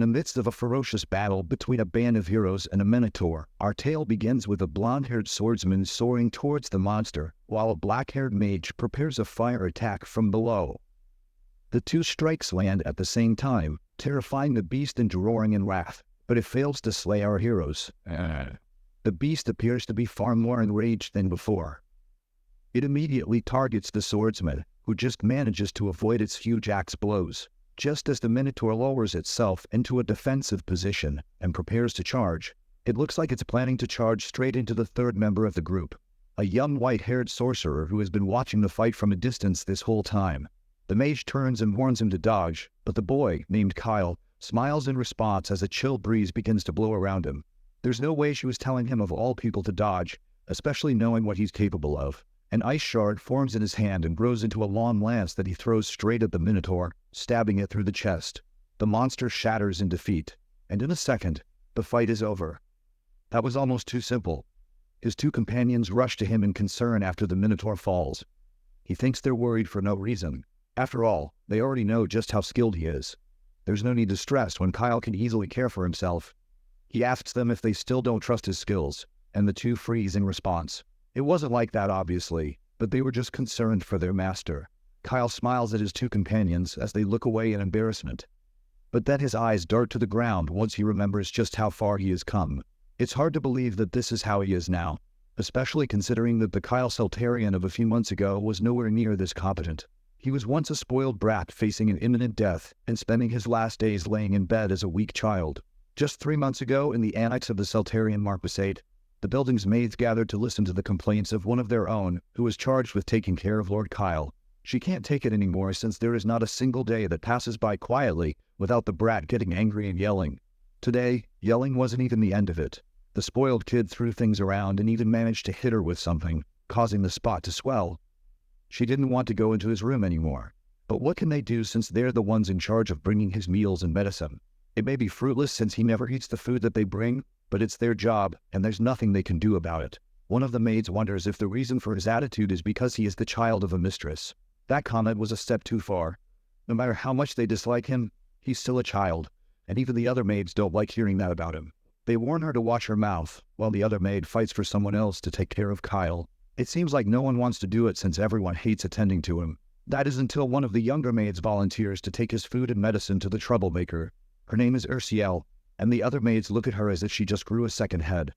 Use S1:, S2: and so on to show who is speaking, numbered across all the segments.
S1: the midst of a ferocious battle between a band of heroes and a minotaur. Our tale begins with a blonde-haired swordsman soaring towards the monster, while a black-haired mage prepares a fire attack from below. The two strikes land at the same time, terrifying the beast into roaring in wrath, but it fails to slay our heroes. The beast appears to be far more enraged than before. It immediately targets the swordsman, who just manages to avoid its huge axe blows. Just as the Minotaur lowers itself into a defensive position and prepares to charge, it looks like it's planning to charge straight into the third member of the group, a young white-haired sorcerer who has been watching the fight from a distance this whole time. The mage turns and warns him to dodge, but the boy, named Kyle, smiles in response as a chill breeze begins to blow around him. There's no way she was telling him of all people to dodge, especially knowing what he's capable of. An ice shard forms in his hand and grows into a long lance that he throws straight at the Minotaur, stabbing it through the chest. The monster shatters in defeat, and in a second, the fight is over. That was almost too simple. His two companions rush to him in concern after the Minotaur falls. He thinks they're worried for no reason. After all, they already know just how skilled he is. There's no need to stress when Kyle can easily care for himself. He asks them if they still don't trust his skills, and the two freeze in response. It wasn't like that, obviously, but they were just concerned for their master. Kyle smiles at his two companions as they look away in embarrassment. But then his eyes dart to the ground once he remembers just how far he has come. It's hard to believe that this is how he is now, especially considering that the Kyle Saltarian of a few months ago was nowhere near this competent. He was once a spoiled brat facing an imminent death and spending his last days laying in bed as a weak child. Just 3 months ago, in the annex of the Saltarian Marquis, the building's maids gathered to listen to the complaints of one of their own who was charged with taking care of Lord Kyle. She can't take it anymore since there is not a single day that passes by quietly without the brat getting angry and yelling. Today, yelling wasn't even the end of it. The spoiled kid threw things around and even managed to hit her with something, causing the spot to swell. She didn't want to go into his room anymore. But what can they do since they're the ones in charge of bringing his meals and medicine? It may be fruitless since he never eats the food that they bring, but it's their job, and there's nothing they can do about it. One of the maids wonders if the reason for his attitude is because he is the child of a mistress. That comment was a step too far. No matter how much they dislike him, he's still a child, and even the other maids don't like hearing that about him. They warn her to watch her mouth, while the other maid fights for someone else to take care of Kyle. It seems like no one wants to do it since everyone hates attending to him. That is until one of the younger maids volunteers to take his food and medicine to the troublemaker. Her name is Ursiel, and the other maids look at her as if she just grew a second head.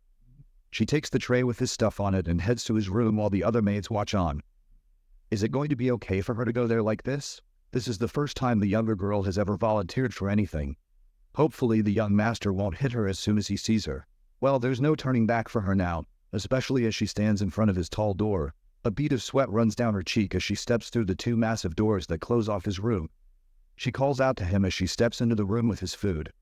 S1: She takes the tray with his stuff on it and heads to his room while the other maids watch on. Is it going to be okay for her to go there like this? This is the first time the younger girl has ever volunteered for anything. Hopefully the young master won't hit her as soon as he sees her. Well, there's no turning back for her now, especially as she stands in front of his tall door. A bead of sweat runs down her cheek as she steps through the two massive doors that close off his room. She calls out to him as she steps into the room with his food.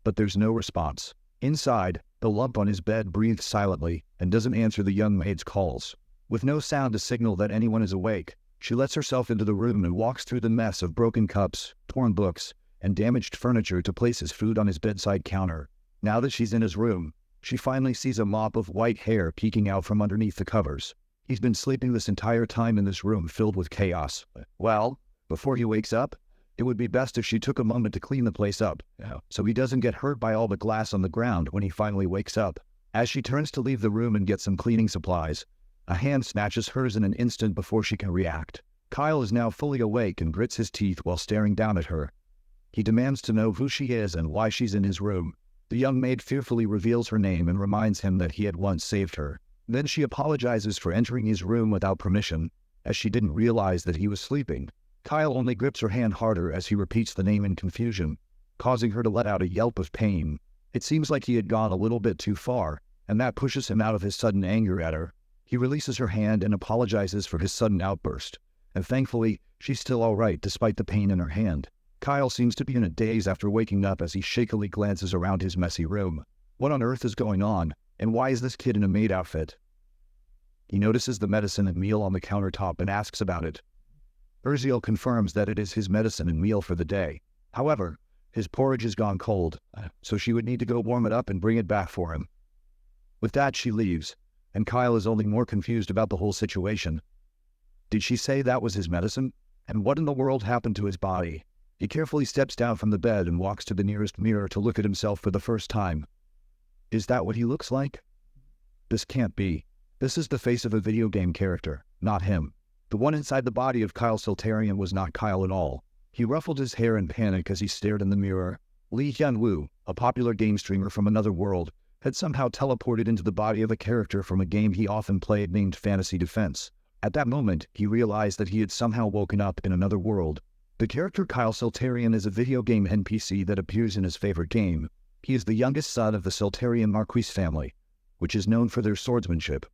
S1: But there's no response. Inside, the lump on his bed breathes silently and doesn't answer the young maid's calls. With no sound to signal that anyone is awake, she lets herself into the room and walks through the mess of broken cups, torn books, and damaged furniture to place his food on his bedside counter. Now that she's in his room, she finally sees a mop of white hair peeking out from underneath the covers. He's been sleeping this entire time in this room filled with chaos. Well, before he wakes up, it would be best if she took a moment to clean the place up, so he doesn't get hurt by all the glass on the ground when he finally wakes up. As she turns to leave the room and get some cleaning supplies, a hand snatches hers in an instant before she can react. Kyle is now fully awake and grits his teeth while staring down at her. He demands to know who she is and why she's in his room. The young maid fearfully reveals her name and reminds him that he had once saved her. Then she apologizes for entering his room without permission, as she didn't realize that he was sleeping. Kyle only grips her hand harder as he repeats the name in confusion, causing her to let out a yelp of pain. It seems like he had gone a little bit too far, and that pushes him out of his sudden anger at her. He releases her hand and apologizes for his sudden outburst, and thankfully, she's still all right despite the pain in her hand. Kyle seems to be in a daze after waking up as he shakily glances around his messy room. What on earth is going on, and why is this kid in a maid outfit? He notices the medicine and meal on the countertop and asks about it. Urziel confirms that it is his medicine and meal for the day. However, his porridge has gone cold, so she would need to go warm it up and bring it back for him. With that, she leaves, and Kyle is only more confused about the whole situation. Did she say that was his medicine? And what in the world happened to his body? He carefully steps down from the bed and walks to the nearest mirror to look at himself for the first time. Is that what he looks like? This can't be. This is the face of a video game character, not him. The one inside the body of Kyle Soltarian was not Kyle at all. He ruffled his hair in panic as he stared in the mirror. Lee Hyun-woo, a popular game streamer from another world, had somehow teleported into the body of a character from a game he often played named Fantasy Defense. At that moment, he realized that he had somehow woken up in another world. The character Kyle Soltarian is a video game NPC that appears in his favorite game. He is the youngest son of the Soltarian Marquis family, which is known for their swordsmanship.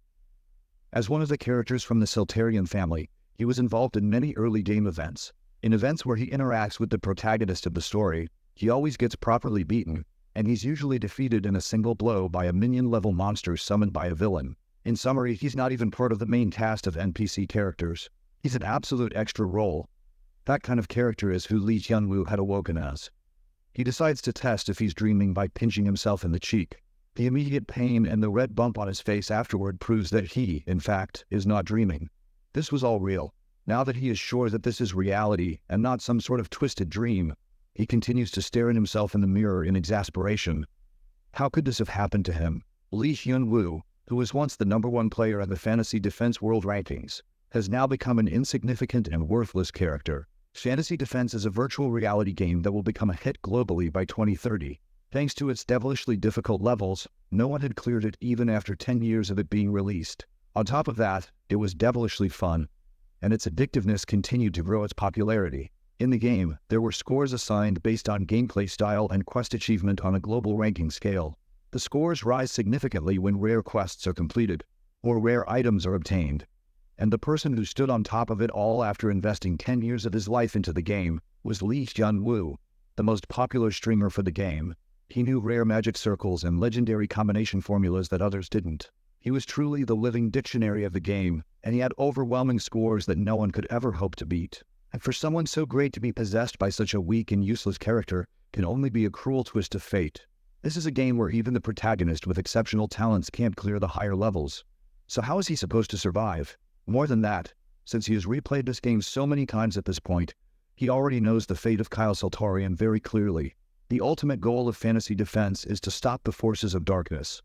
S1: As one of the characters from the Soltarian family, he was involved in many early game events. In events where he interacts with the protagonist of the story, he always gets properly beaten, and he's usually defeated in a single blow by a minion-level monster summoned by a villain. In summary, he's not even part of the main cast of NPC characters. He's an absolute extra role. That kind of character is who Lee Hyun-woo had awoken as. He decides to test if he's dreaming by pinching himself in the cheek. The immediate pain and the red bump on his face afterward proves that he, in fact, is not dreaming. This was all real. Now that he is sure that this is reality and not some sort of twisted dream, he continues to stare at himself in the mirror in exasperation. How could this have happened to him? Lee Hyun-woo, who was once the #1 player in the Fantasy Defense World Rankings, has now become an insignificant and worthless character. Fantasy Defense is a virtual reality game that will become a hit globally by 2030. Thanks to its devilishly difficult levels, no one had cleared it even after 10 years of it being released. On top of that, it was devilishly fun, and its addictiveness continued to grow its popularity. In the game, there were scores assigned based on gameplay style and quest achievement on a global ranking scale. The scores rise significantly when rare quests are completed, or rare items are obtained. And the person who stood on top of it all after investing 10 years of his life into the game was Lee Hyun-woo, the most popular streamer for the game. He knew rare magic circles and legendary combination formulas that others didn't. He was truly the living dictionary of the game, and he had overwhelming scores that no one could ever hope to beat. And for someone so great to be possessed by such a weak and useless character can only be a cruel twist of fate. This is a game where even the protagonist with exceptional talents can't clear the higher levels. So how is he supposed to survive? More than that, since he has replayed this game so many times at this point, he already knows the fate of Kyle Soltarian very clearly. The ultimate goal of Fantasy Defense is to stop the forces of darkness.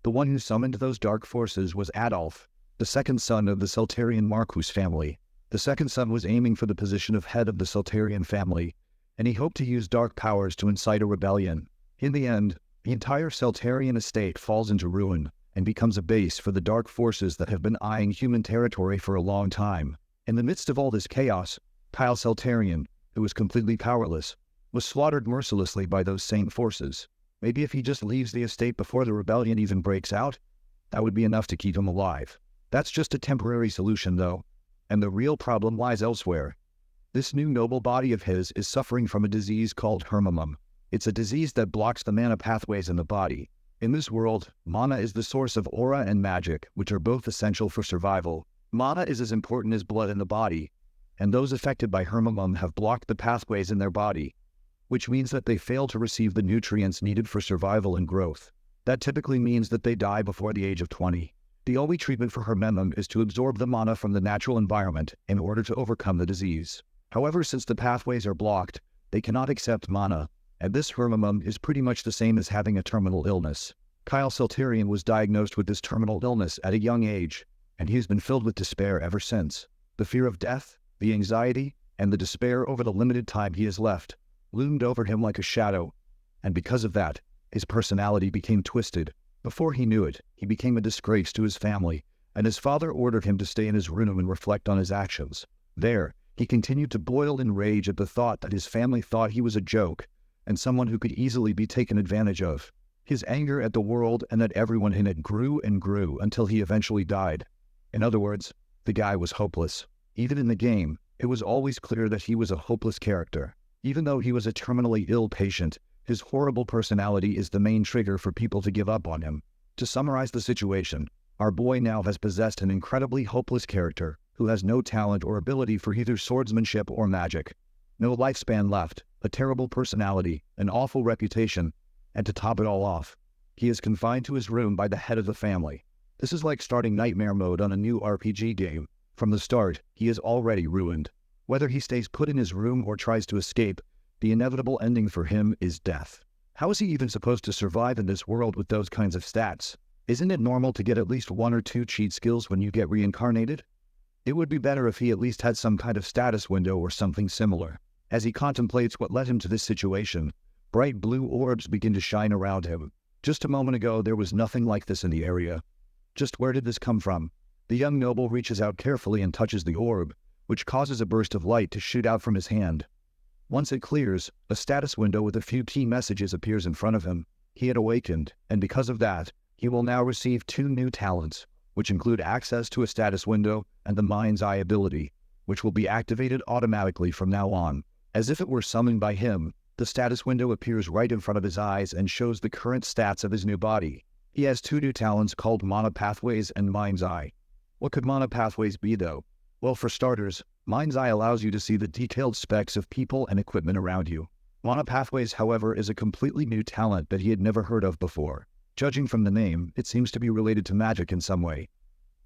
S1: The one who summoned those dark forces was Adolf, the second son of the Soltarian Marquis family. The second son was aiming for the position of head of the Soltarian family, and he hoped to use dark powers to incite a rebellion. In the end, the entire Soltarian estate falls into ruin and becomes a base for the dark forces that have been eyeing human territory for a long time. In the midst of all this chaos, Kyle Soltarian, who was completely powerless, was slaughtered mercilessly by those same forces. Maybe if he just leaves the estate before the rebellion even breaks out, that would be enough to keep him alive. That's just a temporary solution, though, and the real problem lies elsewhere. This new noble body of his is suffering from a disease called hermamum. It's a disease that blocks the mana pathways in the body. In this world, mana is the source of aura and magic, which are both essential for survival. Mana is as important as blood in the body, and those affected by hermamum have blocked the pathways in their body, which means that they fail to receive the nutrients needed for survival and growth. That typically means that they die before the age of 20. The only treatment for hermamum is to absorb the mana from the natural environment in order to overcome the disease. However, since the pathways are blocked, they cannot accept mana, and this hermamum is pretty much the same as having a terminal illness. Kyle Soltarian was diagnosed with this terminal illness at a young age, and he has been filled with despair ever since. The fear of death, the anxiety, and the despair over the limited time he has left loomed over him like a shadow, and because of that, his personality became twisted. Before he knew it, he became a disgrace to his family, and his father ordered him to stay in his room and reflect on his actions. There, he continued to boil in rage at the thought that his family thought he was a joke, and someone who could easily be taken advantage of. His anger at the world and at everyone in it grew and grew until he eventually died. In other words, the guy was hopeless. Even in the game, it was always clear that he was a hopeless character. Even though he was a terminally ill patient, his horrible personality is the main trigger for people to give up on him. To summarize the situation, our boy now has possessed an incredibly hopeless character who has no talent or ability for either swordsmanship or magic. No lifespan left, a terrible personality, an awful reputation, and to top it all off, he is confined to his room by the head of the family. This is like starting nightmare mode on a new RPG game. From the start, he is already ruined. Whether he stays put in his room or tries to escape, The inevitable ending for him is death. How is he even supposed to survive in this world with those kinds of stats? Isn't it normal to get at least 1 or 2 cheat skills when you get reincarnated? It would be better if he at least had some kind of status window or something similar. As he contemplates what led him to this situation, bright blue orbs begin to shine around him. Just a moment ago, there was nothing like this in the area. Just where did this come from? The young noble reaches out carefully and touches the orb, which causes a burst of light to shoot out from his hand. Once it clears, a status window with a few key messages appears in front of him. He had awakened, and because of that, he will now receive 2 new talents, which include access to a status window and the mind's eye ability, which will be activated automatically from now on. As if it were summoned by him, the status window appears right in front of his eyes and shows the current stats of his new body. He has 2 new talents called Mana Pathways and Mind's Eye. What could Mana Pathways be, though? Well, for starters, Mind's Eye allows you to see the detailed specs of people and equipment around you. Mana Pathways, however, is a completely new talent that he had never heard of before. Judging from the name, it seems to be related to magic in some way.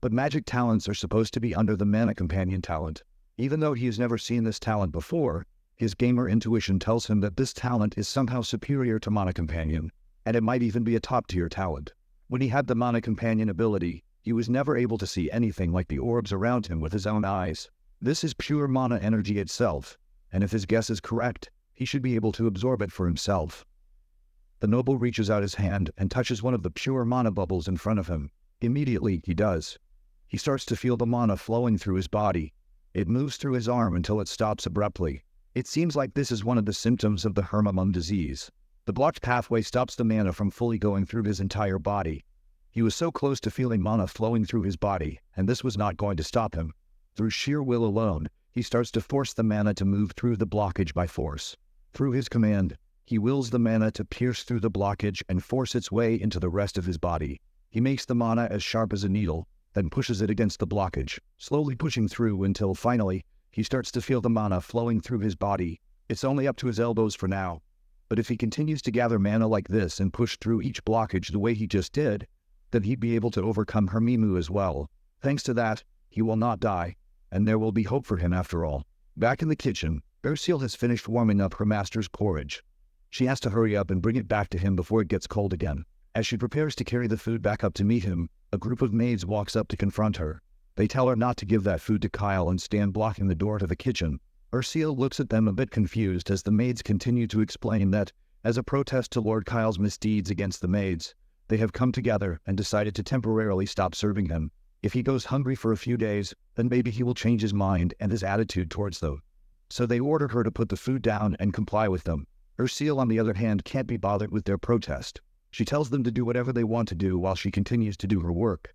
S1: But magic talents are supposed to be under the Mana Companion talent. Even though he has never seen this talent before, his gamer intuition tells him that this talent is somehow superior to Mana Companion, and it might even be a top-tier talent. When he had the Mana Companion ability, he was never able to see anything like the orbs around him with his own eyes. This is pure mana energy itself, and if his guess is correct, he should be able to absorb it for himself. The noble reaches out his hand and touches one of the pure mana bubbles in front of him. Immediately, he does. He starts to feel the mana flowing through his body. It moves through his arm until it stops abruptly. It seems like this is one of the symptoms of the Hermamum disease. The blocked pathway stops the mana from fully going through his entire body. He was so close to feeling mana flowing through his body, and this was not going to stop him. Through sheer will alone, he starts to force the mana to move through the blockage by force. Through his command, he wills the mana to pierce through the blockage and force its way into the rest of his body. He makes the mana as sharp as a needle, then pushes it against the blockage, slowly pushing through until finally, he starts to feel the mana flowing through his body. It's only up to his elbows for now. But if he continues to gather mana like this and push through each blockage the way he just did, then he'd be able to overcome Hermimu as well. Thanks to that, he will not die, and there will be hope for him after all. Back in the kitchen, Ursula has finished warming up her master's porridge. She has to hurry up and bring it back to him before it gets cold again. As she prepares to carry the food back up to meet him, a group of maids walks up to confront her. They tell her not to give that food to Kyle and stand blocking the door to the kitchen. Ursula looks at them a bit confused as the maids continue to explain that, as a protest to Lord Kyle's misdeeds against the maids, they have come together and decided to temporarily stop serving him. If he goes hungry for a few days, then maybe he will change his mind and his attitude towards them. So they order her to put the food down and comply with them. Ursula, on the other hand, can't be bothered with their protest. She tells them to do whatever they want to do while she continues to do her work.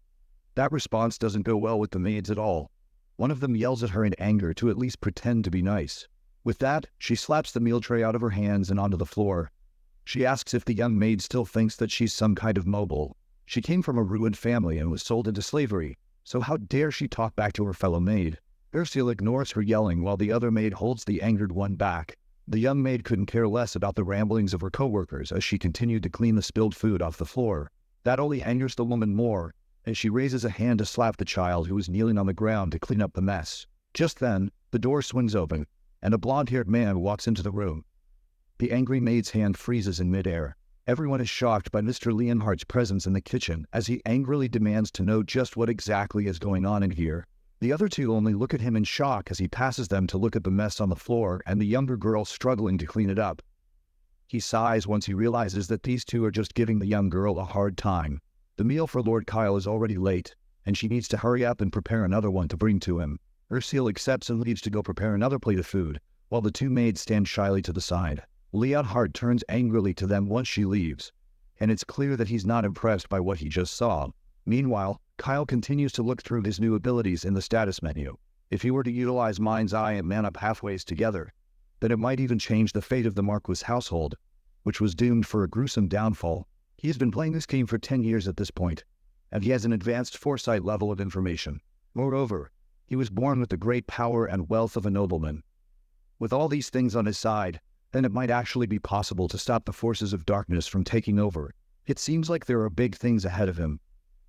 S1: That response doesn't go well with the maids at all. One of them yells at her in anger to at least pretend to be nice. With that, she slaps the meal tray out of her hands and onto the floor. She asks if the young maid still thinks that she's some kind of mobile. She came from a ruined family and was sold into slavery, so how dare she talk back to her fellow maid? Ursula ignores her yelling while the other maid holds the angered one back. The young maid couldn't care less about the ramblings of her co-workers as she continued to clean the spilled food off the floor. That only angers the woman more, as she raises a hand to slap the child who was kneeling on the ground to clean up the mess. Just then, the door swings open, and a blonde-haired man walks into the room. The angry maid's hand freezes in midair. Everyone is shocked by Mr. Leonhardt's presence in the kitchen as he angrily demands to know just what exactly is going on in here. The other two only look at him in shock as he passes them to look at the mess on the floor and the younger girl struggling to clean it up. He sighs once he realizes that these two are just giving the young girl a hard time. The meal for Lord Kyle is already late, and she needs to hurry up and prepare another one to bring to him. Ursula accepts and leaves to go prepare another plate of food, while the two maids stand shyly to the side. Leonhardt turns angrily to them once she leaves, and it's clear that he's not impressed by what he just saw. Meanwhile, Kyle continues to look through his new abilities in the status menu. If he were to utilize Mind's Eye and Mana Pathways together, then it might even change the fate of the Marquis household, which was doomed for a gruesome downfall. He has been playing this game for 10 years at this point, and he has an advanced foresight level of information. Moreover, he was born with the great power and wealth of a nobleman. With all these things on his side, then it might actually be possible to stop the forces of darkness from taking over. It seems like there are big things ahead of him.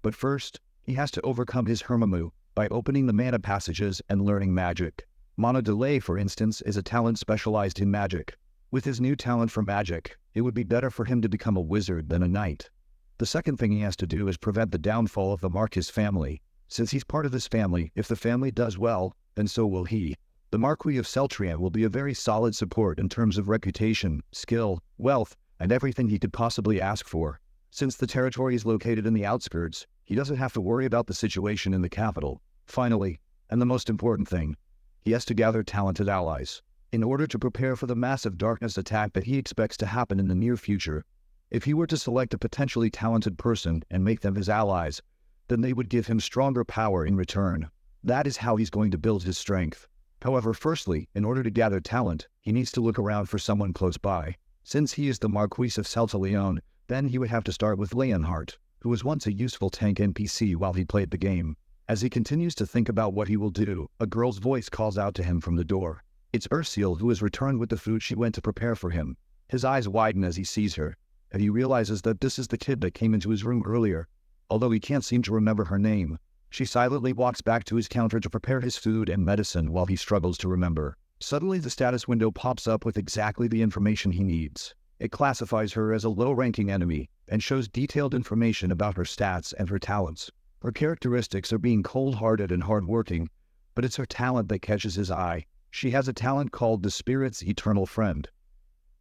S1: But first, he has to overcome his Hermimu by opening the mana passages and learning magic. Mana Delay, for instance, is a talent specialized in magic. With his new talent for magic, it would be better for him to become a wizard than a knight. The second thing he has to do is prevent the downfall of the Marquis family. Since he's part of this family, if the family does well, then so will he. The Marquis of Celtrian will be a very solid support in terms of reputation, skill, wealth, and everything he could possibly ask for. Since the territory is located in the outskirts, he doesn't have to worry about the situation in the capital. Finally, and the most important thing, he has to gather talented allies in order to prepare for the massive darkness attack that he expects to happen in the near future. If he were to select a potentially talented person and make them his allies, then they would give him stronger power in return. That is how he's going to build his strength. However, firstly, in order to gather talent, he needs to look around for someone close by. Since he is the Marquis of Celta-Leon, then he would have to start with Leonhardt, who was once a useful tank NPC while he played the game. As he continues to think about what he will do, a girl's voice calls out to him from the door. It's Ursule, who has returned with the food she went to prepare for him. His eyes widen as he sees her, and he realizes that this is the kid that came into his room earlier. Although he can't seem to remember her name, she silently walks back to his counter to prepare his food and medicine while he struggles to remember. Suddenly, the status window pops up with exactly the information he needs. It classifies her as a low-ranking enemy and shows detailed information about her stats and her talents. Her characteristics are being cold-hearted and hard-working, but it's her talent that catches his eye. She has a talent called the Spirit's Eternal Friend.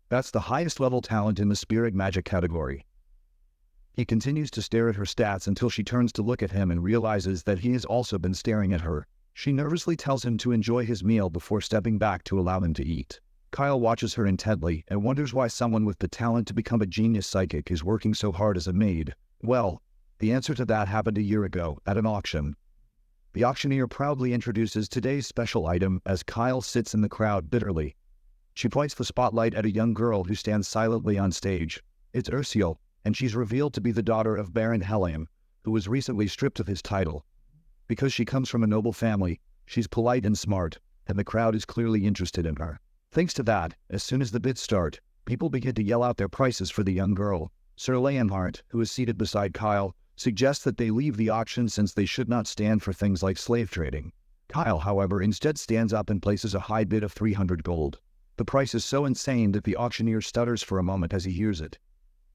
S1: That's the highest level talent in the spirit magic category. He continues to stare at her stats until she turns to look at him and realizes that he has also been staring at her. She nervously tells him to enjoy his meal before stepping back to allow him to eat. Kyle watches her intently and wonders why someone with the talent to become a genius psychic is working so hard as a maid. Well, the answer to that happened a year ago at an auction. The auctioneer proudly introduces today's special item as Kyle sits in the crowd bitterly. She points the spotlight at a young girl who stands silently on stage. It's Ursule, and she's revealed to be the daughter of Baron Helheim, who was recently stripped of his title. Because she comes from a noble family, she's polite and smart, and the crowd is clearly interested in her. Thanks to that, as soon as the bids start, people begin to yell out their prices for the young girl. Sir Leonhardt, who is seated beside Kyle, suggests that they leave the auction since they should not stand for things like slave trading. Kyle, however, instead stands up and places a high bid of 300 gold. The price is so insane that the auctioneer stutters for a moment as he hears it.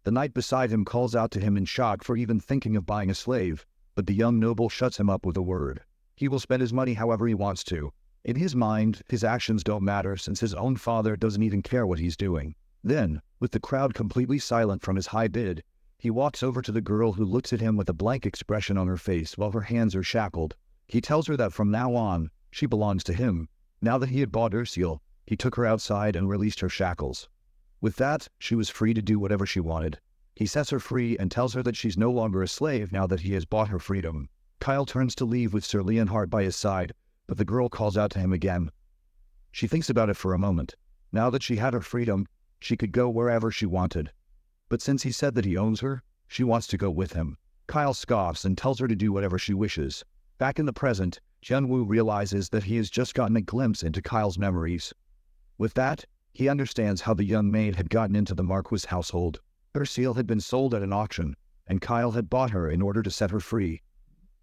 S1: The knight beside him calls out to him in shock for even thinking of buying a slave, but the young noble shuts him up with a word. He will spend his money however he wants to. In his mind, his actions don't matter since his own father doesn't even care what he's doing. Then, with the crowd completely silent from his high bid, he walks over to the girl who looks at him with a blank expression on her face while her hands are shackled. He tells her that from now on, she belongs to him. Now that he had bought Ursule, he took her outside and released her shackles. With that, she was free to do whatever she wanted. He sets her free and tells her that she's no longer a slave now that he has bought her freedom. Kyle turns to leave with Sir Leonhardt by his side, but the girl calls out to him again. She thinks about it for a moment. Now that she had her freedom, she could go wherever she wanted. But since he said that he owns her, she wants to go with him. Kyle scoffs and tells her to do whatever she wishes. Back in the present, Jianwu realizes that he has just gotten a glimpse into Kyle's memories. With that, he understands how the young maid had gotten into the Marquis household. Ursule had been sold at an auction, and Kyle had bought her in order to set her free.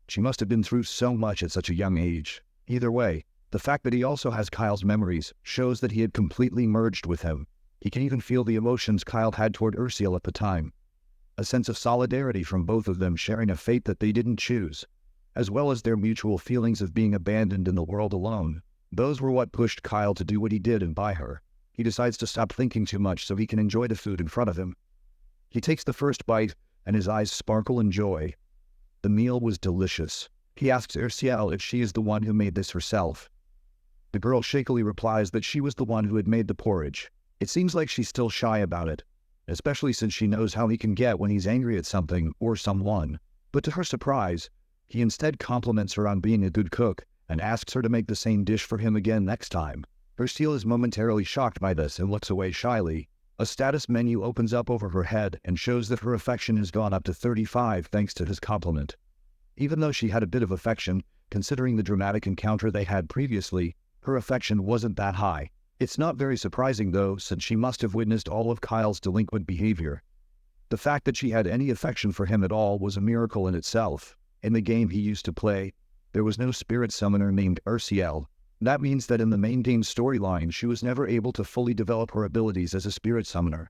S1: She must have been through so much at such a young age. Either way, the fact that he also has Kyle's memories shows that he had completely merged with him. He can even feel the emotions Kyle had toward Ursule at the time. A sense of solidarity from both of them sharing a fate that they didn't choose, as well as their mutual feelings of being abandoned in the world alone. Those were what pushed Kyle to do what he did and buy her. He decides to stop thinking too much so he can enjoy the food in front of him. He takes the first bite, and his eyes sparkle in joy. The meal was delicious. He asks Ursule if she is the one who made this herself. The girl shakily replies that she was the one who had made the porridge. It seems like she's still shy about it, especially since she knows how he can get when he's angry at something or someone. But to her surprise, he instead compliments her on being a good cook and asks her to make the same dish for him again next time. Ursule is momentarily shocked by this and looks away shyly. A status menu opens up over her head and shows that her affection has gone up to 35 thanks to his compliment. Even though she had a bit of affection, considering the dramatic encounter they had previously, her affection wasn't that high. It's not very surprising though, since she must have witnessed all of Kyle's delinquent behavior. The fact that she had any affection for him at all was a miracle in itself. In the game he used to play, there was no spirit summoner named Ursule. That means that in the main game storyline, she was never able to fully develop her abilities as a spirit summoner.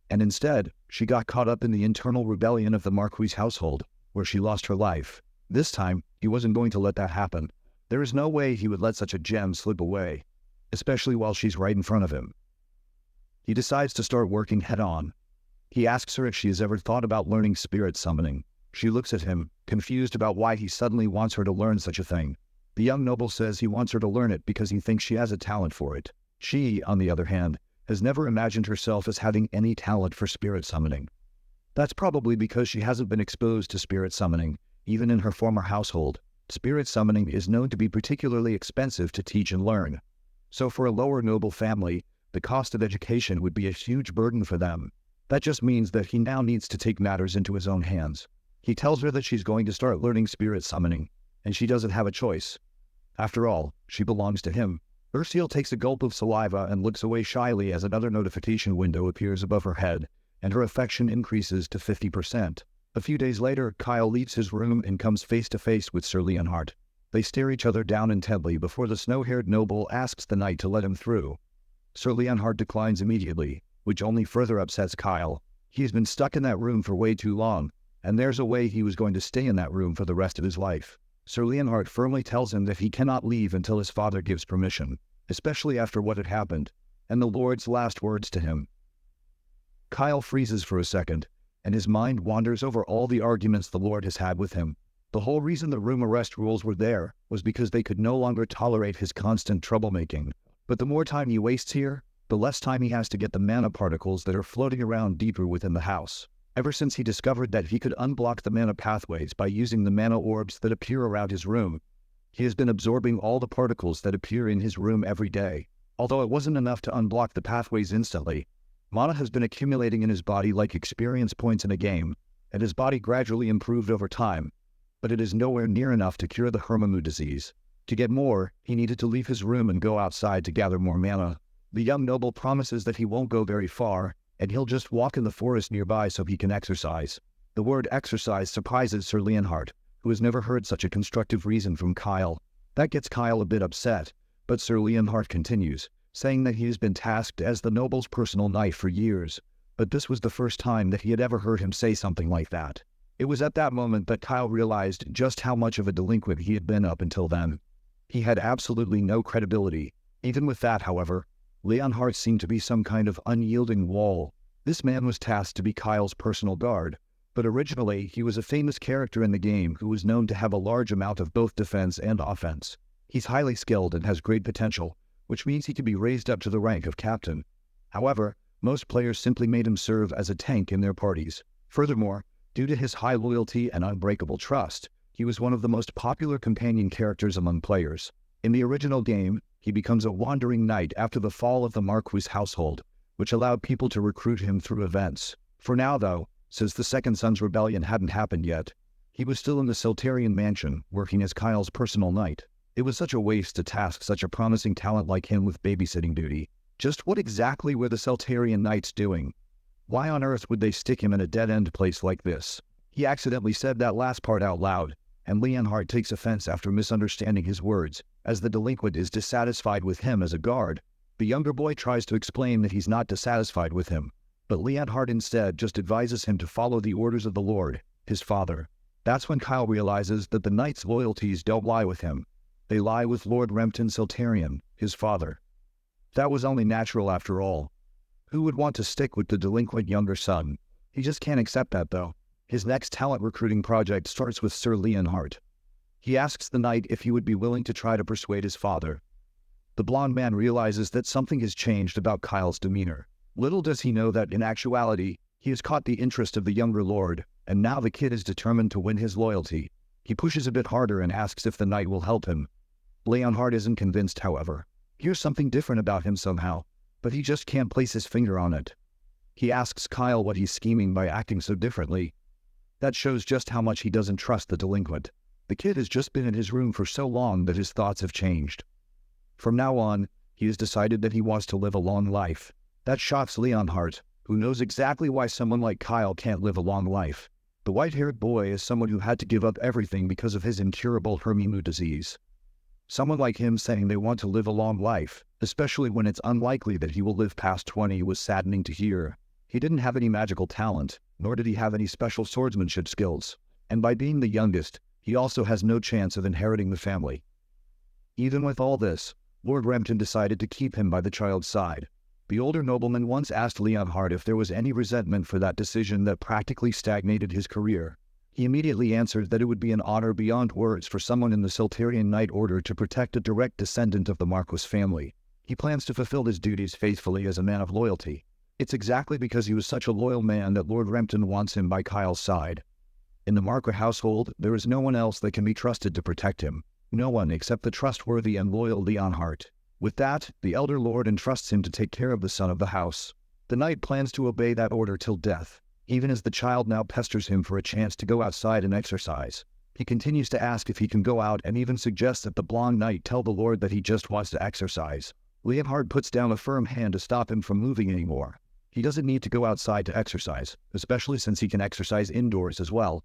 S1: And instead, she got caught up in the internal rebellion of the Marquis household, where she lost her life. This time, he wasn't going to let that happen. There is no way he would let such a gem slip away, especially while she's right in front of him. He decides to start working head-on. He asks her if she has ever thought about learning spirit summoning. She looks at him, confused about why he suddenly wants her to learn such a thing. The young noble says he wants her to learn it because he thinks she has a talent for it. She, on the other hand, has never imagined herself as having any talent for spirit summoning. That's probably because she hasn't been exposed to spirit summoning, even in her former household. Spirit summoning is known to be particularly expensive to teach and learn. So for a lower noble family, the cost of education would be a huge burden for them. That just means that he now needs to take matters into his own hands. He tells her that she's going to start learning spirit summoning, and she doesn't have a choice. After all, she belongs to him. Ursula takes a gulp of saliva and looks away shyly as another notification window appears above her head, and her affection increases to 50%. A few days later, Kyle leaves his room and comes face to face with Sir Leonhardt. They stare each other down intently before the snow-haired noble asks the knight to let him through. Sir Leonhardt declines immediately, which only further upsets Kyle. He's been stuck in that room for way too long, and there's a way he was going to stay in that room for the rest of his life. Sir Leonhardt firmly tells him that he cannot leave until his father gives permission, especially after what had happened, and the Lord's last words to him. Kyle freezes for a second, and his mind wanders over all the arguments the Lord has had with him. The whole reason the room arrest rules were there was because they could no longer tolerate his constant troublemaking. But the more time he wastes here, the less time he has to get the mana particles that are floating around deeper within the house. Ever since he discovered that he could unblock the mana pathways by using the mana orbs that appear around his room, he has been absorbing all the particles that appear in his room every day. Although it wasn't enough to unblock the pathways instantly, mana has been accumulating in his body like experience points in a game, and his body gradually improved over time, but it is nowhere near enough to cure the Hermamu disease. To get more, he needed to leave his room and go outside to gather more mana. The young noble promises that he won't go very far, and he'll just walk in the forest nearby so he can exercise. The word exercise surprises Sir Leonhardt, who has never heard such a constructive reason from Kyle. That gets Kyle a bit upset, but Sir Leonhardt continues, saying that he has been tasked as the noble's personal knight for years, but this was the first time that he had ever heard him say something like that. It was at that moment that Kyle realized just how much of a delinquent he had been up until then. He had absolutely no credibility. Even with that, however, Leonhardt seemed to be some kind of unyielding wall. This man was tasked to be Kyle's personal guard, but originally he was a famous character in the game who was known to have a large amount of both defense and offense. He's highly skilled and has great potential, which means he could be raised up to the rank of captain. However, most players simply made him serve as a tank in their parties. Furthermore, due to his high loyalty and unbreakable trust, he was one of the most popular companion characters among players. In the original game, he becomes a wandering knight after the fall of the Marquis household, which allowed people to recruit him through events. For now, though, since the Second Son's rebellion hadn't happened yet, he was still in the Soltarian mansion, working as Kyle's personal knight. It was such a waste to task such a promising talent like him with babysitting duty. Just what exactly were the Soltarian knights doing? Why on earth would they stick him in a dead-end place like this? He accidentally said that last part out loud, and Leonhardt takes offense after misunderstanding his words, as the delinquent is dissatisfied with him as a guard. The younger boy tries to explain that he's not dissatisfied with him, but Leonhardt instead just advises him to follow the orders of the Lord, his father. That's when Kyle realizes that the knight's loyalties don't lie with him. They lie with Lord Rempton Soltarian, his father. That was only natural after all. Who would want to stick with the delinquent younger son? He just can't accept that, though. His next talent recruiting project starts with Sir Leonhardt. He asks the knight if he would be willing to try to persuade his father. The blonde man realizes that something has changed about Kyle's demeanor. Little does he know that in actuality, he has caught the interest of the younger lord, and now the kid is determined to win his loyalty. He pushes a bit harder and asks if the knight will help him. Leonhardt isn't convinced, however. Here's something different about him somehow, but he just can't place his finger on it. He asks Kyle what he's scheming by acting so differently. That shows just how much he doesn't trust the delinquent. The kid has just been in his room for so long that his thoughts have changed. From now on, he has decided that he wants to live a long life. That shocks Leonhardt, who knows exactly why someone like Kyle can't live a long life. The white-haired boy is someone who had to give up everything because of his incurable Hermamu disease. Someone like him saying they want to live a long life, especially when it's unlikely that he will live past 20, was saddening to hear. He didn't have any magical talent, nor did he have any special swordsmanship skills, and by being the youngest, he also has no chance of inheriting the family. Even with all this, Lord Rempton decided to keep him by the child's side. The older nobleman once asked Leonhard if there was any resentment for that decision that practically stagnated his career. He immediately answered that it would be an honor beyond words for someone in the Siltarian Knight Order to protect a direct descendant of the Marquis family. He plans to fulfill his duties faithfully as a man of loyalty. It's exactly because he was such a loyal man that Lord Rempton wants him by Kyle's side. In the Marquis household, there is no one else that can be trusted to protect him. No one except the trustworthy and loyal Leonhard. With that, the elder lord entrusts him to take care of the son of the house. The knight plans to obey that order till death, even as the child now pesters him for a chance to go outside and exercise. He continues to ask if he can go out and even suggests that the blonde knight tell the lord that he just wants to exercise. Leonhard puts down a firm hand to stop him from moving anymore. He doesn't need to go outside to exercise, especially since he can exercise indoors as well.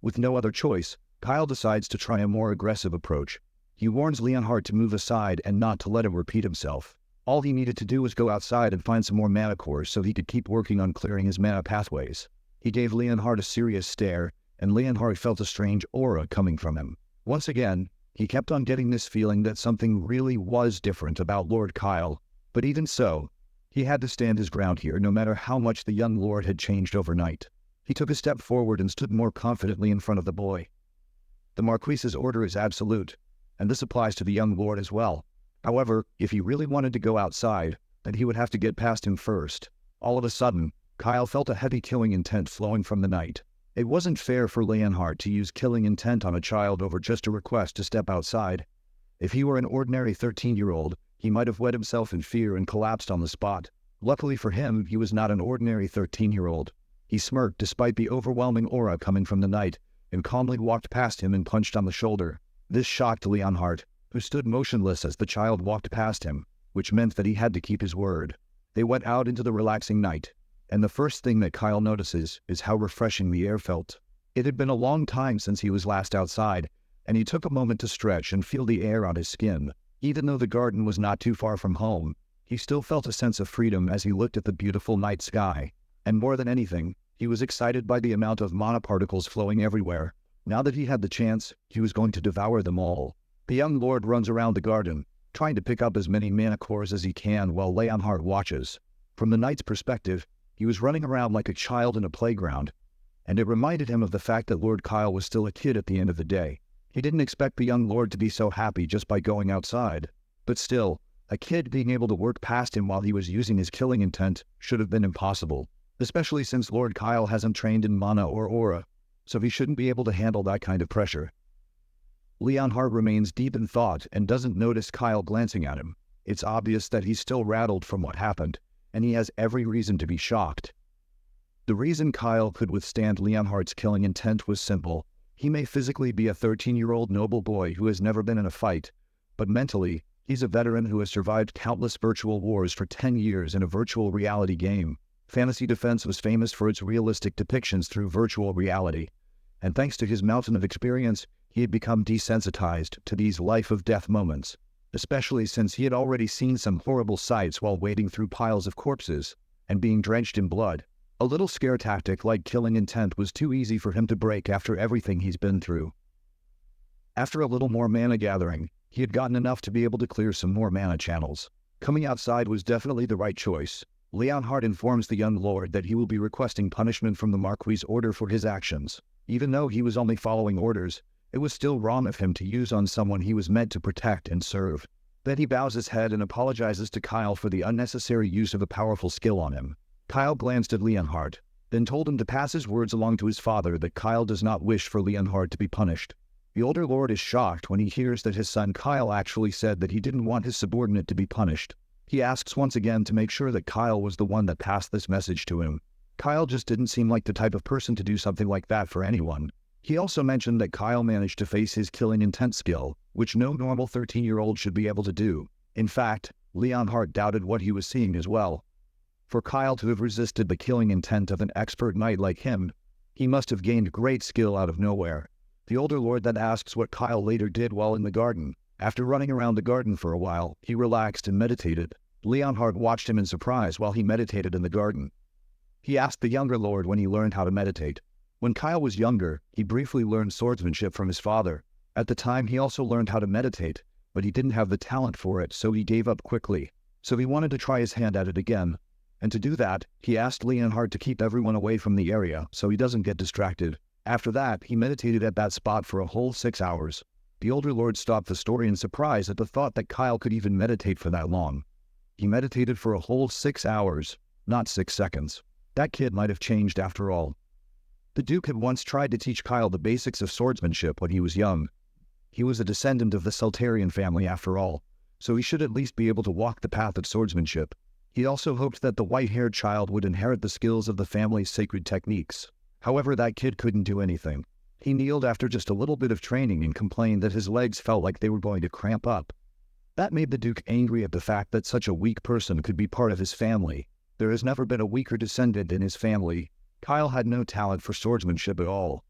S1: With no other choice, Kyle decides to try a more aggressive approach. He warns Leonhard to move aside and not to let him repeat himself. All he needed to do was go outside and find some more mana cores so he could keep working on clearing his mana pathways. He gave Leonhard a serious stare, and Leonhard felt a strange aura coming from him. Once again, he kept on getting this feeling that something really was different about Lord Kyle, but even so, he had to stand his ground here no matter how much the young lord had changed overnight. He took a step forward and stood more confidently in front of the boy. The Marquis's order is absolute, and this applies to the young lord as well. However, if he really wanted to go outside, then he would have to get past him first. All of a sudden, Kyle felt a heavy killing intent flowing from the knight. It wasn't fair for Leonhard to use killing intent on a child over just a request to step outside. If he were an ordinary 13-year-old, he might have wet himself in fear and collapsed on the spot. Luckily for him, he was not an ordinary 13-year-old. He smirked despite the overwhelming aura coming from the knight, and calmly walked past him and punched on the shoulder. This shocked Leonhard, who stood motionless as the child walked past him, which meant that he had to keep his word. They went out into the relaxing night, and the first thing that Kyle notices is how refreshing the air felt. It had been a long time since he was last outside, and he took a moment to stretch and feel the air on his skin. Even though the garden was not too far from home, he still felt a sense of freedom as he looked at the beautiful night sky. And more than anything, he was excited by the amount of mana particles flowing everywhere. Now that he had the chance, he was going to devour them all. The young lord runs around the garden, trying to pick up as many mana cores as he can while Leonhard watches. From the knight's perspective, he was running around like a child in a playground, and it reminded him of the fact that Lord Kyle was still a kid at the end of the day. He didn't expect the young lord to be so happy just by going outside. But still, a kid being able to work past him while he was using his killing intent should have been impossible, especially since Lord Kyle hasn't trained in mana or aura, so he shouldn't be able to handle that kind of pressure. Leonhard remains deep in thought and doesn't notice Kyle glancing at him. It's obvious that he's still rattled from what happened, and he has every reason to be shocked. The reason Kyle could withstand Leonhard's killing intent was simple. He may physically be a 13-year-old noble boy who has never been in a fight, but mentally, he's a veteran who has survived countless virtual wars for 10 years in a virtual reality game. Fantasy Defense was famous for its realistic depictions through virtual reality, and thanks to his mountain of experience, he had become desensitized to these life-of-death moments, especially since he had already seen some horrible sights while wading through piles of corpses and being drenched in blood. A little scare tactic like killing intent was too easy for him to break after everything he's been through. After a little more mana gathering, he had gotten enough to be able to clear some more mana channels. Coming outside was definitely the right choice. Leonhard informs the young lord that he will be requesting punishment from the Marquis' order for his actions. Even though he was only following orders, it was still wrong of him to use on someone he was meant to protect and serve. Then he bows his head and apologizes to Kyle for the unnecessary use of a powerful skill on him. Kyle glanced at Leonhard, then told him to pass his words along to his father that Kyle does not wish for Leonhard to be punished. The older lord is shocked when he hears that his son Kyle actually said that he didn't want his subordinate to be punished. He asks once again to make sure that Kyle was the one that passed this message to him. Kyle just didn't seem like the type of person to do something like that for anyone. He also mentioned that Kyle managed to face his killing intent skill, which no normal 13-year-old should be able to do. In fact, Leonhard doubted what he was seeing as well. For Kyle to have resisted the killing intent of an expert knight like him, he must have gained great skill out of nowhere. The older lord then asks what Kyle later did while in the garden, After running around the garden for a while, he relaxed and meditated. Leonhardt watched him in surprise while he meditated in the garden. He asked the younger lord when he learned how to meditate. When Kyle was younger, he briefly learned swordsmanship from his father. At the time, he also learned how to meditate, but he didn't have the talent for it, so he gave up quickly. So he wanted to try his hand at it again. And to do that, he asked Leonhardt to keep everyone away from the area so he doesn't get distracted. After that, he meditated at that spot for a whole 6 hours. The older lord stopped the story in surprise at the thought that Kyle could even meditate for that long. He meditated for a whole 6 hours, not 6 seconds. That kid might have changed after all. The Duke had once tried to teach Kyle the basics of swordsmanship when he was young. He was a descendant of the Sultarian family after all, so he should at least be able to walk the path of swordsmanship. He also hoped that the white-haired child would inherit the skills of the family's sacred techniques. However, that kid couldn't do anything. He kneeled after just a little bit of training and complained that his legs felt like they were going to cramp up. That made the Duke angry at the fact that such a weak person could be part of his family. There has never been a weaker descendant in his family. Kyle had no talent for swordsmanship at all.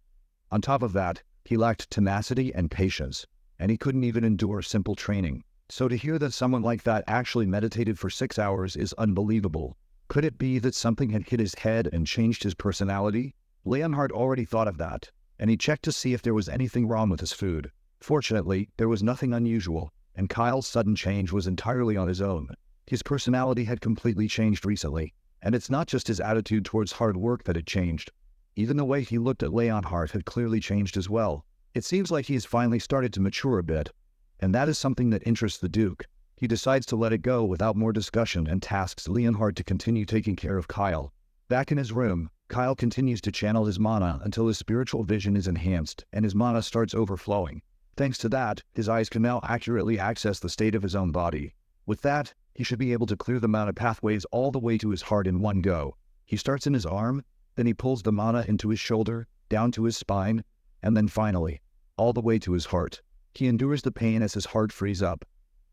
S1: On top of that, he lacked tenacity and patience, and he couldn't even endure simple training. So to hear that someone like that actually meditated for 6 hours is unbelievable. Could it be that something had hit his head and changed his personality? Leonhardt already thought of that, and he checked to see if there was anything wrong with his food. Fortunately, there was nothing unusual, and Kyle's sudden change was entirely on his own. His personality had completely changed recently, and it's not just his attitude towards hard work that had changed. Even the way he looked at Leonhardt had clearly changed as well. It seems like he has finally started to mature a bit, and that is something that interests the Duke. He decides to let it go without more discussion and tasks Leonhardt to continue taking care of Kyle. Back in his room, Kyle continues to channel his mana until his spiritual vision is enhanced and his mana starts overflowing. Thanks to that, his eyes can now accurately access the state of his own body. With that, he should be able to clear the mana pathways all the way to his heart in one go. He starts in his arm, then he pulls the mana into his shoulder, down to his spine, and then finally, all the way to his heart. He endures the pain as his heart frees up.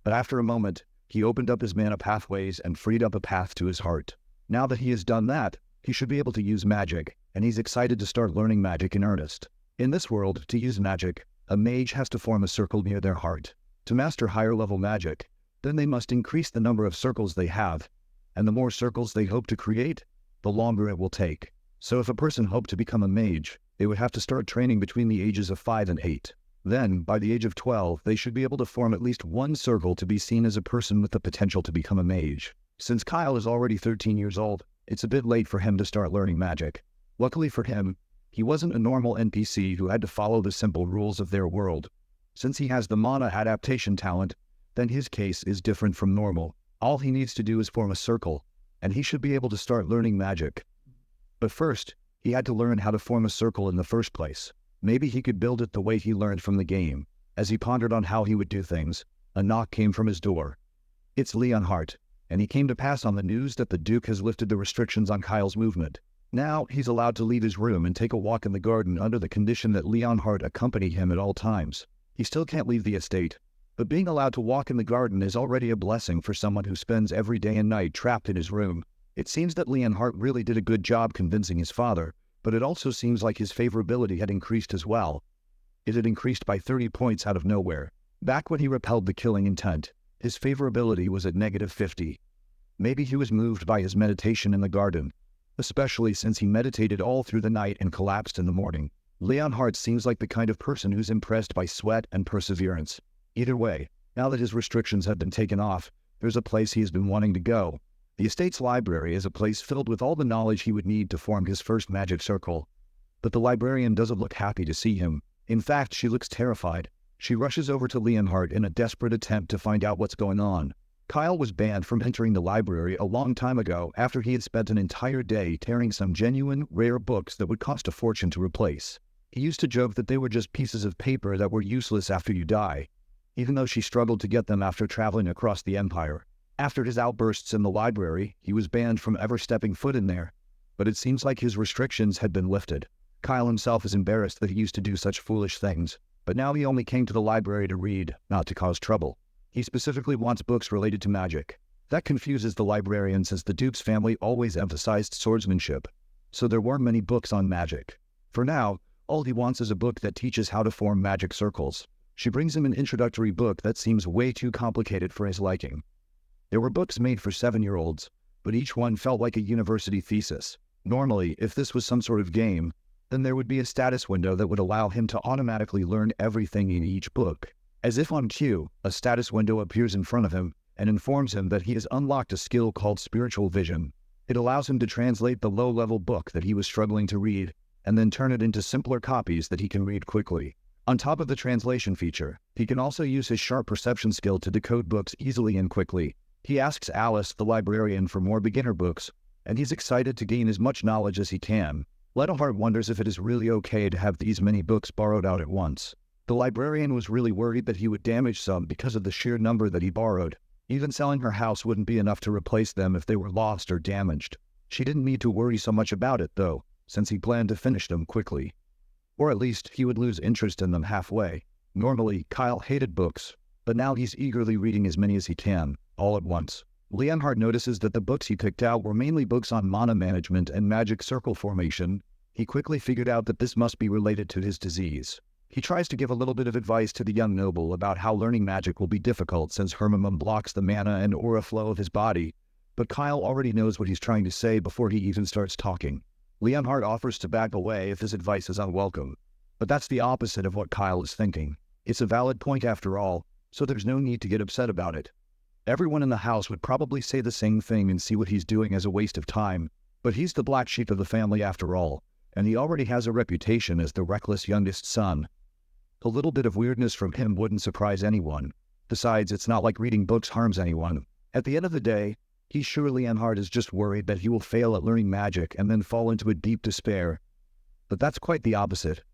S1: But after a moment, he opened up his mana pathways and freed up a path to his heart. Now that he has done that, he should be able to use magic, and he's excited to start learning magic in earnest. In this world, to use magic, a mage has to form a circle near their heart. To master higher-level magic, then they must increase the number of circles they have, and the more circles they hope to create, the longer it will take. So if a person hoped to become a mage, they would have to start training between the ages of 5 and 8. Then, by the age of 12, they should be able to form at least one circle to be seen as a person with the potential to become a mage. Since Kyle is already 13 years old, it's a bit late for him to start learning magic. Luckily for him, he wasn't a normal NPC who had to follow the simple rules of their world. Since he has the mana adaptation talent, then his case is different from normal. All he needs to do is form a circle, and he should be able to start learning magic. But first, he had to learn how to form a circle in the first place. Maybe he could build it the way he learned from the game. As he pondered on how he would do things, a knock came from his door. It's Leonhardt, and he came to pass on the news that the Duke has lifted the restrictions on Kyle's movement. Now, he's allowed to leave his room and take a walk in the garden under the condition that Leonhardt accompany him at all times. He still can't leave the estate, but being allowed to walk in the garden is already a blessing for someone who spends every day and night trapped in his room. It seems that Leonhardt really did a good job convincing his father, but it also seems like his favorability had increased as well. It had increased by 30 points out of nowhere. Back when he repelled the killing intent, his favorability was at -50. Maybe he was moved by his meditation in the garden, especially since he meditated all through the night and collapsed in the morning. Leonhardt seems like the kind of person who's impressed by sweat and perseverance. Either way, now that his restrictions have been taken off, there's a place he has been wanting to go. The estate's library is a place filled with all the knowledge he would need to form his first magic circle. But the librarian doesn't look happy to see him. In fact, she looks terrified. She rushes over to Leonhardt in a desperate attempt to find out what's going on. Kyle was banned from entering the library a long time ago after he had spent an entire day tearing some genuine, rare books that would cost a fortune to replace. He used to joke that they were just pieces of paper that were useless after you die, even though she struggled to get them after traveling across the empire. After his outbursts in the library, he was banned from ever stepping foot in there, but it seems like his restrictions had been lifted. Kyle himself is embarrassed that he used to do such foolish things, but now he only came to the library to read, not to cause trouble. He specifically wants books related to magic. That confuses the librarian since the Duke's family always emphasized swordsmanship, so there weren't many books on magic. For now, all he wants is a book that teaches how to form magic circles. She brings him an introductory book that seems way too complicated for his liking. There were books made for 7-year-olds, but each one felt like a university thesis. Normally, if this was some sort of game, then there would be a status window that would allow him to automatically learn everything in each book. As if on cue, a status window appears in front of him and informs him that he has unlocked a skill called spiritual vision. It allows him to translate the low-level book that he was struggling to read and then turn it into simpler copies that he can read quickly. On top of the translation feature, he can also use his sharp perception skill to decode books easily and quickly. He asks Alice, the librarian, for more beginner books, and he's excited to gain as much knowledge as he can. Leonhardt wonders if it is really okay to have these many books borrowed out at once. The librarian was really worried that he would damage some because of the sheer number that he borrowed. Even selling her house wouldn't be enough to replace them if they were lost or damaged. She didn't need to worry so much about it, though, since he planned to finish them quickly. Or at least he would lose interest in them halfway. Normally, Kyle hated books, but now he's eagerly reading as many as he can, all at once. Leonhardt notices that the books he picked out were mainly books on mana management and magic circle formation. He quickly figured out that this must be related to his disease. He tries to give a little bit of advice to the young noble about how learning magic will be difficult since Hermimum blocks the mana and aura flow of his body, but Kyle already knows what he's trying to say before he even starts talking. Leonhardt offers to back away if his advice is unwelcome, but that's the opposite of what Kyle is thinking. It's a valid point after all, so there's no need to get upset about it. Everyone in the house would probably say the same thing and see what he's doing as a waste of time, but he's the black sheep of the family after all, and he already has a reputation as the reckless youngest son. A little bit of weirdness from him wouldn't surprise anyone. Besides, it's not like reading books harms anyone. At the end of the day, he's sure Leonhardt is just worried that he will fail at learning magic and then fall into a deep despair. But that's quite the opposite.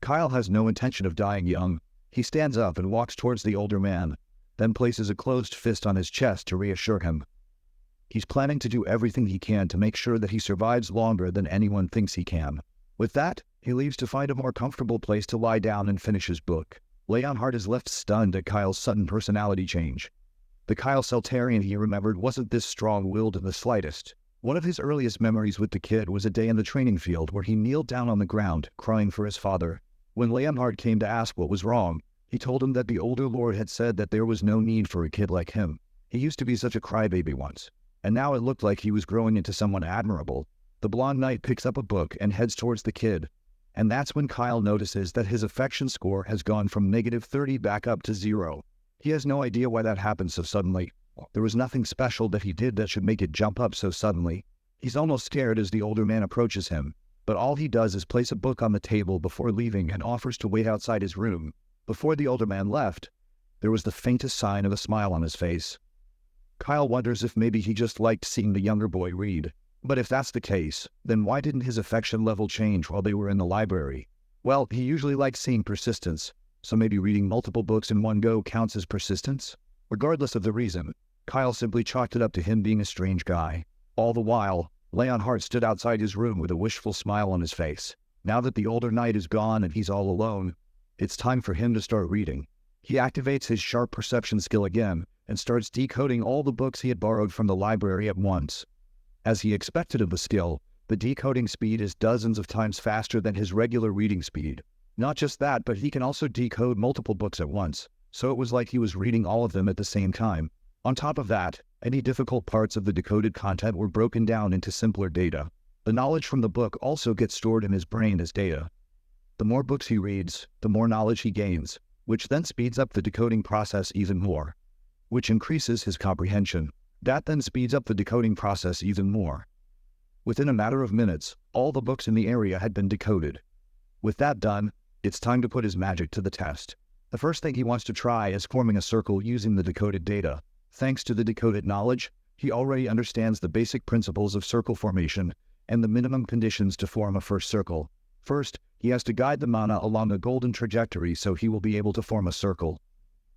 S1: Kyle has no intention of dying young. He stands up and walks towards the older man, then places a closed fist on his chest to reassure him. He's planning to do everything he can to make sure that he survives longer than anyone thinks he can. With that, he leaves to find a more comfortable place to lie down and finish his book. Leonhardt is left stunned at Kyle's sudden personality change. The Kyle Seltarian he remembered wasn't this strong-willed in the slightest. One of his earliest memories with the kid was a day in the training field where he kneeled down on the ground, crying for his father. When Leonhardt came to ask what was wrong, he told him that the older lord had said that there was no need for a kid like him. He used to be such a crybaby once, and now it looked like he was growing into someone admirable. The blonde knight picks up a book and heads towards the kid, and that's when Kyle notices that his affection score has gone from -30 back up to 0. He has no idea why that happened so suddenly. There was nothing special that he did that should make it jump up so suddenly. He's almost scared as the older man approaches him, but all he does is place a book on the table before leaving and offers to wait outside his room. Before the older man left, there was the faintest sign of a smile on his face. Kyle wonders if maybe he just liked seeing the younger boy read. But if that's the case, then why didn't his affection level change while they were in the library? Well, he usually likes seeing persistence, so maybe reading multiple books in one go counts as persistence? Regardless of the reason, Kyle simply chalked it up to him being a strange guy. All the while, Leonhardt stood outside his room with a wishful smile on his face. Now that the older knight is gone and he's all alone, it's time for him to start reading. He activates his sharp perception skill again and starts decoding all the books he had borrowed from the library at once. As he expected of the skill, the decoding speed is dozens of times faster than his regular reading speed. Not just that, but he can also decode multiple books at once, so it was like he was reading all of them at the same time. On top of that, any difficult parts of the decoded content were broken down into simpler data. The knowledge from the book also gets stored in his brain as data. The more books he reads, the more knowledge he gains, which then speeds up the decoding process even more, which increases his comprehension. That then speeds up the decoding process even more. Within a matter of minutes, all the books in the area had been decoded. With that done, it's time to put his magic to the test. The first thing he wants to try is forming a circle using the decoded data. Thanks to the decoded knowledge, he already understands the basic principles of circle formation and the minimum conditions to form a first circle. First, he has to guide the mana along a golden trajectory so he will be able to form a circle.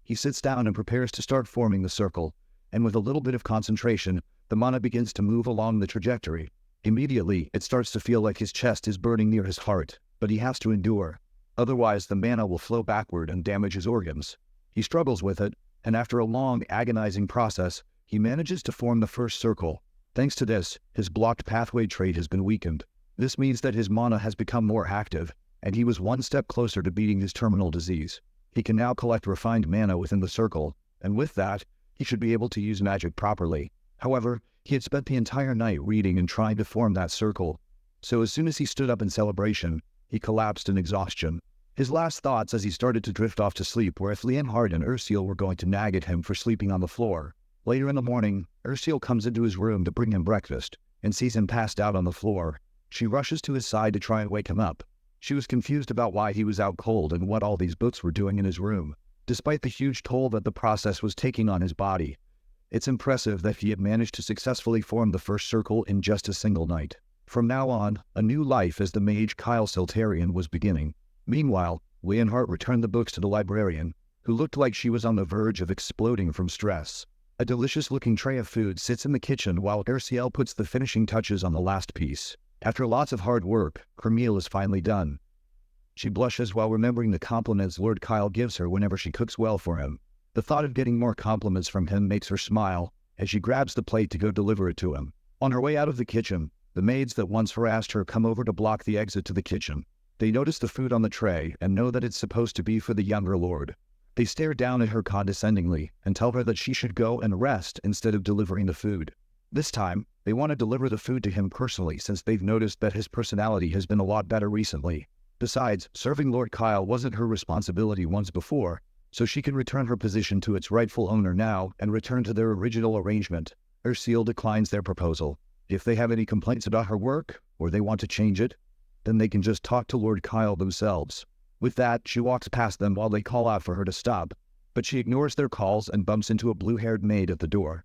S1: He sits down and prepares to start forming the circle, and with a little bit of concentration, the mana begins to move along the trajectory. Immediately, it starts to feel like his chest is burning near his heart, but he has to endure. Otherwise, the mana will flow backward and damage his organs. He struggles with it, and after a long, agonizing process, he manages to form the first circle. Thanks to this, his blocked pathway trait has been weakened. This means that his mana has become more active, and he was one step closer to beating his terminal disease. He can now collect refined mana within the circle, and with that, he should be able to use magic properly. However, he had spent the entire night reading and trying to form that circle, so as soon as he stood up in celebration, he collapsed in exhaustion. His last thoughts as he started to drift off to sleep were if Leonhard and Ursiel were going to nag at him for sleeping on the floor. Later in the morning, Ursiel comes into his room to bring him breakfast, and sees him passed out on the floor. She rushes to his side to try and wake him up. She was confused about why he was out cold and what all these books were doing in his room, despite the huge toll that the process was taking on his body. It's impressive that he had managed to successfully form the first circle in just a single night. From now on, a new life as the mage Kyle Siltarian was beginning. Meanwhile, Leonhard returned the books to the librarian, who looked like she was on the verge of exploding from stress. A delicious-looking tray of food sits in the kitchen while Ursiel puts the finishing touches on the last piece. After lots of hard work, her meal is finally done. She blushes while remembering the compliments Lord Kyle gives her whenever she cooks well for him. The thought of getting more compliments from him makes her smile as she grabs the plate to go deliver it to him. On her way out of the kitchen, the maids that once harassed her come over to block the exit to the kitchen. They notice the food on the tray and know that it's supposed to be for the younger lord. They stare down at her condescendingly and tell her that she should go and rest instead of delivering the food. This time, they want to deliver the food to him personally since they've noticed that his personality has been a lot better recently. Besides, serving Lord Kyle wasn't her responsibility once before, so she can return her position to its rightful owner now and return to their original arrangement. Ursiel declines their proposal. If they have any complaints about her work, or they want to change it, then they can just talk to Lord Kyle themselves. With that, she walks past them while they call out for her to stop, but she ignores their calls and bumps into a blue-haired maid at the door.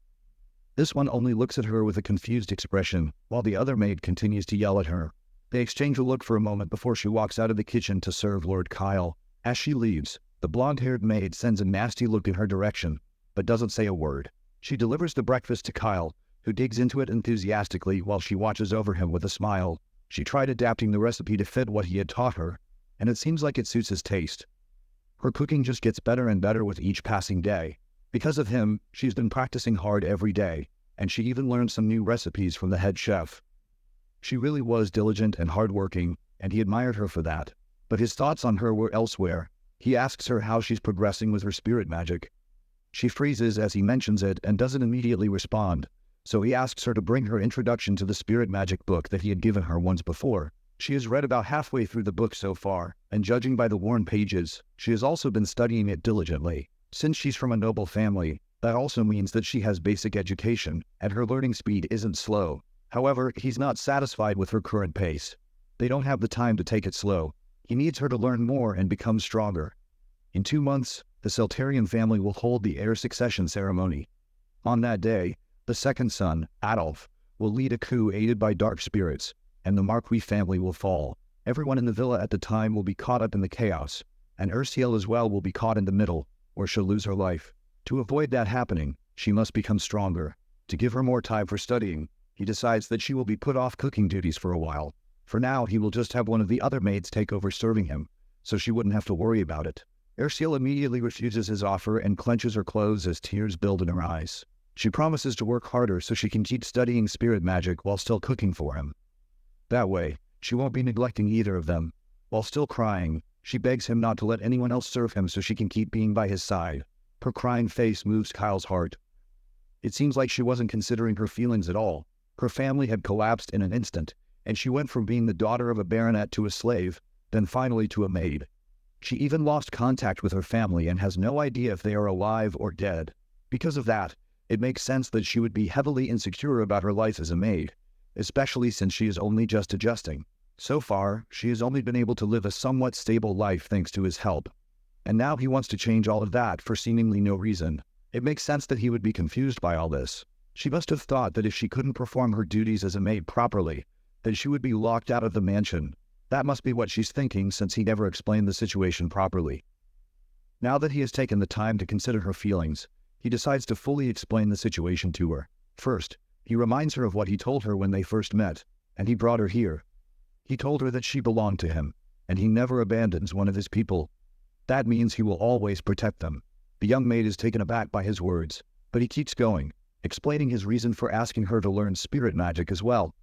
S1: This one only looks at her with a confused expression, while the other maid continues to yell at her. They exchange a look for a moment before she walks out of the kitchen to serve Lord Kyle. As she leaves, the blonde-haired maid sends a nasty look in her direction, but doesn't say a word. She delivers the breakfast to Kyle, who digs into it enthusiastically while she watches over him with a smile. She tried adapting the recipe to fit what he had taught her, and it seems like it suits his taste. Her cooking just gets better and better with each passing day. Because of him, she's been practicing hard every day, and she even learned some new recipes from the head chef. She really was diligent and hardworking, and he admired her for that. But his thoughts on her were elsewhere. He asks her how she's progressing with her spirit magic. She freezes as he mentions it and doesn't immediately respond, so he asks her to bring her introduction to the spirit magic book that he had given her once before. She has read about halfway through the book so far, and judging by the worn pages, she has also been studying it diligently. Since she's from a noble family, that also means that she has basic education, and her learning speed isn't slow. However, he's not satisfied with her current pace. They don't have the time to take it slow. He needs her to learn more and become stronger. In 2 months, the Siltarian family will hold the heir succession ceremony. On that day, the second son, Adolf, will lead a coup aided by dark spirits, and the Marquis family will fall. Everyone in the villa at the time will be caught up in the chaos, and Ursiel as well will be caught in the middle, or she'll lose her life. To avoid that happening, she must become stronger. To give her more time for studying, he decides that she will be put off cooking duties for a while. For now, he will just have one of the other maids take over serving him, so she wouldn't have to worry about it. Ursiel immediately refuses his offer and clenches her clothes as tears build in her eyes. She promises to work harder so she can keep studying spirit magic while still cooking for him. That way, she won't be neglecting either of them. While still crying, she begs him not to let anyone else serve him so she can keep being by his side. Her crying face moves Kyle's heart. It seems like she wasn't considering her feelings at all. Her family had collapsed in an instant, and she went from being the daughter of a baronet to a slave, then finally to a maid. She even lost contact with her family and has no idea if they are alive or dead. Because of that, it makes sense that she would be heavily insecure about her life as a maid, especially since she is only just adjusting. So far, she has only been able to live a somewhat stable life thanks to his help. And now he wants to change all of that for seemingly no reason. It makes sense that he would be confused by all this. She must have thought that if she couldn't perform her duties as a maid properly, then she would be locked out of the mansion. That must be what she's thinking since he never explained the situation properly. Now that he has taken the time to consider her feelings, he decides to fully explain the situation to her. First, he reminds her of what he told her when they first met, and he brought her here. He told her that she belonged to him, and he never abandons one of his people. That means he will always protect them. The young maid is taken aback by his words, but he keeps going, explaining his reason for asking her to learn spirit magic as well.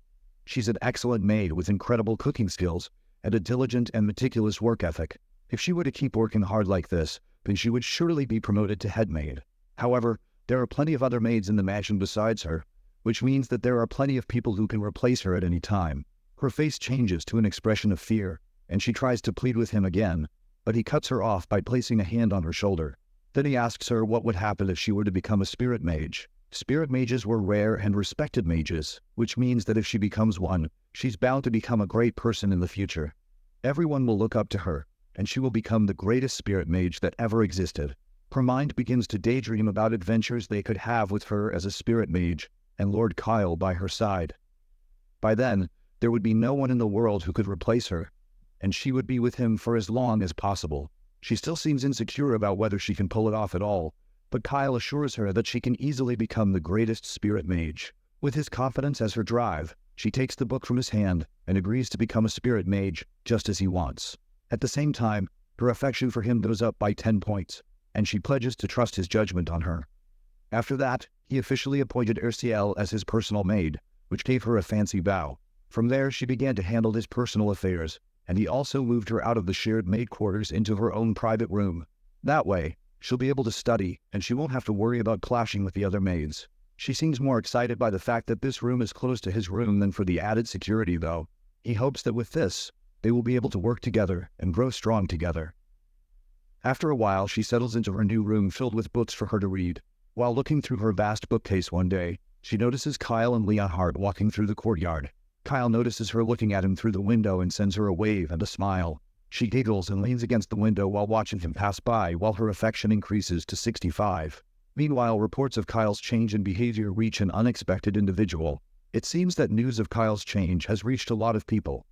S1: She's an excellent maid with incredible cooking skills and a diligent and meticulous work ethic. If she were to keep working hard like this, then she would surely be promoted to head maid. However, there are plenty of other maids in the mansion besides her, which means that there are plenty of people who can replace her at any time. Her face changes to an expression of fear, and she tries to plead with him again, but he cuts her off by placing a hand on her shoulder. Then he asks her what would happen if she were to become a spirit mage. Spirit mages were rare and respected mages, which means that if she becomes one, she's bound to become a great person in the future. Everyone will look up to her, and she will become the greatest spirit mage that ever existed. Her mind begins to daydream about adventures they could have with her as a spirit mage, and Lord Kyle by her side. By then, there would be no one in the world who could replace her, and she would be with him for as long as possible. She still seems insecure about whether she can pull it off at all, but Kyle assures her that she can easily become the greatest spirit mage. With his confidence as her drive, she takes the book from his hand and agrees to become a spirit mage just as he wants. At the same time, her affection for him goes up by 10 points, and she pledges to trust his judgment on her. After that, he officially appointed Urciel as his personal maid, which gave her a fancy bow. From there, she began to handle his personal affairs, and he also moved her out of the shared maid quarters into her own private room. That way, she'll be able to study, and she won't have to worry about clashing with the other maids. She seems more excited by the fact that this room is close to his room than for the added security, though. He hopes that with this, they will be able to work together and grow strong together. After a while, she settles into her new room filled with books for her to read. While looking through her vast bookcase one day, she notices Kyle and Leonhardt walking through the courtyard. Kyle notices her looking at him through the window and sends her a wave and a smile. She giggles and leans against the window while watching him pass by, while her affection increases to 65. Meanwhile, reports of Kyle's change in behavior reach an unexpected individual. It seems that news of Kyle's change has reached a lot of people.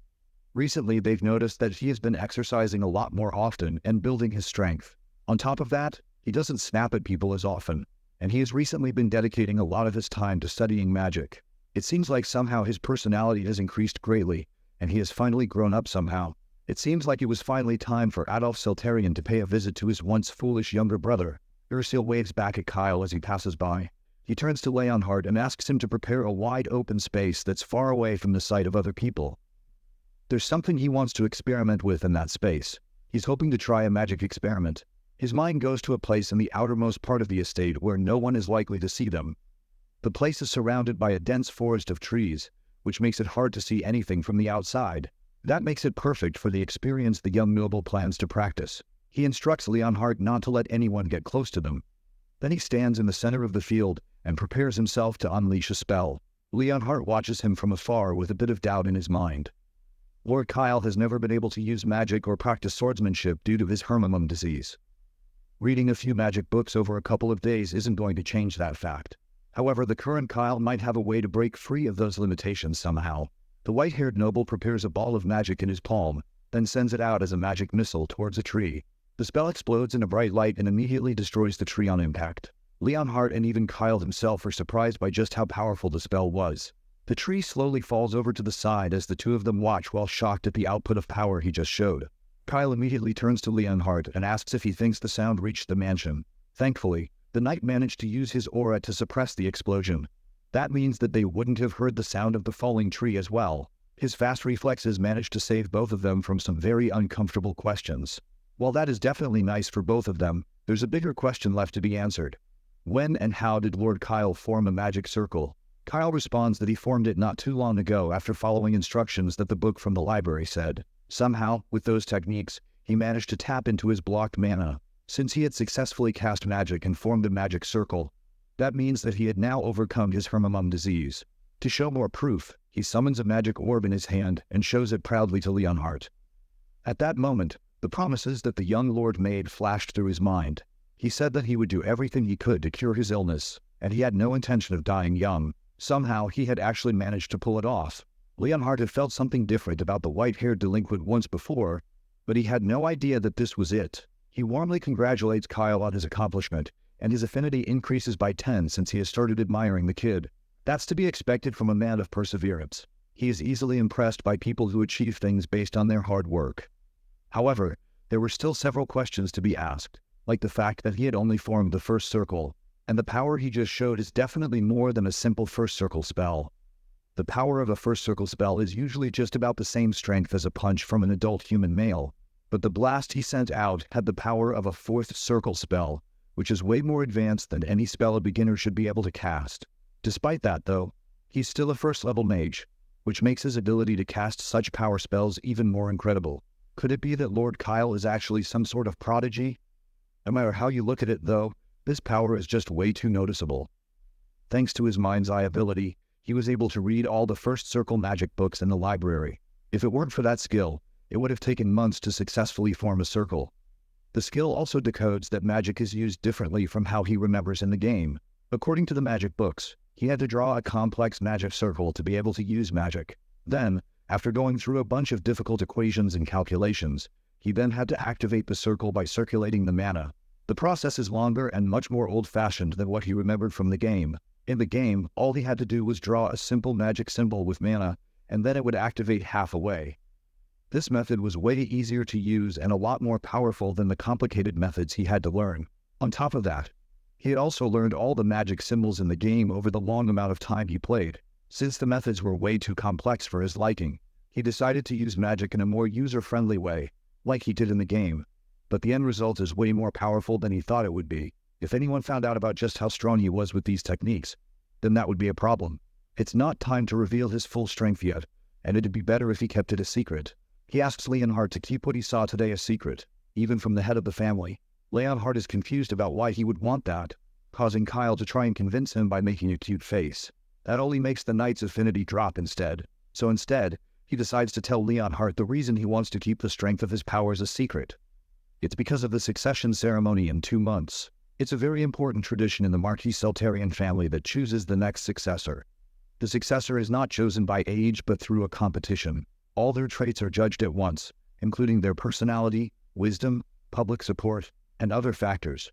S1: Recently, they've noticed that he has been exercising a lot more often and building his strength. On top of that, he doesn't snap at people as often, and he has recently been dedicating a lot of his time to studying magic. It seems like somehow his personality has increased greatly, and he has finally grown up somehow. It seems like it was finally time for Adolf Seltarian to pay a visit to his once foolish younger brother. Urciel waves back at Kyle as he passes by. He turns to Leonhardt and asks him to prepare a wide open space that's far away from the sight of other people. There's something he wants to experiment with in that space. He's hoping to try a magic experiment. His mind goes to a place in the outermost part of the estate where no one is likely to see them. The place is surrounded by a dense forest of trees, which makes it hard to see anything from the outside. That makes it perfect for the experience the young noble plans to practice. He instructs Leonhardt not to let anyone get close to them. Then he stands in the center of the field and prepares himself to unleash a spell. Leonhardt watches him from afar with a bit of doubt in his mind. Lord Kyle has never been able to use magic or practice swordsmanship due to his Hermamum disease. Reading a few magic books over a couple of days isn't going to change that fact. However, the current Kyle might have a way to break free of those limitations somehow. The white-haired noble prepares a ball of magic in his palm, then sends it out as a magic missile towards a tree. The spell explodes in a bright light and immediately destroys the tree on impact. Leonhardt and even Kyle himself are surprised by just how powerful the spell was. The tree slowly falls over to the side as the two of them watch while shocked at the output of power he just showed. Kyle immediately turns to Leonhardt and asks if he thinks the sound reached the mansion. Thankfully, the knight managed to use his aura to suppress the explosion. That means that they wouldn't have heard the sound of the falling tree as well. His fast reflexes managed to save both of them from some very uncomfortable questions. While that is definitely nice for both of them, there's a bigger question left to be answered. When and how did Lord Kyle form a magic circle? Kyle responds that he formed it not too long ago after following instructions that the book from the library said. Somehow, with those techniques, he managed to tap into his blocked mana. Since he had successfully cast magic and formed a magic circle, that means that he had now overcome his Hermamum disease. To show more proof, he summons a magic orb in his hand and shows it proudly to Leonhardt. At that moment, the promises that the young lord made flashed through his mind. He said that he would do everything he could to cure his illness, and he had no intention of dying young. Somehow, he had actually managed to pull it off. Leonhardt had felt something different about the white-haired delinquent once before, but he had no idea that this was it. He warmly congratulates Kyle on his accomplishment, and his affinity increases by 10 since he has started admiring the kid. That's to be expected from a man of perseverance. He is easily impressed by people who achieve things based on their hard work. However, there were still several questions to be asked, like the fact that he had only formed the first circle, and the power he just showed is definitely more than a simple first circle spell. The power of a first circle spell is usually just about the same strength as a punch from an adult human male. but the blast he sent out had the power of a fourth circle spell, which is way more advanced than any spell a beginner should be able to cast. Despite that, though, he's still a first-level mage, which makes his ability to cast such power spells even more incredible. Could it be that Lord Kyle is actually some sort of prodigy? No matter how you look at it, though, this power is just way too noticeable. Thanks to his mind's eye ability, he was able to read all the first circle magic books in the library. If it weren't for that skill, it would have taken months to successfully form a circle. The skill also decodes that magic is used differently from how he remembers in the game. According to the magic books, he had to draw a complex magic circle to be able to use magic. Then, after going through a bunch of difficult equations and calculations, he then had to activate the circle by circulating the mana. The process is longer and much more old-fashioned than what he remembered from the game. In the game, all he had to do was draw a simple magic symbol with mana, and then it would activate half away. This method was way easier to use and a lot more powerful than the complicated methods he had to learn. On top of that, he had also learned all the magic symbols in the game over the long amount of time he played. Since the methods were way too complex for his liking, he decided to use magic in a more user-friendly way, like he did in the game. But the end result is way more powerful than he thought it would be. If anyone found out about just how strong he was with these techniques, then that would be a problem. It's not time to reveal his full strength yet, and it'd be better if he kept it a secret. He asks Leonhardt to keep what he saw today a secret, even from the head of the family. Leonhardt is confused about why he would want that, causing Kyle to try and convince him by making a cute face. That only makes the knight's affinity drop instead. So instead, he decides to tell Leonhardt the reason he wants to keep the strength of his powers a secret. It's because of the succession ceremony in 2 months. It's a very important tradition in the Marquis family that chooses the next successor. The successor is not chosen by age but through a competition. All their traits are judged at once, including their personality, wisdom, public support, and other factors.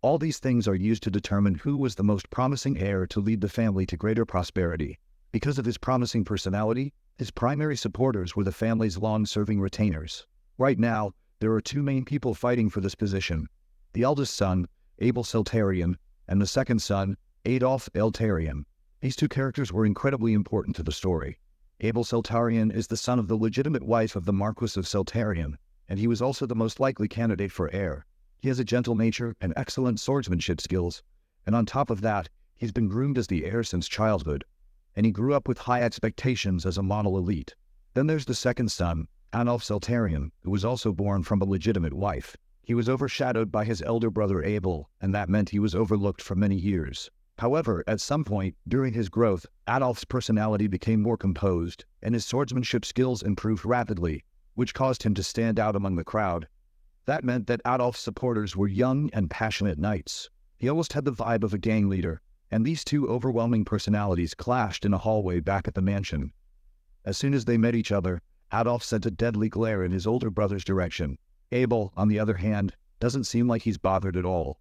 S1: All these things are used to determine who was the most promising heir to lead the family to greater prosperity. Because of his promising personality, his primary supporters were the family's long-serving retainers. Right now, there are 2 main people fighting for this position: the eldest son, Abel Seltarian, and the second son, Adolf Eltarian. These 2 characters were incredibly important to the story. Abel Seltarian is the son of the legitimate wife of the Marquis of Seltarian, and he was also the most likely candidate for heir. He has a gentle nature and excellent swordsmanship skills, and on top of that, he's been groomed as the heir since childhood, and he grew up with high expectations as a model elite. Then there's the second son, Adolf Seltarian, who was also born from a legitimate wife. He was overshadowed by his elder brother Abel, and that meant he was overlooked for many years. However, at some point, during his growth, Adolf's personality became more composed, and his swordsmanship skills improved rapidly, which caused him to stand out among the crowd. That meant that Adolf's supporters were young and passionate knights. He almost had the vibe of a gang leader, and these 2 overwhelming personalities clashed in a hallway back at the mansion. As soon as they met each other, Adolf sent a deadly glare in his older brother's direction. Abel, on the other hand, doesn't seem like he's bothered at all.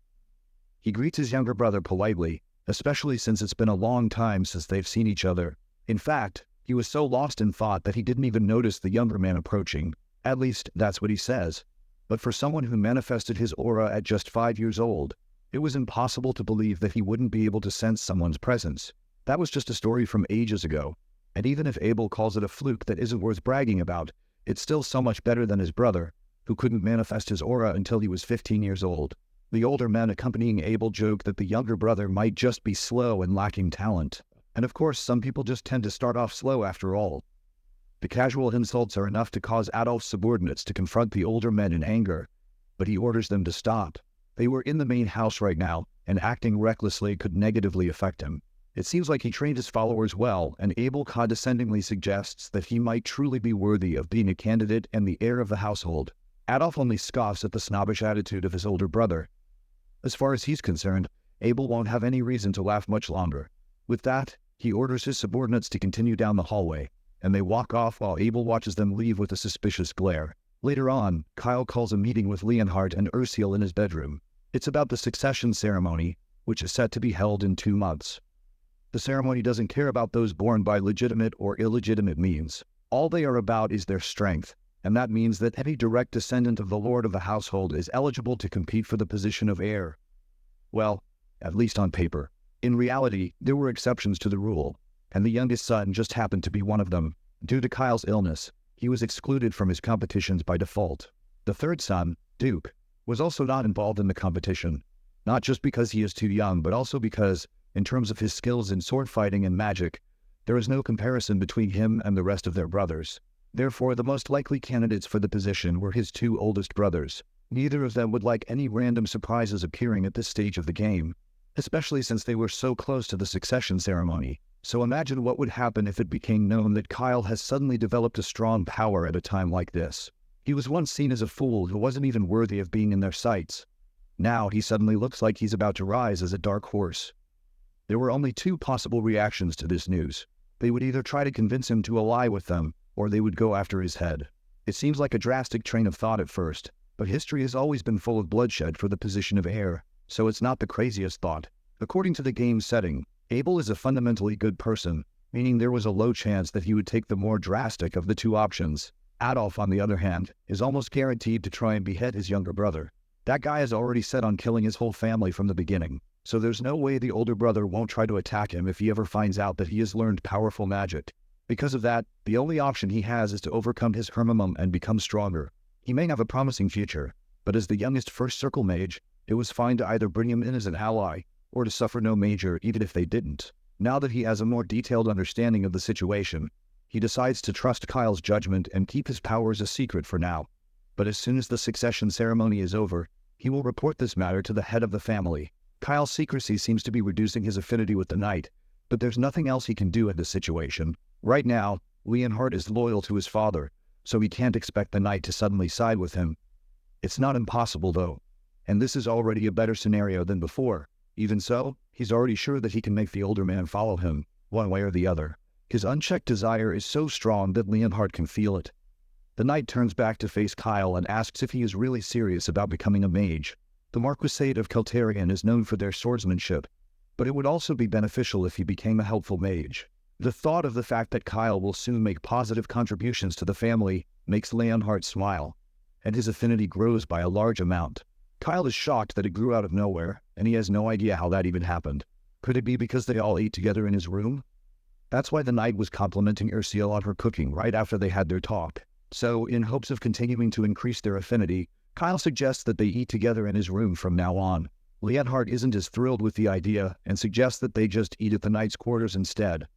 S1: He greets his younger brother politely, especially since it's been a long time since they've seen each other. In fact, he was so lost in thought that he didn't even notice the younger man approaching. At least, that's what he says. But for someone who manifested his aura at just 5 years old, it was impossible to believe that he wouldn't be able to sense someone's presence. That was just a story from ages ago, and even if Abel calls it a fluke that isn't worth bragging about, it's still so much better than his brother, who couldn't manifest his aura until he was 15 years old. The older men accompanying Abel joked that the younger brother might just be slow and lacking talent. And of course, some people just tend to start off slow after all. The casual insults are enough to cause Adolf's subordinates to confront the older men in anger, but he orders them to stop. They were in the main house right now, and acting recklessly could negatively affect him. It seems like he trained his followers well, and Abel condescendingly suggests that he might truly be worthy of being a candidate and the heir of the household. Adolf only scoffs at the snobbish attitude of his older brother. As far as he's concerned, Abel won't have any reason to laugh much longer. With that, he orders his subordinates to continue down the hallway, and they walk off while Abel watches them leave with a suspicious glare. Later on, Kyle calls a meeting with Leonhardt and Ursula in his bedroom. It's about the succession ceremony, which is set to be held in 2 months. The ceremony doesn't care about those born by legitimate or illegitimate means. All they are about is their strength, and that means that any direct descendant of the lord of the household is eligible to compete for the position of heir. Well, at least on paper. In reality, there were exceptions to the rule, and the youngest son just happened to be one of them. Due to Kyle's illness, he was excluded from his competitions by default. The third son, Duke, was also not involved in the competition, not just because he is too young, but also because, in terms of his skills in sword fighting and magic, there is no comparison between him and the rest of their brothers. Therefore, the most likely candidates for the position were his two oldest brothers. Neither of them would like any random surprises appearing at this stage of the game, especially since they were so close to the succession ceremony. So imagine what would happen if it became known that Kyle has suddenly developed a strong power at a time like this. He was once seen as a fool who wasn't even worthy of being in their sights. Now he suddenly looks like he's about to rise as a dark horse. There were only two possible reactions to this news. They would either try to convince him to ally with them, or they would go after his head. It seems like a drastic train of thought at first, but history has always been full of bloodshed for the position of heir, so it's not the craziest thought. According to the game's setting, Abel is a fundamentally good person, meaning there was a low chance that he would take the more drastic of the two options. Adolf, on the other hand, is almost guaranteed to try and behead his younger brother. That guy is already set on killing his whole family from the beginning, so there's no way the older brother won't try to attack him if he ever finds out that he has learned powerful magic. Because of that, the only option he has is to overcome his hermimum and become stronger. He may have a promising future, but as the youngest first circle mage, it was fine to either bring him in as an ally, or to suffer no major even if they didn't. Now that he has a more detailed understanding of the situation, he decides to trust Kyle's judgment and keep his powers a secret for now. But as soon as the succession ceremony is over, he will report this matter to the head of the family. Kyle's secrecy seems to be reducing his affinity with the knight, but there's nothing else he can do in this situation. Right now, Leonhardt is loyal to his father, so he can't expect the knight to suddenly side with him. It's not impossible though, and this is already a better scenario than before. Even so, he's already sure that he can make the older man follow him, one way or the other. His unchecked desire is so strong that Leonhardt can feel it. The knight turns back to face Kyle and asks if he is really serious about becoming a mage. The Marquisate of Keltarian is known for their swordsmanship, but it would also be beneficial if he became a helpful mage. The thought of the fact that Kyle will soon make positive contributions to the family makes Leonhardt smile, and his affinity grows by a large amount. Kyle is shocked that it grew out of nowhere, and he has no idea how that even happened. Could it be because they all ate together in his room? That's why the knight was complimenting Ursula on her cooking right after they had their talk. So, in hopes of continuing to increase their affinity, Kyle suggests that they eat together in his room from now on. Leonhardt isn't as thrilled with the idea and suggests that they just eat at the knight's quarters instead.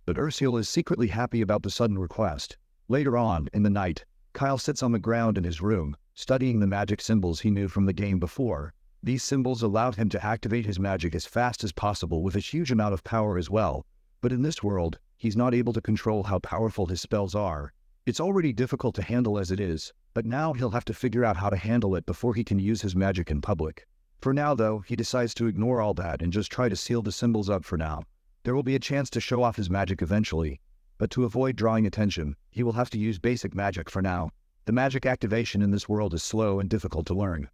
S1: But Ursula is secretly happy about the sudden request. Later on, in the night, Kyle sits on the ground in his room, studying the magic symbols he knew from the game before. These symbols allowed him to activate his magic as fast as possible with a huge amount of power as well. But in this world, he's not able to control how powerful his spells are. It's already difficult to handle as it is, but now he'll have to figure out how to handle it before he can use his magic in public. For now though, he decides to ignore all that and just try to seal the symbols up for now. There will be a chance to show off his magic eventually, but to avoid drawing attention, he will have to use basic magic for now. The magic activation in this world is slow and difficult to learn,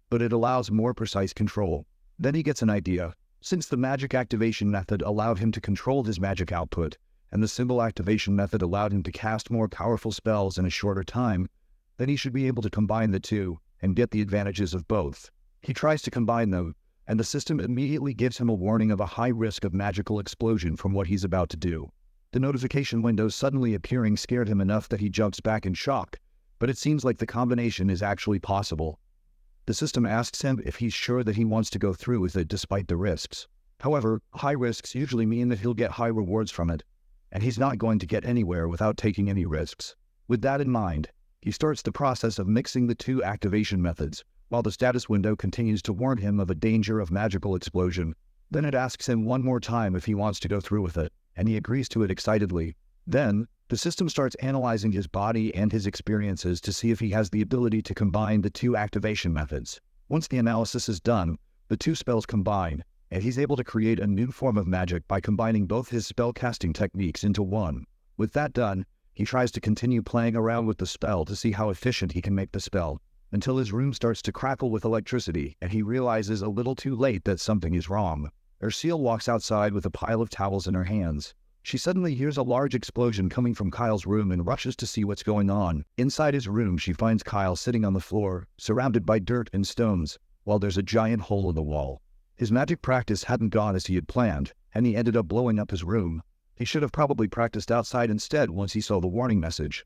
S1: but it allows more precise control. Then he gets an idea. Since the magic activation method allowed him to control his magic output, and the symbol activation method allowed him to cast more powerful spells in a shorter time, then he should be able to combine the two and get the advantages of both. He tries to combine them, and the system immediately gives him a warning of a high risk of magical explosion from what he's about to do. The notification window suddenly appearing scared him enough that he jumps back in shock, but it seems like the combination is actually possible. The system asks him if he's sure that he wants to go through with it despite the risks. However, high risks usually mean that he'll get high rewards from it, and he's not going to get anywhere without taking any risks. With that in mind, he starts the process of mixing the two activation methods, while the status window continues to warn him of a danger of magical explosion. Then it asks him one more time if he wants to go through with it, and he agrees to it excitedly. Then, the system starts analyzing his body and his experiences to see if he has the ability to combine the two activation methods. Once the analysis is done, the two spells combine, and he's able to create a new form of magic by combining both his spellcasting techniques into one. With that done, he tries to continue playing around with the spell to see how efficient he can make the spell, until his room starts to crackle with electricity and he realizes a little too late that something is wrong. Ursula walks outside with a pile of towels in her hands. She suddenly hears a large explosion coming from Kyle's room and rushes to see what's going on. Inside his room, she finds Kyle sitting on the floor, surrounded by dirt and stones, while there's a giant hole in the wall. His magic practice hadn't gone as he had planned, and he ended up blowing up his room. He should have probably practiced outside instead once he saw the warning message.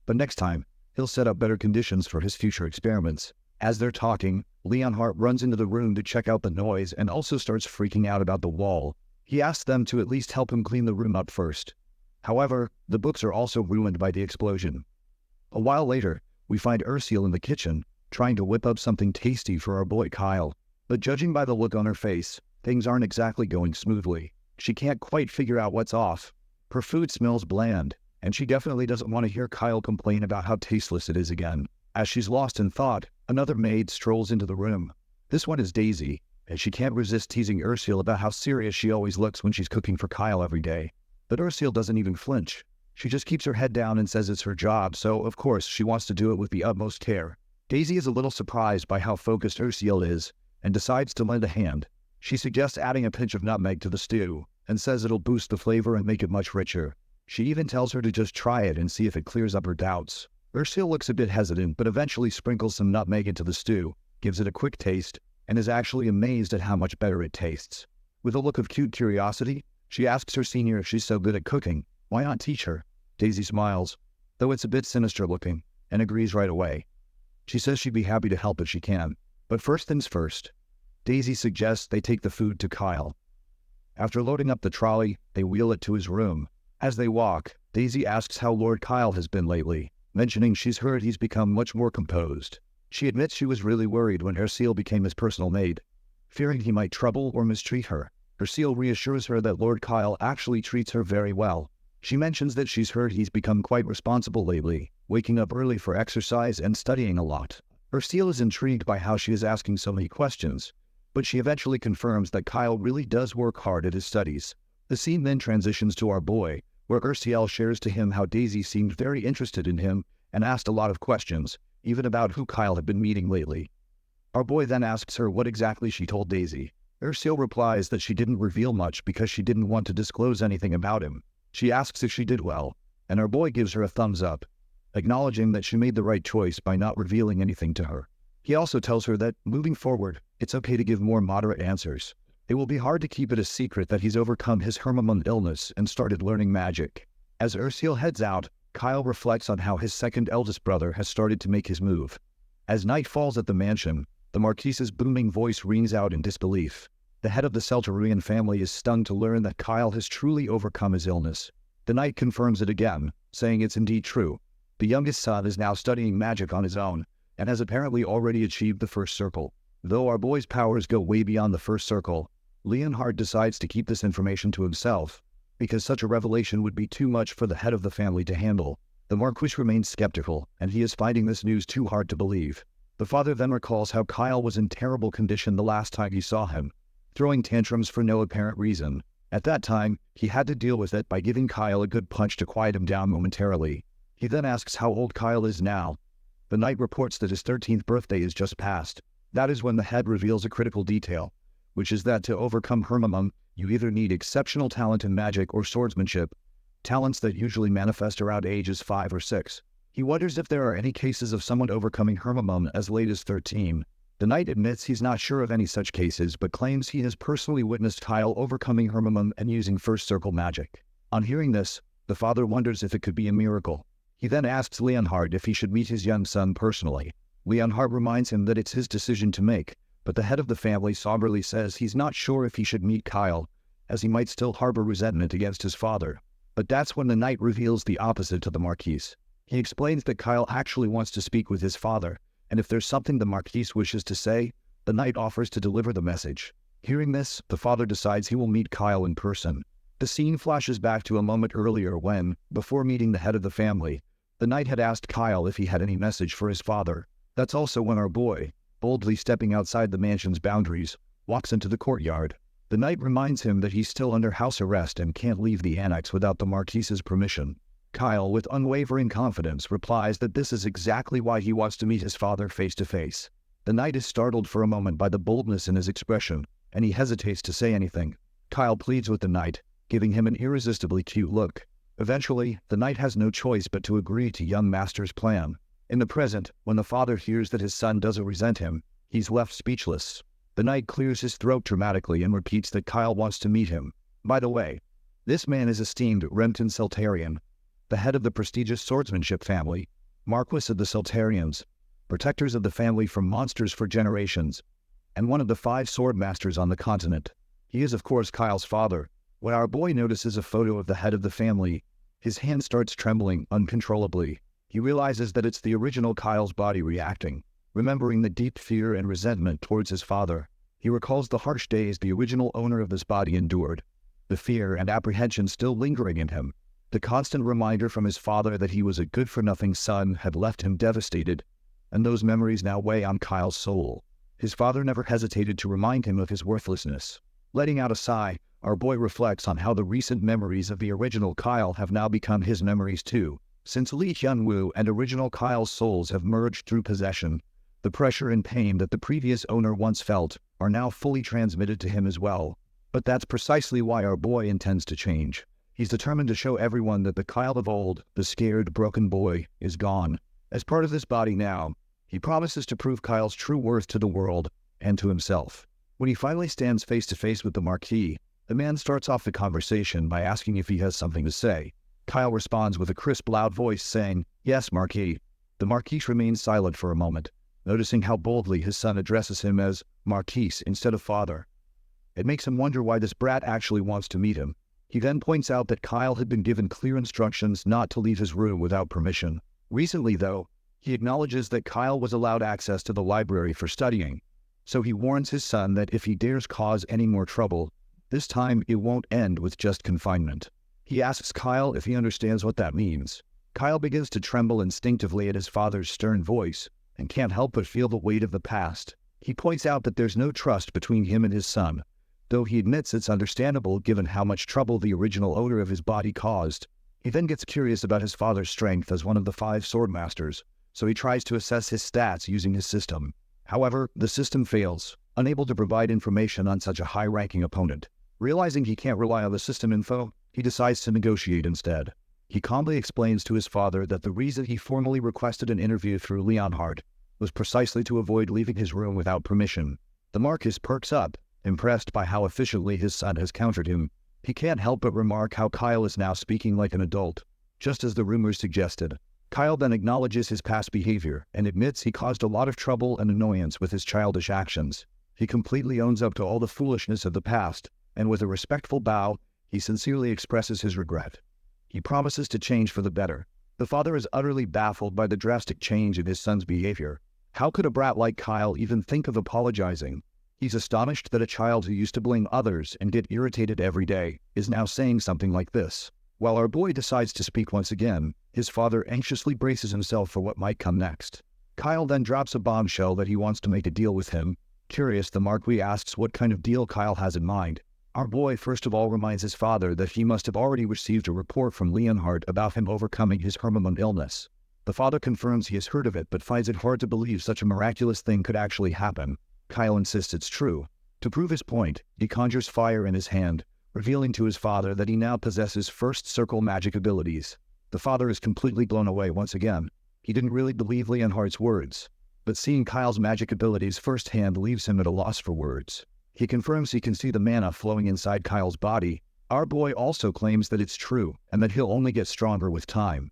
S1: But next time, He'll set up better conditions for his future experiments. As they're talking, Leonhardt runs into the room to check out the noise and also starts freaking out about the wall. He asks them to at least help him clean the room up first. However, the books are also ruined by the explosion. A while later, we find Ursula in the kitchen, trying to whip up something tasty for our boy Kyle. But judging by the look on her face, things aren't exactly going smoothly. She can't quite figure out what's off. Her food smells bland, and she definitely doesn't want to hear Kyle complain about how tasteless it is again. As she's lost in thought, another maid strolls into the room. This one is Daisy, and she can't resist teasing Ursula about how serious she always looks when she's cooking for Kyle every day. But Ursula doesn't even flinch. She just keeps her head down and says it's her job, so of course she wants to do it with the utmost care. Daisy is a little surprised by how focused Ursula is, and decides to lend a hand. She suggests adding a pinch of nutmeg to the stew, and says it'll boost the flavor and make it much richer. She even tells her to just try it and see if it clears up her doubts. Ursula looks a bit hesitant, but eventually sprinkles some nutmeg into the stew, gives it a quick taste, and is actually amazed at how much better it tastes. With a look of cute curiosity, she asks her senior if she's so good at cooking, why not teach her? Daisy smiles, though it's a bit sinister looking, and agrees right away. She says she'd be happy to help if she can, but first things first. Daisy suggests they take the food to Kyle. After loading up the trolley, they wheel it to his room. As they walk, Daisy asks how Lord Kyle has been lately, mentioning she's heard he's become much more composed. She admits she was really worried when Ursula became his personal maid, fearing he might trouble or mistreat her. Ursula reassures her that Lord Kyle actually treats her very well. She mentions that she's heard he's become quite responsible lately, waking up early for exercise and studying a lot. Ursula is intrigued by how she is asking so many questions, but she eventually confirms that Kyle really does work hard at his studies. The scene then transitions to our boy, where Ursula shares to him how Daisy seemed very interested in him and asked a lot of questions, even about who Kyle had been meeting lately. Our boy then asks her what exactly she told Daisy. Ursula replies that she didn't reveal much because she didn't want to disclose anything about him. She asks if she did well, and our boy gives her a thumbs up, acknowledging that she made the right choice by not revealing anything to her. He also tells her that, moving forward, it's okay to give more moderate answers. It will be hard to keep it a secret that he's overcome his Hermamund illness and started learning magic. As Ursula heads out, Kyle reflects on how his second eldest brother has started to make his move. As night falls at the mansion, the Marquis's booming voice rings out in disbelief. The head of the Celtarian family is stunned to learn that Kyle has truly overcome his illness. The knight confirms it again, saying it's indeed true. The youngest son is now studying magic on his own, and has apparently already achieved the first circle. Though our boy's powers go way beyond the first circle, Leonhardt decides to keep this information to himself, because such a revelation would be too much for the head of the family to handle. The Marquis remains skeptical, and he is finding this news too hard to believe. The father then recalls how Kyle was in terrible condition the last time he saw him, throwing tantrums for no apparent reason. At that time, he had to deal with it by giving Kyle a good punch to quiet him down momentarily. He then asks how old Kyle is now. The knight reports that his 13th birthday is just past. That is when the head reveals a critical detail, which is that to overcome Hermamund, you either need exceptional talent in magic or swordsmanship, talents that usually manifest around ages 5 or 6. He wonders if there are any cases of someone overcoming Hermamund as late as 13. The knight admits he's not sure of any such cases, but claims he has personally witnessed Kyle overcoming Hermamund and using first circle magic. On hearing this, the father wonders if it could be a miracle. He then asks Leonhardt if he should meet his young son personally. Leonhardt reminds him that it's his decision to make, but the head of the family somberly says he's not sure if he should meet Kyle, as he might still harbor resentment against his father. But that's when the knight reveals the opposite to the Marquis. He explains that Kyle actually wants to speak with his father, and if there's something the Marquis wishes to say, the knight offers to deliver the message. Hearing this, the father decides he will meet Kyle in person. The scene flashes back to a moment earlier when, before meeting the head of the family, the knight had asked Kyle if he had any message for his father. That's also when our boy, boldly stepping outside the mansion's boundaries, walks into the courtyard. The knight reminds him that he's still under house arrest and can't leave the annex without the Marquis's permission. Kyle, with unwavering confidence, replies that this is exactly why he wants to meet his father face to face. The knight is startled for a moment by the boldness in his expression, and he hesitates to say anything. Kyle pleads with the knight, giving him an irresistibly cute look. Eventually, the knight has no choice but to agree to young master's plan. In the present, when the father hears that his son doesn't resent him, he's left speechless. The knight clears his throat dramatically and repeats that Kyle wants to meet him. By the way, this man is esteemed Renton Celtarian, the head of the prestigious swordsmanship family, Marquis of the Soltarians, protectors of the family from monsters for generations, and one of the 5 sword masters on the continent. He is, of course, Kyle's father. When our boy notices a photo of the head of the family, his hand starts trembling uncontrollably. He realizes that it's the original Kyle's body reacting, remembering the deep fear and resentment towards his father. He recalls the harsh days the original owner of this body endured, the fear and apprehension still lingering in him. The constant reminder from his father that he was a good-for-nothing son had left him devastated, and those memories now weigh on Kyle's soul. His father never hesitated to remind him of his worthlessness. Letting out a sigh, our boy reflects on how the recent memories of the original Kyle have now become his memories too. Since Lee Hyun-woo and original Kyle's souls have merged through possession, the pressure and pain that the previous owner once felt are now fully transmitted to him as well. But that's precisely why our boy intends to change. He's determined to show everyone that the Kyle of old, the scared, broken boy, is gone. As part of this body now, he promises to prove Kyle's true worth to the world and to himself. When he finally stands face to face with the Marquis, the man starts off the conversation by asking if he has something to say. Kyle responds with a crisp, loud voice saying, "Yes, Marquis." The Marquis remains silent for a moment, noticing how boldly his son addresses him as Marquis instead of father. It makes him wonder why this brat actually wants to meet him. He then points out that Kyle had been given clear instructions not to leave his room without permission. Recently, though, he acknowledges that Kyle was allowed access to the library for studying, so he warns his son that if he dares cause any more trouble, this time it won't end with just confinement. He asks Kyle if he understands what that means. Kyle begins to tremble instinctively at his father's stern voice and can't help but feel the weight of the past. He points out that there's no trust between him and his son, though he admits it's understandable given how much trouble the original owner of his body caused. He then gets curious about his father's strength as one of the 5 sword masters, so he tries to assess his stats using his system. However, the system fails, unable to provide information on such a high-ranking opponent. Realizing he can't rely on the system info, he decides to negotiate instead. He calmly explains to his father that the reason he formally requested an interview through Leonhardt was precisely to avoid leaving his room without permission. The Marquis perks up, impressed by how efficiently his son has countered him. He can't help but remark how Kyle is now speaking like an adult, just as the rumors suggested. Kyle then acknowledges his past behavior and admits he caused a lot of trouble and annoyance with his childish actions. He completely owns up to all the foolishness of the past, and with a respectful bow, he sincerely expresses his regret. He promises to change for the better. The father is utterly baffled by the drastic change in his son's behavior. How could a brat like Kyle even think of apologizing? He's astonished that a child who used to blame others and get irritated every day is now saying something like this. While our boy decides to speak once again, his father anxiously braces himself for what might come next. Kyle then drops a bombshell that he wants to make a deal with him. Curious, the Marquis asks what kind of deal Kyle has in mind. Our boy first of all reminds his father that he must have already received a report from Leonhardt about him overcoming his Hermamund illness. The father confirms he has heard of it but finds it hard to believe such a miraculous thing could actually happen. Kyle insists it's true. To prove his point, he conjures fire in his hand, revealing to his father that he now possesses first circle magic abilities. The father is completely blown away once again. He didn't really believe Leonhardt's words, but seeing Kyle's magic abilities firsthand leaves him at a loss for words. He confirms he can see the mana flowing inside Kyle's body. Our boy also claims that it's true, and that he'll only get stronger with time.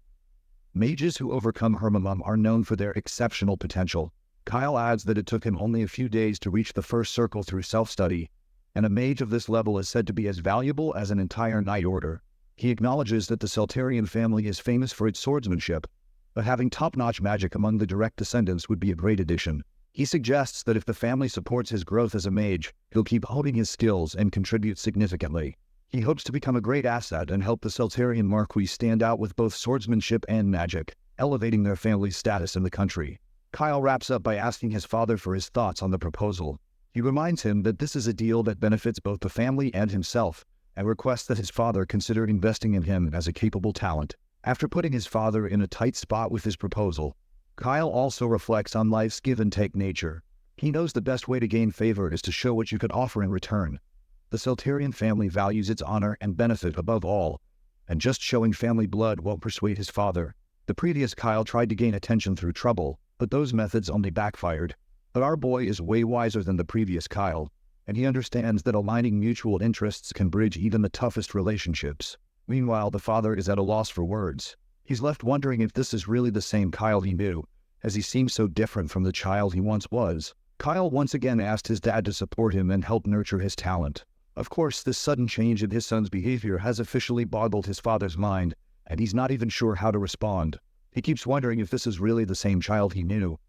S1: Mages who overcome Hermamum are known for their exceptional potential. Kyle adds that it took him only a few days to reach the first circle through self-study, and a mage of this level is said to be as valuable as an entire knight order. He acknowledges that the Soltarian family is famous for its swordsmanship, but having top-notch magic among the direct descendants would be a great addition. He suggests that if the family supports his growth as a mage, he'll keep honing his skills and contribute significantly. He hopes to become a great asset and help the Soltarian Marquis stand out with both swordsmanship and magic, elevating their family's status in the country. Kyle wraps up by asking his father for his thoughts on the proposal. He reminds him that this is a deal that benefits both the family and himself, and requests that his father consider investing in him as a capable talent. After putting his father in a tight spot with his proposal, Kyle also reflects on life's give-and-take nature. He knows the best way to gain favor is to show what you could offer in return. The Soltarian family values its honor and benefit above all, and just showing family blood won't persuade his father. The previous Kyle tried to gain attention through trouble, but those methods only backfired. But our boy is way wiser than the previous Kyle, and he understands that aligning mutual interests can bridge even the toughest relationships. Meanwhile, the father is at a loss for words. He's left wondering if this is really the same Kyle he knew, as he seems so different from the child he once was. Kyle once again asked his dad to support him and help nurture his talent. Of course, this sudden change in his son's behavior has officially boggled his father's mind, and he's not even sure how to respond. He keeps wondering if this is really the same child he knew.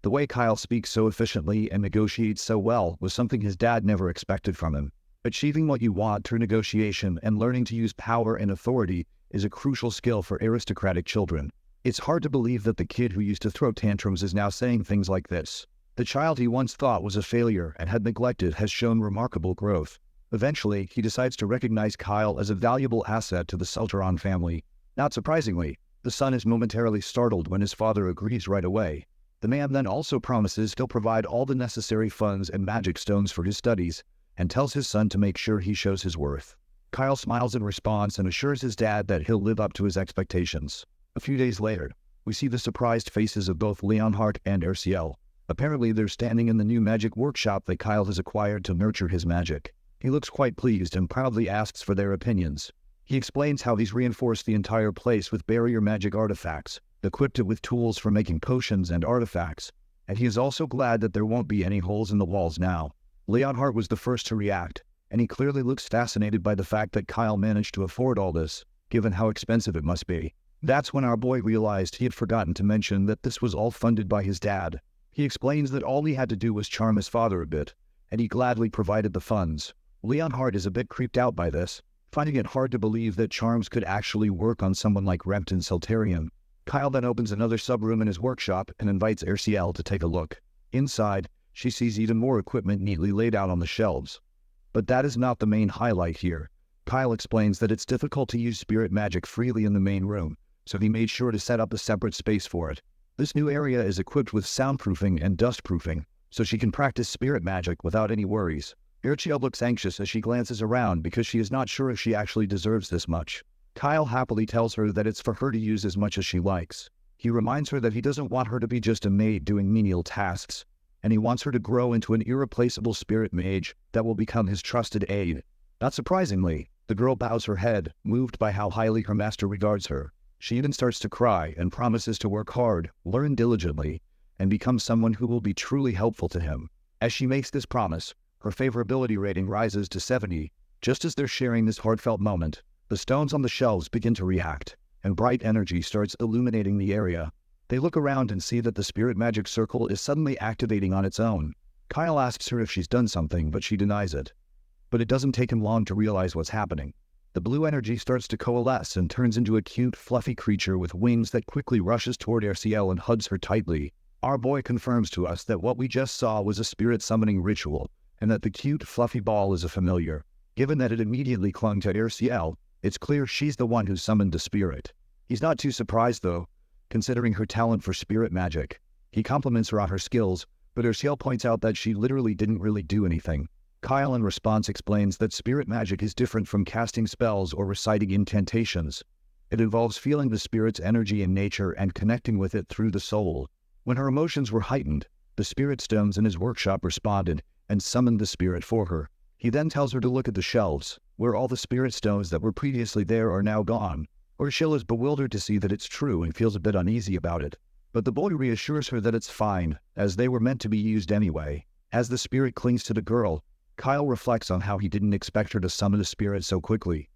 S1: The way Kyle speaks so efficiently and negotiates so well was something his dad never expected from him. Achieving what you want through negotiation and learning to use power and authority is a crucial skill for aristocratic children. It's hard to believe that the kid who used to throw tantrums is now saying things like this. The child he once thought was a failure and had neglected has shown remarkable growth. Eventually, he decides to recognize Kyle as a valuable asset to the Sultaron family. Not surprisingly, the son is momentarily startled when his father agrees right away. The man then also promises he'll provide all the necessary funds and magic stones for his studies, and tells his son to make sure he shows his worth. Kyle smiles in response and assures his dad that he'll live up to his expectations. A few days later, we see the surprised faces of both Leonhardt and Erciel. Apparently, they're standing in the new magic workshop that Kyle has acquired to nurture his magic. He looks quite pleased and proudly asks for their opinions. He explains how he's reinforced the entire place with barrier magic artifacts, equipped it with tools for making potions and artifacts, and he is also glad that there won't be any holes in the walls now. Leonhardt was the first to react, and he clearly looks fascinated by the fact that Kyle managed to afford all this, given how expensive it must be. That's when our boy realized he had forgotten to mention that this was all funded by his dad. He explains that all he had to do was charm his father a bit, and he gladly provided the funds. Leonhardt is a bit creeped out by this, finding it hard to believe that charms could actually work on someone like Repton Sultarian. Kyle then opens another sub-room in his workshop and invites Erciel to take a look. Inside, she sees even more equipment neatly laid out on the shelves. But that is not the main highlight here. Kyle explains that it's difficult to use spirit magic freely in the main room, so he made sure to set up a separate space for it. This new area is equipped with soundproofing and dustproofing, so she can practice spirit magic without any worries. Erciel looks anxious as she glances around because she is not sure if she actually deserves this much. Kyle happily tells her that it's for her to use as much as she likes. He reminds her that he doesn't want her to be just a maid doing menial tasks, and he wants her to grow into an irreplaceable spirit mage that will become his trusted aide. Not surprisingly, the girl bows her head, moved by how highly her master regards her. She even starts to cry and promises to work hard, learn diligently, and become someone who will be truly helpful to him. As she makes this promise, her favorability rating rises to 70. Just as they're sharing this heartfelt moment, the stones on the shelves begin to react, and bright energy starts illuminating the area. They look around and see that the spirit magic circle is suddenly activating on its own. Kyle asks her if she's done something, but she denies it. But it doesn't take him long to realize what's happening. The blue energy starts to coalesce and turns into a cute, fluffy creature with wings that quickly rushes toward Erciel and hugs her tightly. Our boy confirms to us that what we just saw was a spirit summoning ritual, and that the cute, fluffy ball is a familiar. Given that it immediately clung to Erciel, it's clear she's the one who summoned the spirit. He's not too surprised, though, considering her talent for spirit magic. He compliments her on her skills, but Erciel points out that she literally didn't really do anything. Kyle in response explains that spirit magic is different from casting spells or reciting incantations. It involves feeling the spirit's energy in nature and connecting with it through the soul. When her emotions were heightened, the spirit stones in his workshop responded and summoned the spirit for her. He then tells her to look at the shelves, where all the spirit stones that were previously there are now gone. Erciel is bewildered to see that it's true and feels a bit uneasy about it. But the boy reassures her that it's fine, as they were meant to be used anyway. As the spirit clings to the girl, Kyle reflects on how he didn't expect her to summon a spirit so quickly.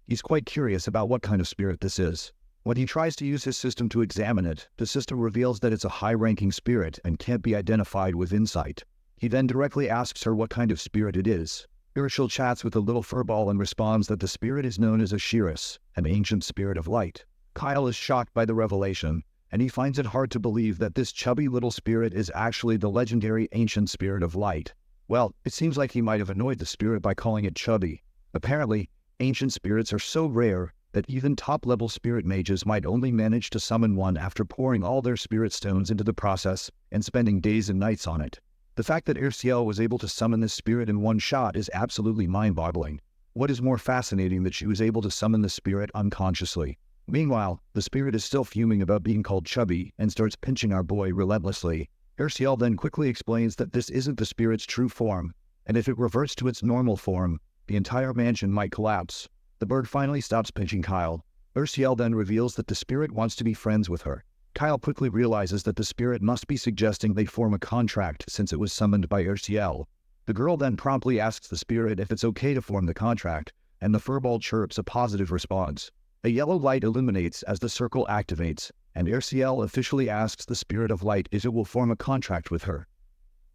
S1: He's quite curious about what kind of spirit this is. When he tries to use his system to examine it, the system reveals that it's a high-ranking spirit and can't be identified with insight. He then directly asks her what kind of spirit it is. Erciel chats with the little furball and responds that the spirit is known as a Shiris, an ancient spirit of light. Kyle is shocked by the revelation, and he finds it hard to believe that this chubby little spirit is actually the legendary ancient spirit of light. Well, it seems like he might have annoyed the spirit by calling it chubby. Apparently, ancient spirits are so rare that even top-level spirit mages might only manage to summon one after pouring all their spirit stones into the process and spending days and nights on it. The fact that Erciel was able to summon this spirit in one shot is absolutely mind-boggling. What is more fascinating that she was able to summon the spirit unconsciously. Meanwhile, the spirit is still fuming about being called chubby and starts pinching our boy relentlessly. Erciel then quickly explains that this isn't the spirit's true form, and if it reverts to its normal form, the entire mansion might collapse. The bird finally stops pinching Kyle, Ursiel then reveals that the spirit wants to be friends with her. Kyle quickly realizes that the spirit must be suggesting they form a contract since it was summoned by Ursiel. The girl then promptly asks the spirit if it's okay to form the contract, and the furball chirps a positive response. A yellow light illuminates as the circle activates, and Ursiel officially asks the spirit of light if it will form a contract with her.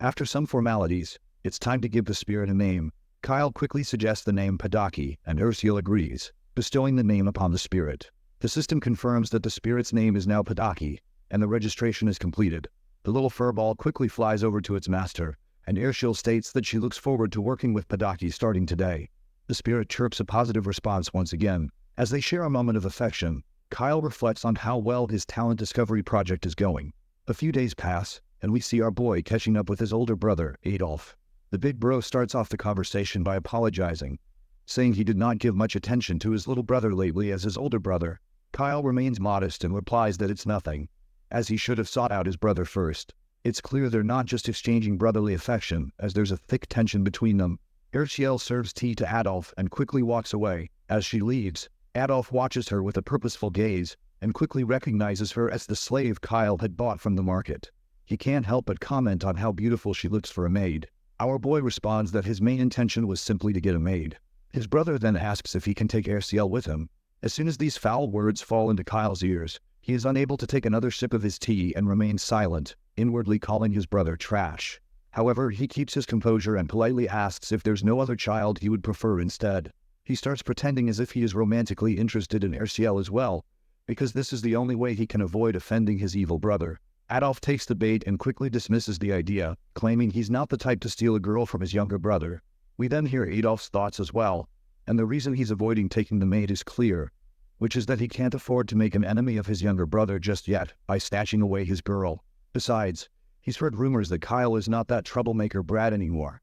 S1: After some formalities, it's time to give the spirit a name. Kyle quickly suggests the name Prodigy, and Ursiel agrees, bestowing the name upon the spirit. The system confirms that the spirit's name is now Prodigy, and the registration is completed. The little furball quickly flies over to its master, and Ursiel states that she looks forward to working with Prodigy starting today. The spirit chirps a positive response once again. As they share a moment of affection, Kyle reflects on how well his talent discovery project is going. A few days pass, and we see our boy catching up with his older brother, Adolf. The big bro starts off the conversation by apologizing, saying he did not give much attention to his little brother lately as his older brother. Kyle remains modest and replies that it's nothing, as he should have sought out his brother first. It's clear they're not just exchanging brotherly affection, as there's a thick tension between them. Ursiel serves tea to Adolf and quickly walks away. As she leaves, Adolf watches her with a purposeful gaze and quickly recognizes her as the slave Kyle had bought from the market. He can't help but comment on how beautiful she looks for a maid. Our boy responds that his main intention was simply to get a maid. His brother then asks if he can take Ursiel with him. As soon as these foul words fall into Kyle's ears, he is unable to take another sip of his tea and remains silent, inwardly calling his brother trash. However, he keeps his composure and politely asks if there's no other child he would prefer instead. He starts pretending as if he is romantically interested in Ursiel as well, because this is the only way he can avoid offending his evil brother. Adolf takes the bait and quickly dismisses the idea, claiming he's not the type to steal a girl from his younger brother. We then hear Adolf's thoughts as well, and the reason he's avoiding taking the maid is clear, which is that he can't afford to make an enemy of his younger brother just yet by snatching away his girl. Besides, he's heard rumors that Kyle is not that troublemaker brat anymore.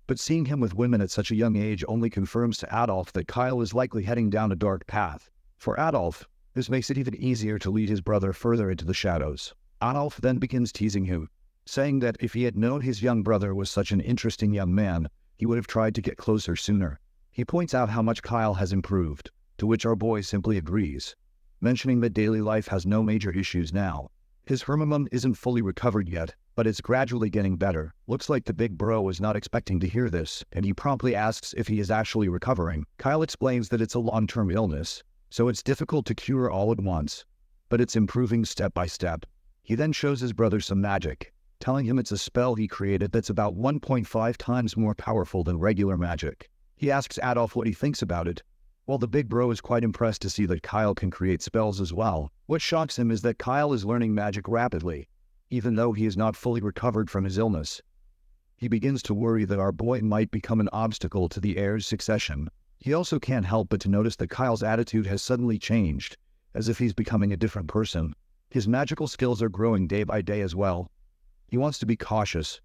S1: But seeing him with women at such a young age only confirms to Adolf that Kyle is likely heading down a dark path. For Adolf, this makes it even easier to lead his brother further into the shadows. Adolf then begins teasing him, saying that if he had known his young brother was such an interesting young man, he would have tried to get closer sooner. He points out how much Kyle has improved, to which our boy simply agrees, mentioning that daily life has no major issues now. His Hermamum isn't fully recovered yet, but it's gradually getting better. Looks like the big bro is not expecting to hear this, and he promptly asks if he is actually recovering. Kyle explains that it's a long-term illness, so it's difficult to cure all at once, but it's improving step by step. He then shows his brother some magic, telling him it's a spell he created that's about 1.5 times more powerful than regular magic. He asks Adolf what he thinks about it, while the big bro is quite impressed to see that Kyle can create spells as well. What shocks him is that Kyle is learning magic rapidly, even though he is not fully recovered from his illness. He begins to worry that our boy might become an obstacle to the heir's succession. He also can't help but to notice that Kyle's attitude has suddenly changed, as if he's becoming a different person. His magical skills are growing day by day as well. He wants to be cautious,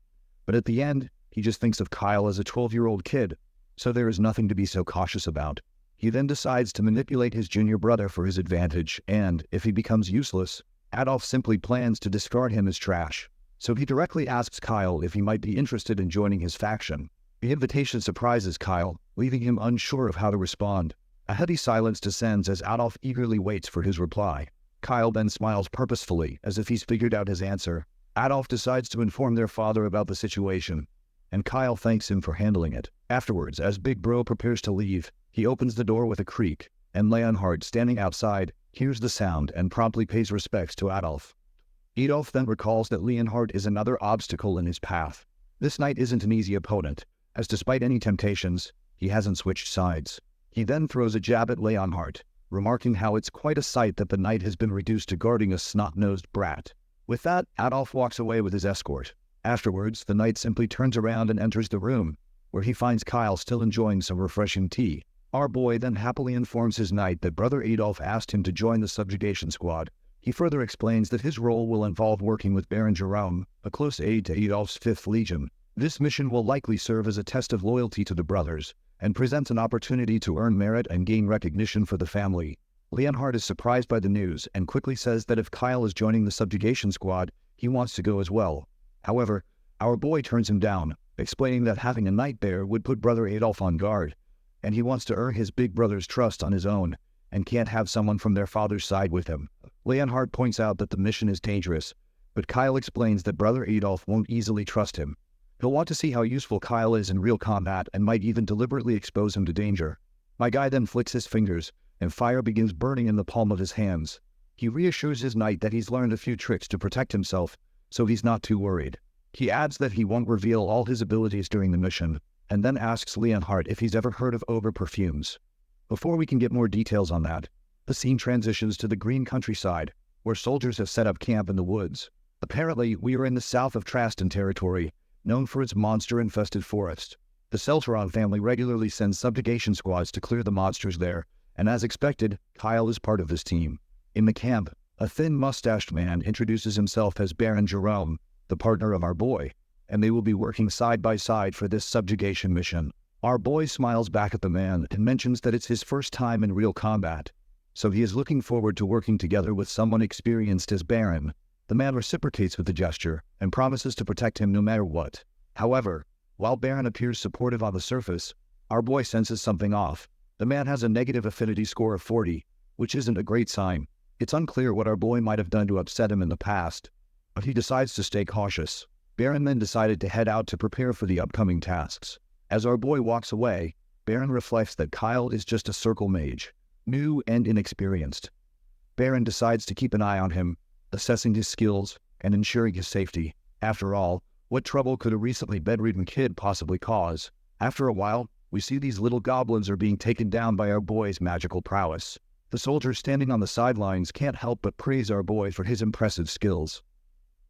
S1: but at the end, he just thinks of Kyle as a 12-year-old kid, so there is nothing to be so cautious about. He then decides to manipulate his junior brother for his advantage, and, if he becomes useless, Adolf simply plans to discard him as trash. So he directly asks Kyle if he might be interested in joining his faction. The invitation surprises Kyle, leaving him unsure of how to respond. A heavy silence descends as Adolf eagerly waits for his reply. Kyle then smiles purposefully, as if he's figured out his answer. Adolf decides to inform their father about the situation, and Kyle thanks him for handling it. Afterwards, as Big Bro prepares to leave, he opens the door with a creak, and Leonhard, standing outside, hears the sound and promptly pays respects to Adolf. Adolf then recalls that Leonhard is another obstacle in his path. This knight isn't an easy opponent, as despite any temptations, he hasn't switched sides. He then throws a jab at Leonhard, remarking how it's quite a sight that the knight has been reduced to guarding a snot-nosed brat. With that, Adolf walks away with his escort. Afterwards, the knight simply turns around and enters the room, where he finds Kyle still enjoying some refreshing tea. Our boy then happily informs his knight that Brother Adolf asked him to join the subjugation squad. He further explains that his role will involve working with Baron Jerome, a close aide to Adolf's 5th Legion. This mission will likely serve as a test of loyalty to the brothers, and presents an opportunity to earn merit and gain recognition for the family. Leonhard is surprised by the news and quickly says that if Kyle is joining the subjugation squad, he wants to go as well. However, our boy turns him down, explaining that having a knight there would put Brother Adolf on guard, and he wants to earn his big brother's trust on his own. and can't have someone from their father's side with him. Leonhardt points out that the mission is dangerous, but Kyle explains that Brother Adolf won't easily trust him. He'll want to see how useful Kyle is in real combat and might even deliberately expose him to danger. My guy then flicks his fingers, and fire begins burning in the palm of his hands. He reassures his knight that he's learned a few tricks to protect himself, so he's not too worried. He adds that he won't reveal all his abilities during the mission, and then asks Leonhardt if he's ever heard of ogre perfumes. Before we can get more details on that, the scene transitions to the green countryside, where soldiers have set up camp in the woods. Apparently, we are in the south of Traston territory, known for its monster-infested forest. The Selteron family regularly sends subjugation squads to clear the monsters there, and as expected, Kyle is part of this team. In the camp, a thin, mustached man introduces himself as Baron Jerome, the partner of our boy, and they will be working side by side for this subjugation mission. Our boy smiles back at the man and mentions that it's his first time in real combat, so he is looking forward to working together with someone experienced as Baron. The man reciprocates with the gesture and promises to protect him no matter what. However, while Baron appears supportive on the surface, our boy senses something off. The man has a negative affinity score of 40, which isn't a great sign. It's unclear what our boy might have done to upset him in the past, but he decides to stay cautious. Baron then decided to head out to prepare for the upcoming tasks. As our boy walks away, Baron reflects that Kyle is just a circle mage, new and inexperienced. Baron decides to keep an eye on him, assessing his skills and ensuring his safety. After all, what trouble could a recently bedridden kid possibly cause? After a while, we see these little goblins are being taken down by our boy's magical prowess. The soldiers standing on the sidelines can't help but praise our boy for his impressive skills.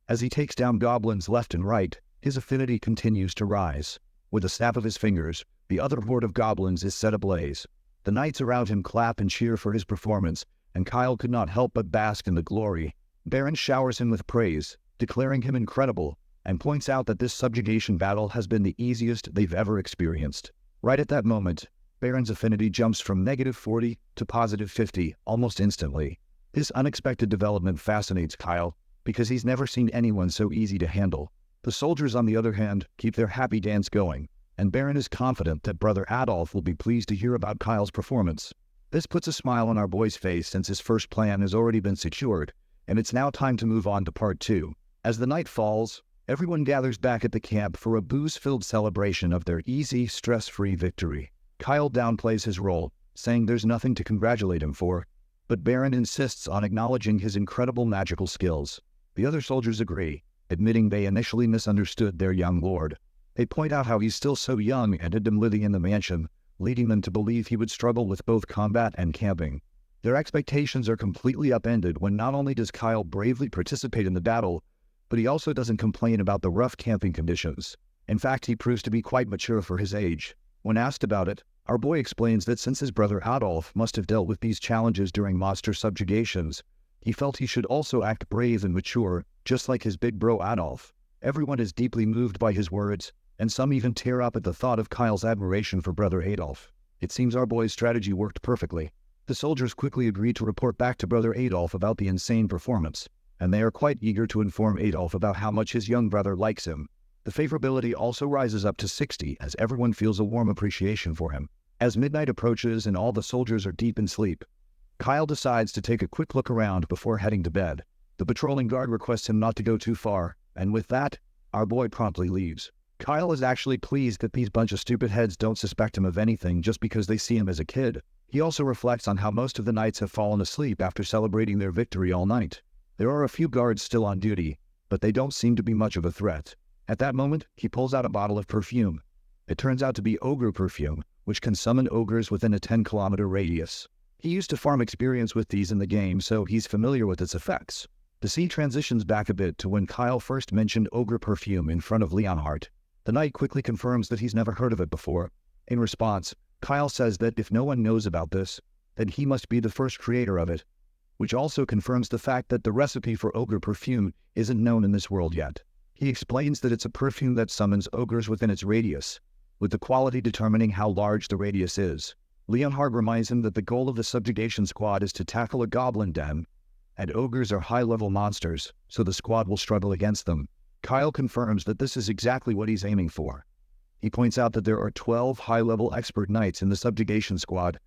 S1: As he takes down goblins left and right, his affinity continues to rise. With a snap of his fingers, the other horde of goblins is set ablaze. The knights around him clap and cheer for his performance, and Kyle could not help but bask in the glory. Baron showers him with praise, declaring him incredible, and points out that this subjugation battle has been the easiest they've ever experienced. Right at that moment, Baron's affinity jumps from -40 to +50 almost instantly. This unexpected development fascinates Kyle, because he's never seen anyone so easy to handle. The soldiers, on the other hand, keep their happy dance going, and Baron is confident that Brother Adolf will be pleased to hear about Kyle's performance. This puts a smile on our boy's face since his first plan has already been secured, and it's now time to move on to part 2. As the night falls, everyone gathers back at the camp for a booze-filled celebration of their easy, stress-free victory. Kyle downplays his role, saying there's nothing to congratulate him for, but Baron insists on acknowledging his incredible magical skills. The other soldiers agree, admitting they initially misunderstood their young lord. They point out how he's still so young and had been living in the mansion, leading them to believe he would struggle with both combat and camping. Their expectations are completely upended when not only does Kyle bravely participate in the battle, but he also doesn't complain about the rough camping conditions. In fact, he proves to be quite mature for his age. When asked about it, our boy explains that since his brother Adolf must have dealt with these challenges during monster subjugations, he felt he should also act brave and mature, just like his big bro Adolf. Everyone is deeply moved by his words, and some even tear up at the thought of Kyle's admiration for brother Adolf. It seems our boy's strategy worked perfectly. The soldiers quickly agree to report back to brother Adolf about the insane performance, and they are quite eager to inform Adolf about how much his young brother likes him. The favorability also rises up to 60 as everyone feels a warm appreciation for him. As midnight approaches and all the soldiers are deep in sleep, Kyle decides to take a quick look around before heading to bed. The patrolling guard requests him not to go too far, and with that, our boy promptly leaves. Kyle is actually pleased that these bunch of stupid heads don't suspect him of anything just because they see him as a kid. He also reflects on how most of the knights have fallen asleep after celebrating their victory all night. There are a few guards still on duty, but they don't seem to be much of a threat. At that moment, he pulls out a bottle of perfume. It turns out to be ogre perfume, which can summon ogres within a 10-kilometer radius. He used to farm experience with these in the game, so he's familiar with its effects. The scene transitions back a bit to when Kyle first mentioned ogre perfume in front of Leonhardt. The knight quickly confirms that he's never heard of it before. In response, Kyle says that if no one knows about this, then he must be the first creator of it, which also confirms the fact that the recipe for ogre perfume isn't known in this world yet. He explains that it's a perfume that summons ogres within its radius, with the quality determining how large the radius is. Leonhardt reminds him that the goal of the subjugation squad is to tackle a goblin den, and ogres are high-level monsters, so the squad will struggle against them. Kyle confirms that this is exactly what he's aiming for. He points out that there are 12 high-level expert knights in the subjugation squad,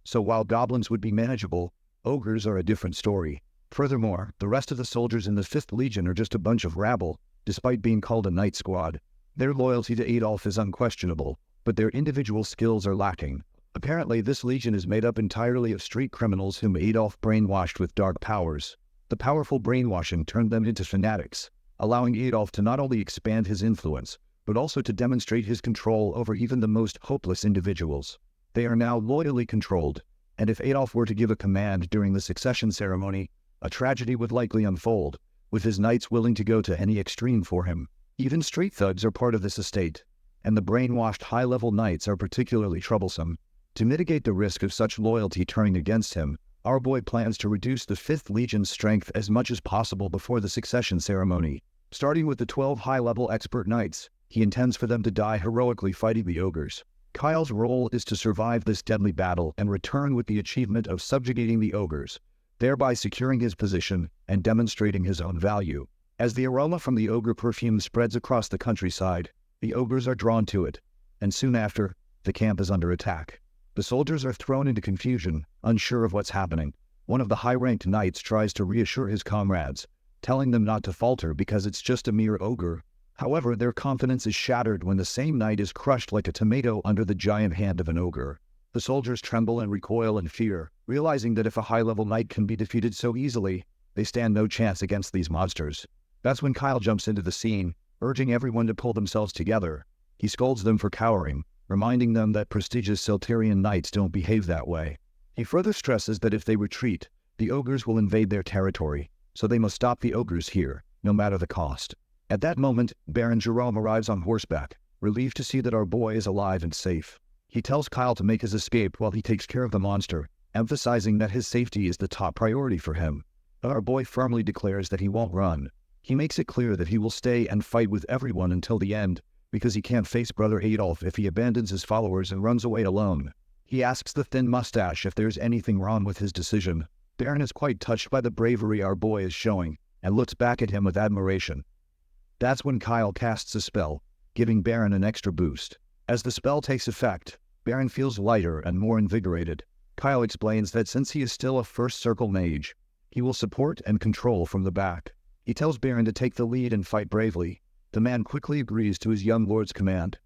S1: So while goblins would be manageable, ogres are a different story. Furthermore, the rest of the soldiers in the 5th Legion are just a bunch of rabble, despite being called a knight squad. Their loyalty to Adolf is unquestionable, but their individual skills are lacking. Apparently, this legion is made up entirely of street criminals whom Adolf brainwashed with dark powers. The powerful brainwashing turned them into fanatics, allowing Adolf to not only expand his influence, but also to demonstrate his control over even the most hopeless individuals. They are now loyally controlled, and if Adolf were to give a command during the succession ceremony, a tragedy would likely unfold, with his knights willing to go to any extreme for him. Even street thugs are part of this estate, and the brainwashed high-level knights are particularly troublesome. To mitigate the risk of such loyalty turning against him, our boy plans to reduce the 5th Legion's strength as much as possible before the succession ceremony. Starting with the 12 high-level expert knights, he intends for them to die heroically fighting the ogres. Kyle's role is to survive this deadly battle and return with the achievement of subjugating the ogres, thereby securing his position and demonstrating his own value. As the aroma from the ogre perfume spreads across the countryside, the ogres are drawn to it, and soon after, the camp is under attack. The soldiers are thrown into confusion, unsure of what's happening. One of the high-ranked knights tries to reassure his comrades, telling them not to falter because it's just a mere ogre. However, their confidence is shattered when the same knight is crushed like a tomato under the giant hand of an ogre. The soldiers tremble and recoil in fear, realizing that if a high-level knight can be defeated so easily, they stand no chance against these monsters. That's when Kyle jumps into the scene, urging everyone to pull themselves together. He scolds them for cowering, reminding them that prestigious Celterian knights don't behave that way. He further stresses that if they retreat, the ogres will invade their territory, so they must stop the ogres here, no matter the cost. At that moment, Baron Jerome arrives on horseback, relieved to see that our boy is alive and safe. He tells Kyle to make his escape while he takes care of the monster, emphasizing that his safety is the top priority for him. But our boy firmly declares that he won't run. He makes it clear that he will stay and fight with everyone until the end, because he can't face Brother Adolf if he abandons his followers and runs away alone. He asks the thin mustache if there's anything wrong with his decision. Baron is quite touched by the bravery our boy is showing, and looks back at him with admiration. That's when Kyle casts a spell, giving Baron an extra boost. As the spell takes effect, Baron feels lighter and more invigorated. Kyle explains that since he is still a first circle mage, he will support and control from the back. He tells Baron to take the lead and fight bravely. The man quickly agrees to his young lord's command.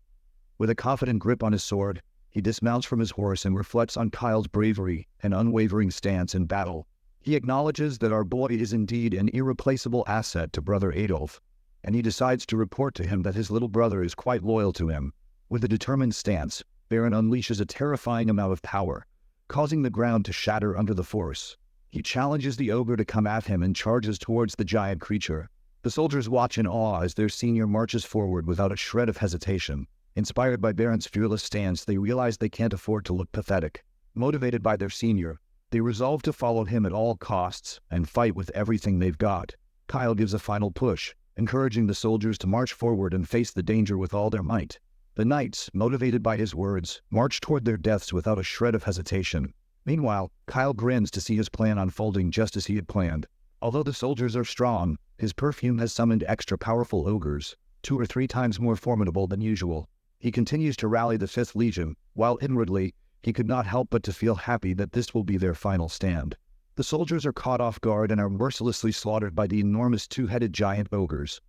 S1: With a confident grip on his sword, he dismounts from his horse and reflects on Kyle's bravery and unwavering stance in battle. He acknowledges that our boy is indeed an irreplaceable asset to Brother Adolf, and he decides to report to him that his little brother is quite loyal to him. With a determined stance, Baron unleashes a terrifying amount of power, causing the ground to shatter under the force. He challenges the ogre to come at him and charges towards the giant creature. The soldiers watch in awe as their senior marches forward without a shred of hesitation. Inspired by Baron's fearless stance, they realize they can't afford to look pathetic. Motivated by their senior, they resolve to follow him at all costs and fight with everything they've got. Kyle gives a final push, encouraging the soldiers to march forward and face the danger with all their might. The knights, motivated by his words, march toward their deaths without a shred of hesitation. Meanwhile, Kyle grins to see his plan unfolding just as he had planned. Although the soldiers are strong, his perfume has summoned extra powerful ogres, 2 or 3 times more formidable than usual. He continues to rally the 5th Legion, while inwardly, he could not help but to feel happy that this will be their final stand. The soldiers are caught off guard and are mercilessly slaughtered by the enormous 2-headed giant ogres.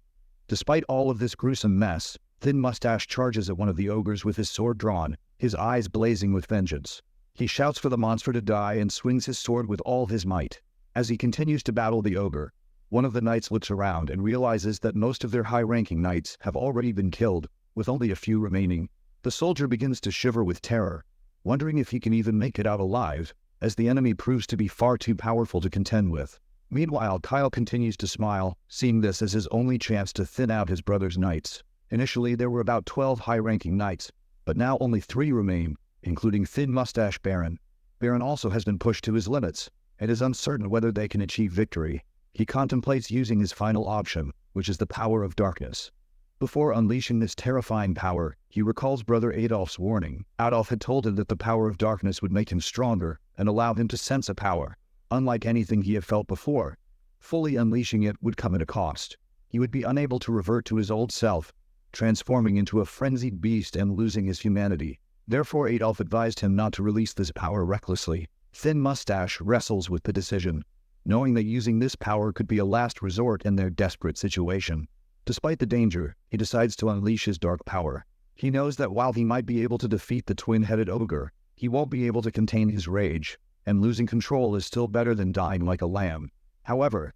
S1: Despite all of this gruesome mess, Thin Mustache charges at one of the ogres with his sword drawn, his eyes blazing with vengeance. He shouts for the monster to die and swings his sword with all his might. As he continues to battle the ogre, one of the knights looks around and realizes that most of their high-ranking knights have already been killed, with only a few remaining. The soldier begins to shiver with terror, wondering if he can even make it out alive, as the enemy proves to be far too powerful to contend with. Meanwhile, Kyle continues to smile, seeing this as his only chance to thin out his brother's knights. Initially, there were about 12 high-ranking knights, but now only 3 remain, including Thin Mustache Baron. Baron also has been pushed to his limits, and is uncertain whether they can achieve victory. He contemplates using his final option, which is the power of darkness. Before unleashing this terrifying power, he recalls Brother Adolf's warning. Adolf had told him that the power of darkness would make him stronger and allow him to sense a power, unlike anything he had felt before. Fully unleashing it would come at a cost. He would be unable to revert to his old self, transforming into a frenzied beast and losing his humanity. Therefore Adolf advised him not to release this power recklessly. Thin Mustache wrestles with the decision, knowing that using this power could be a last resort in their desperate situation. Despite the danger, he decides to unleash his dark power. He knows that while he might be able to defeat the twin-headed ogre, he won't be able to contain his rage, and losing control is still better than dying like a lamb. However,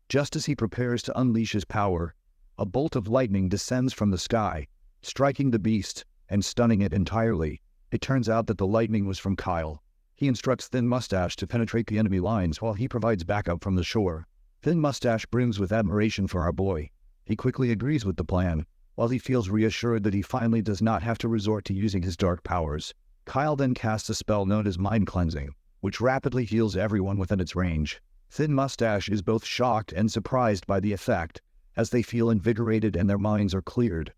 S1: just as he prepares to unleash his power, a bolt of lightning descends from the sky, striking the beast and stunning it entirely. It turns out that the lightning was from Kyle. He instructs Thin Mustache to penetrate the enemy lines while he provides backup from the shore. Thin Mustache brims with admiration for our boy. He quickly agrees with the plan, while he feels reassured that he finally does not have to resort to using his dark powers. Kyle then casts a spell known as Mind Cleansing, which rapidly heals everyone within its range. Thin Mustache is both shocked and surprised by the effect, as they feel invigorated and their minds are cleared.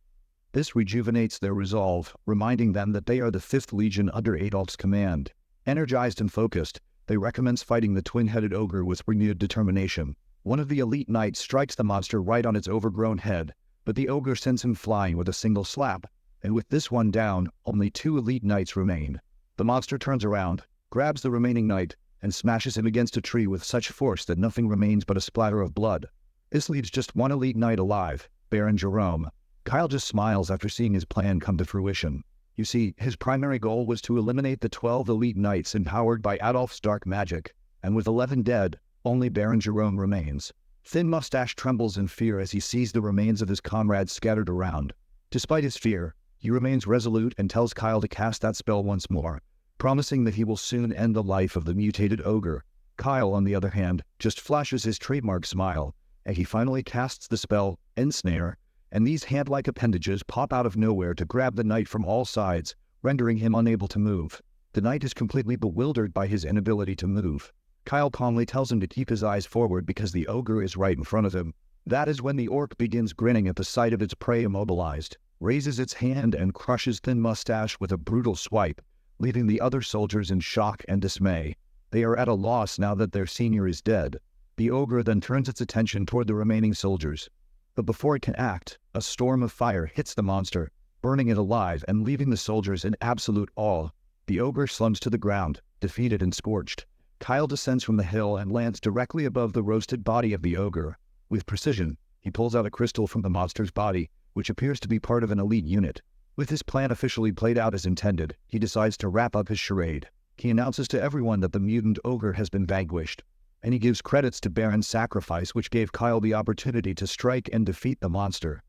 S1: This rejuvenates their resolve, reminding them that they are the 5th Legion under Adolf's command. Energized and focused, they recommence fighting the twin-headed ogre with renewed determination. One of the elite knights strikes the monster right on its overgrown head, but the ogre sends him flying with a single slap, and with this one down, only 2 elite knights remain. The monster turns around, grabs the remaining knight, and smashes him against a tree with such force that nothing remains but a splatter of blood. This leaves just 1 elite knight alive, Baron Jerome. Kyle just smiles after seeing his plan come to fruition. You see, his primary goal was to eliminate the 12 elite knights empowered by Adolf's dark magic, and with 11 dead, only Baron Jerome remains. Thin Mustache trembles in fear as he sees the remains of his comrades scattered around. Despite his fear, he remains resolute and tells Kyle to cast that spell once more, promising that he will soon end the life of the mutated ogre. Kyle, on the other hand, just flashes his trademark smile, and he finally casts the spell Ensnare, and these hand-like appendages pop out of nowhere to grab the knight from all sides, rendering him unable to move. The knight is completely bewildered by his inability to move. Kyle calmly tells him to keep his eyes forward because the ogre is right in front of him. That is when the orc begins grinning at the sight of its prey immobilized, raises its hand and crushes Thin Mustache with a brutal swipe, leaving the other soldiers in shock and dismay. They are at a loss now that their senior is dead. The ogre then turns its attention toward the remaining soldiers. But before it can act, a storm of fire hits the monster, burning it alive and leaving the soldiers in absolute awe. The ogre slumps to the ground, defeated and scorched. Kyle descends from the hill and lands directly above the roasted body of the ogre. With precision, he pulls out a crystal from the monster's body, which appears to be part of an elite unit. With his plan officially played out as intended, he decides to wrap up his charade. He announces to everyone that the mutant ogre has been vanquished, and he gives credits to Baron's sacrifice, which gave Kyle the opportunity to strike and defeat the monster.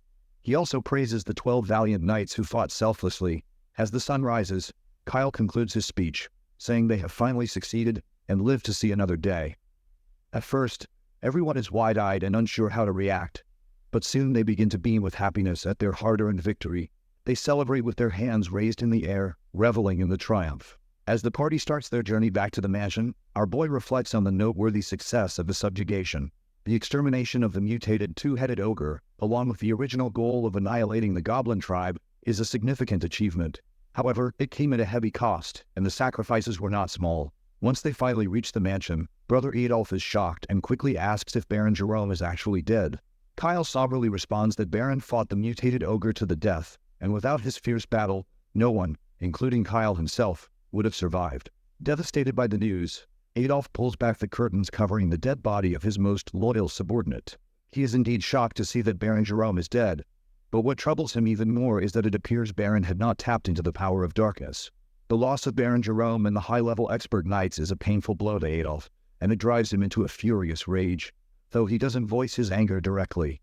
S1: He also praises the 12 valiant knights who fought selflessly. As the sun rises, Kyle concludes his speech, saying they have finally succeeded and lived to see another day. At first, everyone is wide-eyed and unsure how to react, but soon they begin to beam with happiness at their hard-earned victory. They celebrate with their hands raised in the air, reveling in the triumph. As the party starts their journey back to the mansion, our boy reflects on the noteworthy success of the subjugation. The extermination of the mutated 2-headed ogre, along with the original goal of annihilating the goblin tribe, is a significant achievement. However, it came at a heavy cost, and the sacrifices were not small. Once they finally reach the mansion, Brother Adolf is shocked and quickly asks if Baron Jerome is actually dead. Kyle somberly responds that Baron fought the mutated ogre to the death, and without his fierce battle, no one, including Kyle himself, would have survived. Devastated by the news, Adolf pulls back the curtains covering the dead body of his most loyal subordinate. He is indeed shocked to see that Baron Jerome is dead, but what troubles him even more is that it appears Baron had not tapped into the power of darkness. The loss of Baron Jerome and the high-level expert knights is a painful blow to Adolf, and it drives him into a furious rage, though he doesn't voice his anger directly.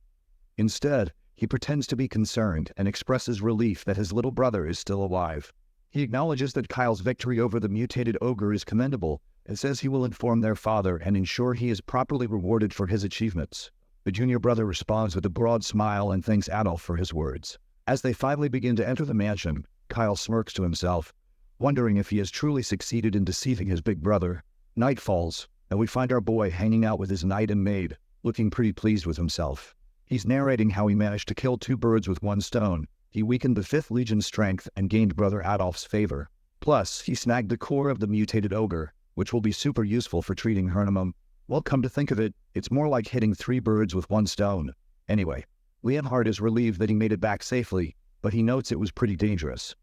S1: Instead, he pretends to be concerned and expresses relief that his little brother is still alive. He acknowledges that Kyle's victory over the mutated ogre is commendable, and says he will inform their father and ensure he is properly rewarded for his achievements. The junior brother responds with a broad smile and thanks Adolf for his words. As they finally begin to enter the mansion, Kyle smirks to himself, wondering if he has truly succeeded in deceiving his big brother. Night falls, and we find our boy hanging out with his knight and maid, looking pretty pleased with himself. He's narrating how he managed to kill 2 birds with 1 stone. He weakened the 5th Legion's strength and gained Brother Adolf's favor. Plus, he snagged the core of the mutated ogre, which will be super useful for treating Hernimum. Well, come to think of it, it's more like hitting 3 birds with 1 stone. Anyway, Leonhard is relieved that he made it back safely, but he notes it was pretty dangerous.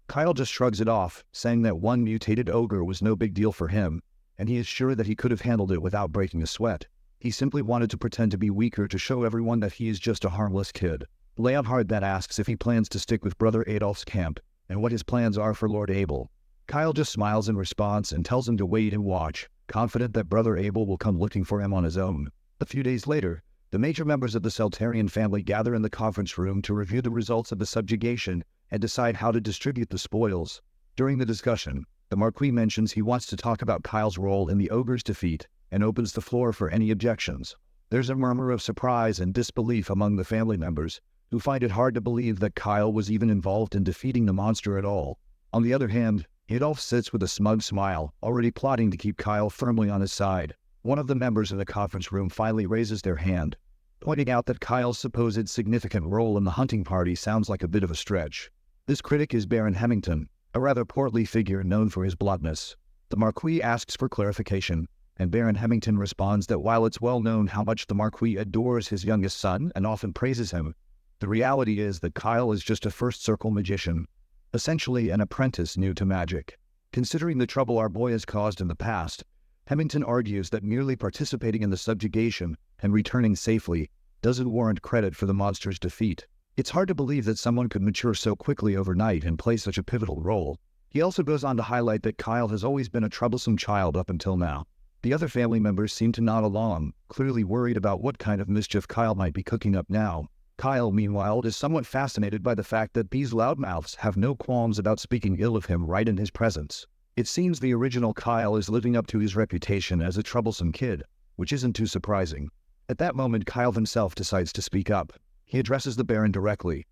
S1: Kyle just shrugs it off, saying that one mutated ogre was no big deal for him, and he is sure that he could have handled it without breaking a sweat. He simply wanted to pretend to be weaker to show everyone that he is just a harmless kid. Leonhard then asks if he plans to stick with Brother Adolf's camp, and what his plans are for Lord Abel. Kyle just smiles in response and tells him to wait and watch, confident that Brother Abel will come looking for him on his own. A few days later, the major members of the Seltarian family gather in the conference room to review the results of the subjugation and decide how to distribute the spoils. During the discussion, the Marquis mentions he wants to talk about Kyle's role in the ogre's defeat and opens the floor for any objections. There's a murmur of surprise and disbelief among the family members, who find it hard to believe that Kyle was even involved in defeating the monster at all. On the other hand, Adolf sits with a smug smile, already plotting to keep Kyle firmly on his side. One of the members in the conference room finally raises their hand, pointing out that Kyle's supposed significant role in the hunting party sounds like a bit of a stretch. This critic is Baron Hemington, a rather portly figure known for his bluntness. The Marquis asks for clarification, and Baron Hemington responds that while it's well known how much the Marquis adores his youngest son and often praises him, the reality is that Kyle is just a first-circle magician, essentially an apprentice new to magic. Considering the trouble our boy has caused in the past, Hemington argues that merely participating in the subjugation and returning safely doesn't warrant credit for the monster's defeat. It's hard to believe that someone could mature so quickly overnight and play such a pivotal role. He also goes on to highlight that Kyle has always been a troublesome child up until now. The other family members seem to nod along, clearly worried about what kind of mischief Kyle might be cooking up now. Kyle, meanwhile, is somewhat fascinated by the fact that these loudmouths have no qualms about speaking ill of him right in his presence. It seems the original Kyle is living up to his reputation as a troublesome kid, which isn't too surprising. At that moment, Kyle himself decides to speak up. He addresses the Baron directly,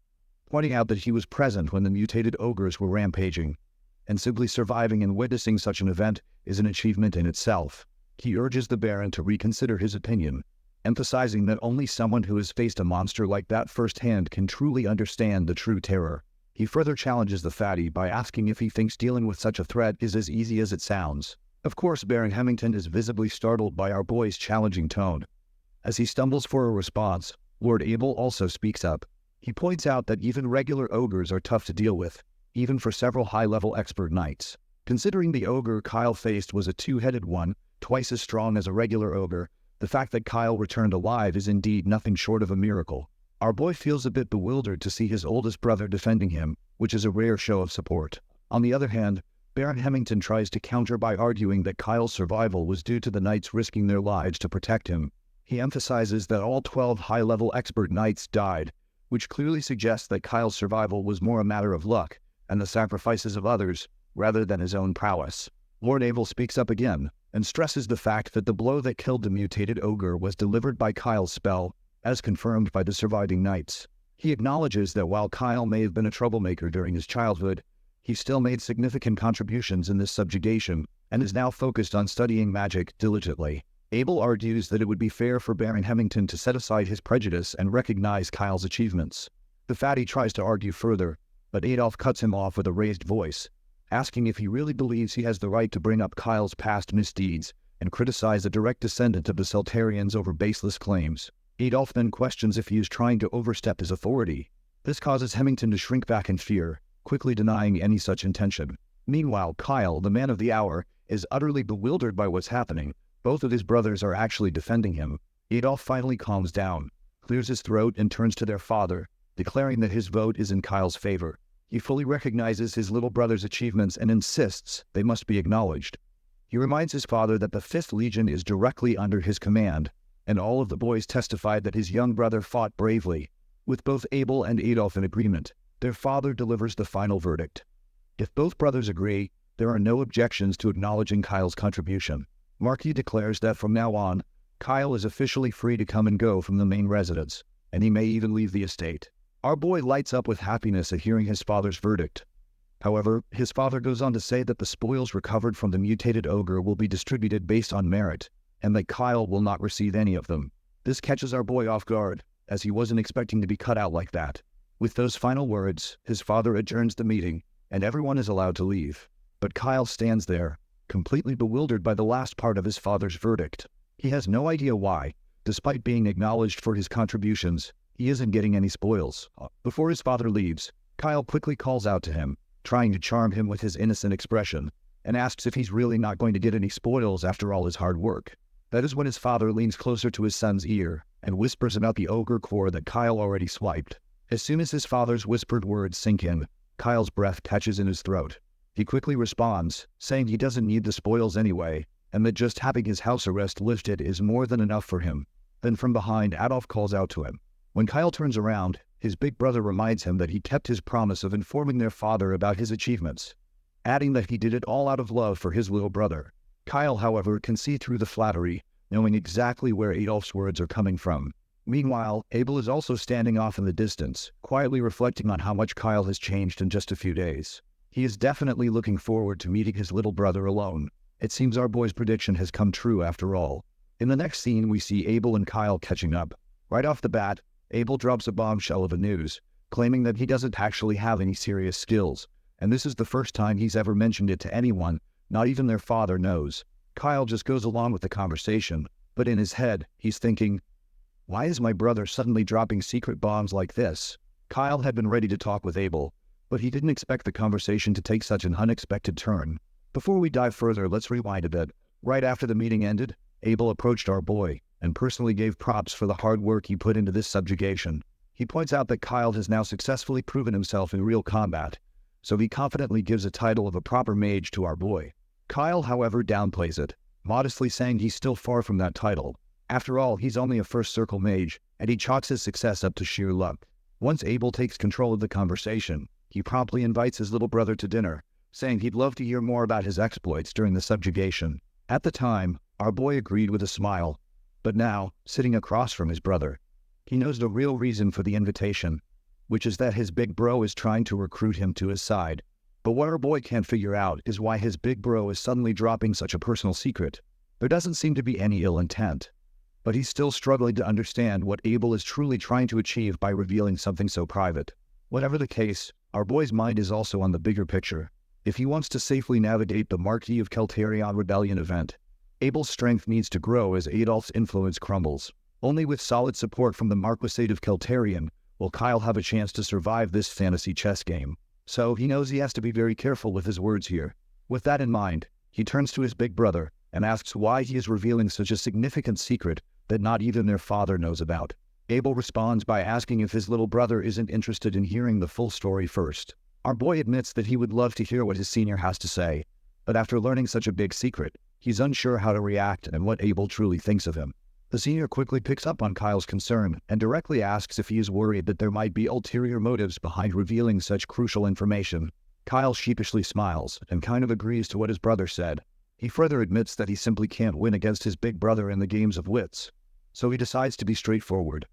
S1: pointing out that he was present when the mutated ogres were rampaging, and simply surviving and witnessing such an event is an achievement in itself. He urges the Baron to reconsider his opinion, emphasizing that only someone who has faced a monster like that firsthand can truly understand the true terror. He further challenges the fatty by asking if he thinks dealing with such a threat is as easy as it sounds. Of course, Baron Hemington is visibly startled by our boy's challenging tone. As he stumbles for a response, Lord Abel also speaks up. He points out that even regular ogres are tough to deal with, even for several high-level expert knights. Considering the ogre Kyle faced was a two-headed one, twice as strong as a regular ogre, the fact that Kyle returned alive is indeed nothing short of a miracle. Our boy feels a bit bewildered to see his oldest brother defending him, which is a rare show of support. On the other hand, Baron Hemington tries to counter by arguing that Kyle's survival was due to the knights risking their lives to protect him. He emphasizes that all 12 high-level expert knights died, which clearly suggests that Kyle's survival was more a matter of luck and the sacrifices of others rather than his own prowess. Lord Abel speaks up again and stresses the fact that the blow that killed the mutated ogre was delivered by Kyle's spell, as confirmed by the surviving knights. He acknowledges that while Kyle may have been a troublemaker during his childhood, he still made significant contributions in this subjugation and is now focused on studying magic diligently. Abel argues that it would be fair for Baron Hemington to set aside his prejudice and recognize Kyle's achievements. The fatty tries to argue further, but Adolf cuts him off with a raised voice, asking if he really believes he has the right to bring up Kyle's past misdeeds and criticize a direct descendant of the Seltarians over baseless claims. Adolf then questions if he is trying to overstep his authority. This causes Hemington to shrink back in fear, quickly denying any such intention. Meanwhile, Kyle, the man of the hour, is utterly bewildered by what's happening. Both of his brothers are actually defending him. Adolf finally calms down, clears his throat, and turns to their father, declaring that his vote is in Kyle's favor. He fully recognizes his little brother's achievements and insists they must be acknowledged. He reminds his father that the 5th Legion is directly under his command, and all of the boys testified that his young brother fought bravely. With both Abel and Adolf in agreement, their father delivers the final verdict. If both brothers agree, there are no objections to acknowledging Kyle's contribution. Marquis declares that from now on, Kyle is officially free to come and go from the main residence, and he may even leave the estate. Our boy lights up with happiness at hearing his father's verdict. However, his father goes on to say that the spoils recovered from the mutated ogre will be distributed based on merit, and that Kyle will not receive any of them. This catches our boy off guard, as he wasn't expecting to be cut out like that. With those final words, his father adjourns the meeting, and everyone is allowed to leave. But Kyle stands there, completely bewildered by the last part of his father's verdict. He has no idea why, despite being acknowledged for his contributions, he isn't getting any spoils. Before his father leaves, Kyle quickly calls out to him, trying to charm him with his innocent expression, and asks if he's really not going to get any spoils after all his hard work. That is when his father leans closer to his son's ear and whispers about the ogre core that Kyle already swiped. As soon as his father's whispered words sink in, Kyle's breath catches in his throat. He quickly responds, saying he doesn't need the spoils anyway, and that just having his house arrest lifted is more than enough for him. Then from behind, Adolf calls out to him. When Kyle turns around, his big brother reminds him that he kept his promise of informing their father about his achievements, adding that he did it all out of love for his little brother. Kyle, however, can see through the flattery, knowing exactly where Adolf's words are coming from. Meanwhile, Abel is also standing off in the distance, quietly reflecting on how much Kyle has changed in just a few days. He is definitely looking forward to meeting his little brother alone. It seems our boy's prediction has come true after all. In the next scene, we see Abel and Kyle catching up. Right off the bat, Abel drops a bombshell of a news, claiming that he doesn't actually have any serious skills, and this is the first time he's ever mentioned it to anyone, not even their father knows. Kyle just goes along with the conversation, but in his head, he's thinking, why is my brother suddenly dropping secret bombs like this? Kyle had been ready to talk with Abel, but he didn't expect the conversation to take such an unexpected turn. Before we dive further, let's rewind a bit. Right after the meeting ended, Abel approached our boy and personally gave props for the hard work he put into this subjugation. He points out that Kyle has now successfully proven himself in real combat, so he confidently gives a title of a proper mage to our boy. Kyle, however, downplays it, modestly saying he's still far from that title. After all, he's only a first circle mage, and he chalks his success up to sheer luck. Once Abel takes control of the conversation, he promptly invites his little brother to dinner, saying he'd love to hear more about his exploits during the subjugation. At the time, our boy agreed with a smile, but now, sitting across from his brother, he knows the real reason for the invitation, which is that his big bro is trying to recruit him to his side. But what our boy can't figure out is why his big bro is suddenly dropping such a personal secret. There doesn't seem to be any ill intent, but he's still struggling to understand what Abel is truly trying to achieve by revealing something so private. Whatever the case, our boy's mind is also on the bigger picture. If he wants to safely navigate the Marquis of Keltarion rebellion event, Abel's strength needs to grow as Adolf's influence crumbles. Only with solid support from the Marquisate of Keltarion will Kyle have a chance to survive this fantasy chess game. So he knows he has to be very careful with his words here. With that in mind, he turns to his big brother and asks why he is revealing such a significant secret that not even their father knows about. Abel responds by asking if his little brother isn't interested in hearing the full story first. Our boy admits that he would love to hear what his senior has to say, but after learning such a big secret, he's unsure how to react and what Abel truly thinks of him. The senior quickly picks up on Kyle's concern and directly asks if he is worried that there might be ulterior motives behind revealing such crucial information. Kyle sheepishly smiles and kind of agrees to what his brother said. He further admits that he simply can't win against his big brother in the games of wits, so he decides to be straightforward.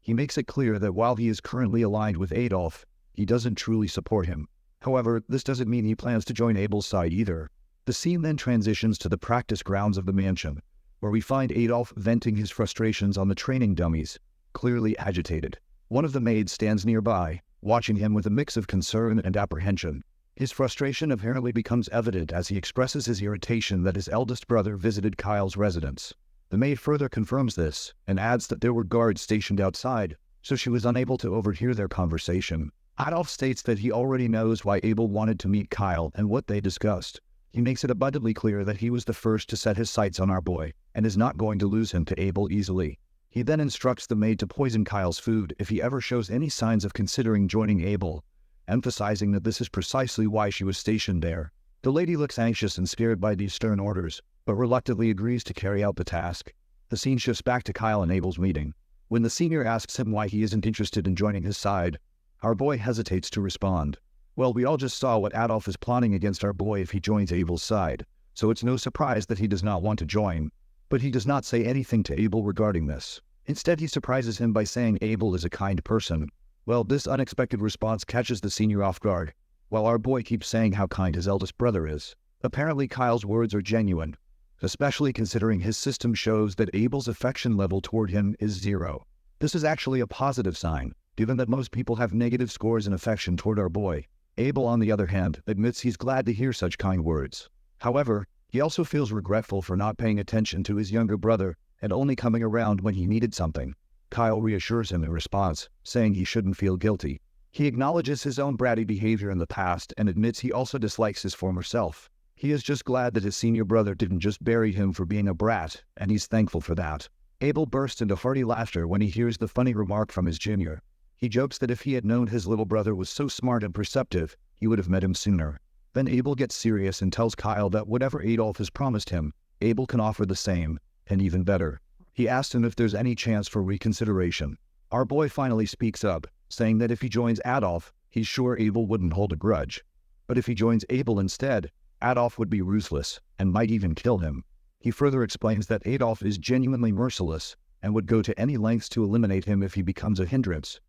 S1: He makes it clear that while he is currently aligned with Adolf, he doesn't truly support him. However, this doesn't mean he plans to join Abel's side either. The scene then transitions to the practice grounds of the mansion, where we find Adolf venting his frustrations on the training dummies, clearly agitated. One of the maids stands nearby, watching him with a mix of concern and apprehension. His frustration apparently becomes evident as he expresses his irritation that his eldest brother visited Kyle's residence. The maid further confirms this and adds that there were guards stationed outside, so she was unable to overhear their conversation. Adolf states that he already knows why Abel wanted to meet Kyle and what they discussed. He makes it abundantly clear that he was the first to set his sights on our boy and is not going to lose him to Abel easily. He then instructs the maid to poison Kyle's food if he ever shows any signs of considering joining Abel, emphasizing that this is precisely why she was stationed there. The lady looks anxious and scared by these stern orders, but reluctantly agrees to carry out the task. The scene shifts back to Kyle and Abel's meeting. When the senior asks him why he isn't interested in joining his side, our boy hesitates to respond. Well, we all just saw what Adolf is plotting against our boy if he joins Abel's side, so it's no surprise that he does not want to join. But he does not say anything to Abel regarding this. Instead, he surprises him by saying Abel is a kind person. Well, this unexpected response catches the senior off guard, while our boy keeps saying how kind his eldest brother is. Apparently, Kyle's words are genuine, especially considering his system shows that Abel's affection level toward him is 0. This is actually a positive sign, given that most people have negative scores in affection toward our boy. Abel, on the other hand, admits he's glad to hear such kind words. However, he also feels regretful for not paying attention to his younger brother and only coming around when he needed something. Kyle reassures him in response, saying he shouldn't feel guilty. He acknowledges his own bratty behavior in the past and admits he also dislikes his former self. He is just glad that his senior brother didn't just bury him for being a brat, and he's thankful for that. Abel bursts into hearty laughter when he hears the funny remark from his junior. He jokes that if he had known his little brother was so smart and perceptive, he would have met him sooner. Then Abel gets serious and tells Kyle that whatever Adolf has promised him, Abel can offer the same, and even better. He asks him if there's any chance for reconsideration. Our boy finally speaks up, saying that if he joins Adolf, he's sure Abel wouldn't hold a grudge. But if he joins Abel instead, Adolf would be ruthless and might even kill him. He further explains that Adolf is genuinely merciless and would go to any lengths to eliminate him if he becomes a hindrance.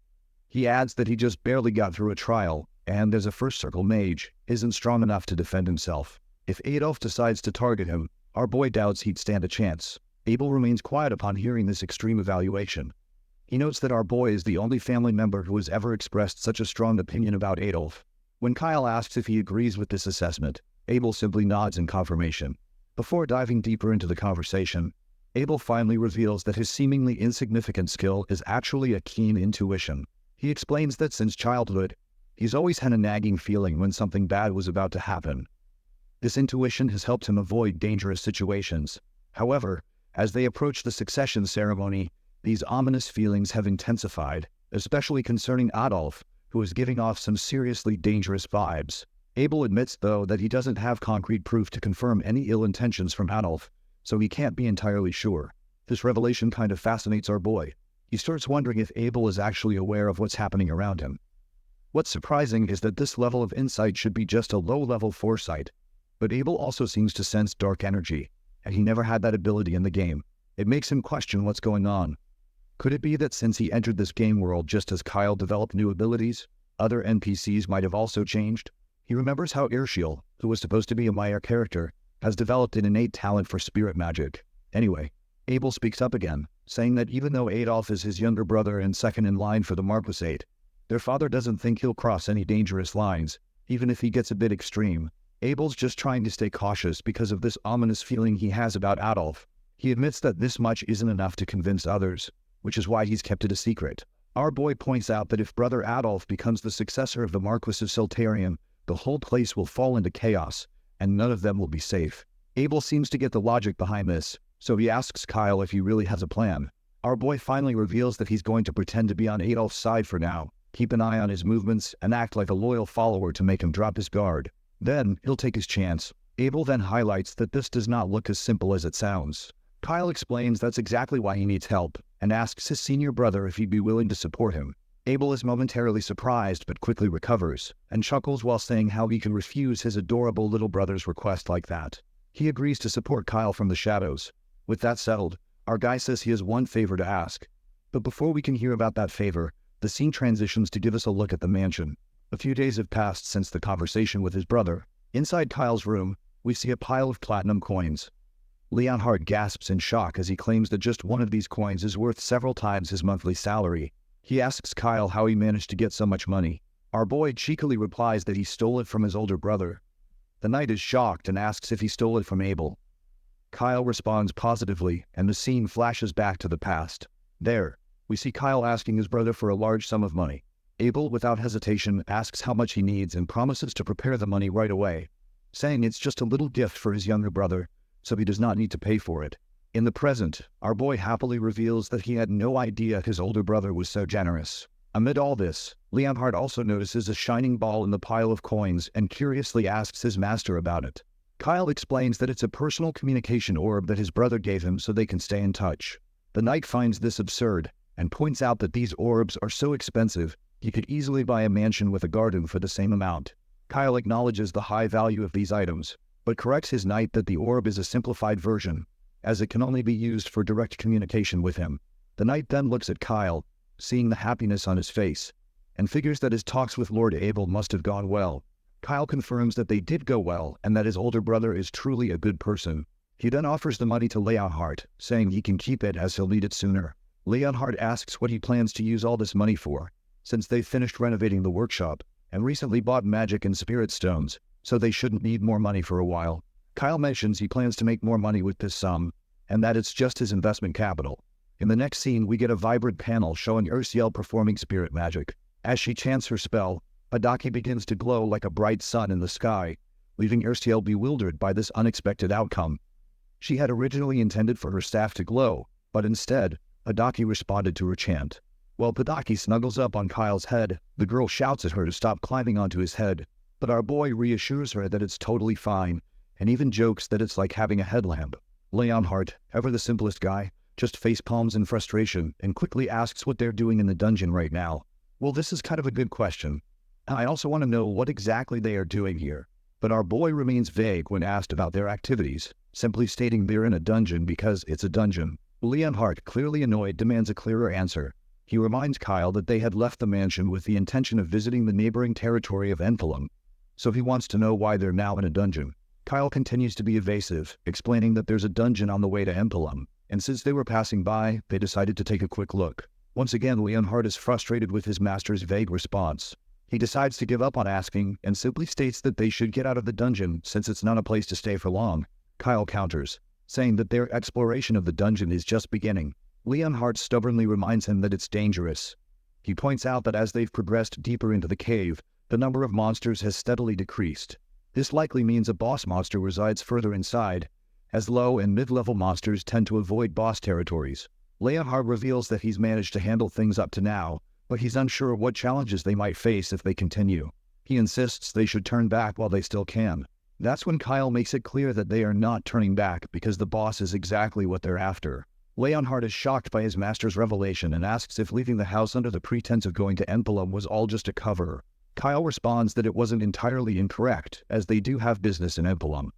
S1: He adds that he just barely got through a trial, and as a first circle mage, isn't strong enough to defend himself. If Adolf decides to target him, our boy doubts he'd stand a chance. Abel remains quiet upon hearing this extreme evaluation. He notes that our boy is the only family member who has ever expressed such a strong opinion about Adolf. When Kyle asks if he agrees with this assessment, Abel simply nods in confirmation. Before diving deeper into the conversation, Abel finally reveals that his seemingly insignificant skill is actually a keen intuition. He explains that since childhood, he's always had a nagging feeling when something bad was about to happen. This intuition has helped him avoid dangerous situations. However, as they approach the succession ceremony, these ominous feelings have intensified, especially concerning Adolf, who is giving off some seriously dangerous vibes. Abel admits, though, that he doesn't have concrete proof to confirm any ill intentions from Adolf, so he can't be entirely sure. This revelation kind of fascinates our boy. He starts wondering if Abel is actually aware of what's happening around him. What's surprising is that this level of insight should be just a low-level foresight, but Abel also seems to sense dark energy, and he never had that ability in the game. It makes him question what's going on. Could it be that since he entered this game world just as Kyle developed new abilities, other NPCs might have also changed? He remembers how Urshiel, who was supposed to be a minor character, has developed an innate talent for spirit magic. Anyway, Abel speaks up again, saying that even though Adolf is his younger brother and second in line for the Marquisate, their father doesn't think he'll cross any dangerous lines, even if he gets a bit extreme. Abel's just trying to stay cautious because of this ominous feeling he has about Adolf. He admits that this much isn't enough to convince others, which is why he's kept it a secret. Our boy points out that if brother Adolf becomes the successor of the Marquis of Soltarium, the whole place will fall into chaos, and none of them will be safe. Abel seems to get the logic behind this, so he asks Kyle if he really has a plan. Our boy finally reveals that he's going to pretend to be on Adolf's side for now, keep an eye on his movements, and act like a loyal follower to make him drop his guard. Then, he'll take his chance. Abel then highlights that this does not look as simple as it sounds. Kyle explains that's exactly why he needs help, and asks his senior brother if he'd be willing to support him. Abel is momentarily surprised but quickly recovers, and chuckles while saying how he can refuse his adorable little brother's request like that. He agrees to support Kyle from the shadows. With that settled, our guy says he has one favor to ask. But before we can hear about that favor, the scene transitions to give us a look at the mansion. A few days have passed since the conversation with his brother. Inside Kyle's room, we see a pile of platinum coins. Leonhard gasps in shock as he claims that just one of these coins is worth several times his monthly salary. He asks Kyle how he managed to get so much money. Our boy cheekily replies that he stole it from his older brother. The knight is shocked and asks if he stole it from Abel. Kyle responds positively, and the scene flashes back to the past. There, we see Kyle asking his brother for a large sum of money. Abel, without hesitation, asks how much he needs and promises to prepare the money right away, saying it's just a little gift for his younger brother, so he does not need to pay for it. In the present, our boy happily reveals that he had no idea his older brother was so generous. Amid all this, Leonhard also notices a shining ball in the pile of coins and curiously asks his master about it. Kyle explains that it's a personal communication orb that his brother gave him so they can stay in touch. The knight finds this absurd and points out that these orbs are so expensive he could easily buy a mansion with a garden for the same amount. Kyle acknowledges the high value of these items, but corrects his knight that the orb is a simplified version, as it can only be used for direct communication with him. The knight then looks at Kyle, seeing the happiness on his face, and figures that his talks with Lord Abel must have gone well. Kyle confirms that they did go well and that his older brother is truly a good person. He then offers the money to Leonhard, saying he can keep it as he'll need it sooner. Leonhard asks what he plans to use all this money for, since they've finished renovating the workshop and recently bought magic and spirit stones, so they shouldn't need more money for a while. Kyle mentions he plans to make more money with this sum, and that it's just his investment capital. In the next scene, we get a vibrant panel showing Urshiel performing spirit magic. As she chants her spell, Prodigy begins to glow like a bright sun in the sky, leaving Ursiel bewildered by this unexpected outcome. She had originally intended for her staff to glow, but instead, Prodigy responded to her chant. While Prodigy snuggles up on Kyle's head, the girl shouts at her to stop climbing onto his head, but our boy reassures her that it's totally fine, and even jokes that it's like having a headlamp. Leonhardt, ever the simplest guy, just facepalms in frustration and quickly asks what they're doing in the dungeon right now. Well, this is kind of a good question. I also want to know what exactly they are doing here, but our boy remains vague when asked about their activities, simply stating they're in a dungeon because it's a dungeon. Leonhardt, clearly annoyed, demands a clearer answer. He reminds Kyle that they had left the mansion with the intention of visiting the neighboring territory of Enphalum, so he wants to know why they're now in a dungeon. Kyle continues to be evasive, explaining that there's a dungeon on the way to Enphalum, and since they were passing by, they decided to take a quick look. Once again, Leonhardt is frustrated with his master's vague response. He decides to give up on asking and simply states that they should get out of the dungeon since it's not a place to stay for long. Kyle counters, saying that their exploration of the dungeon is just beginning. Leonhardt stubbornly reminds him that it's dangerous. He points out that as they've progressed deeper into the cave, the number of monsters has steadily decreased. This likely means a boss monster resides further inside, as low and mid-level monsters tend to avoid boss territories. Leonhardt reveals that he's managed to handle things up to now, but he's unsure what challenges they might face if they continue. He insists they should turn back while they still can. That's when Kyle makes it clear that they are not turning back because the boss is exactly what they're after. Leonhardt is shocked by his master's revelation and asks if leaving the house under the pretense of going to Enphalum was all just a cover. Kyle responds that it wasn't entirely incorrect, as they do have business in Enphalum.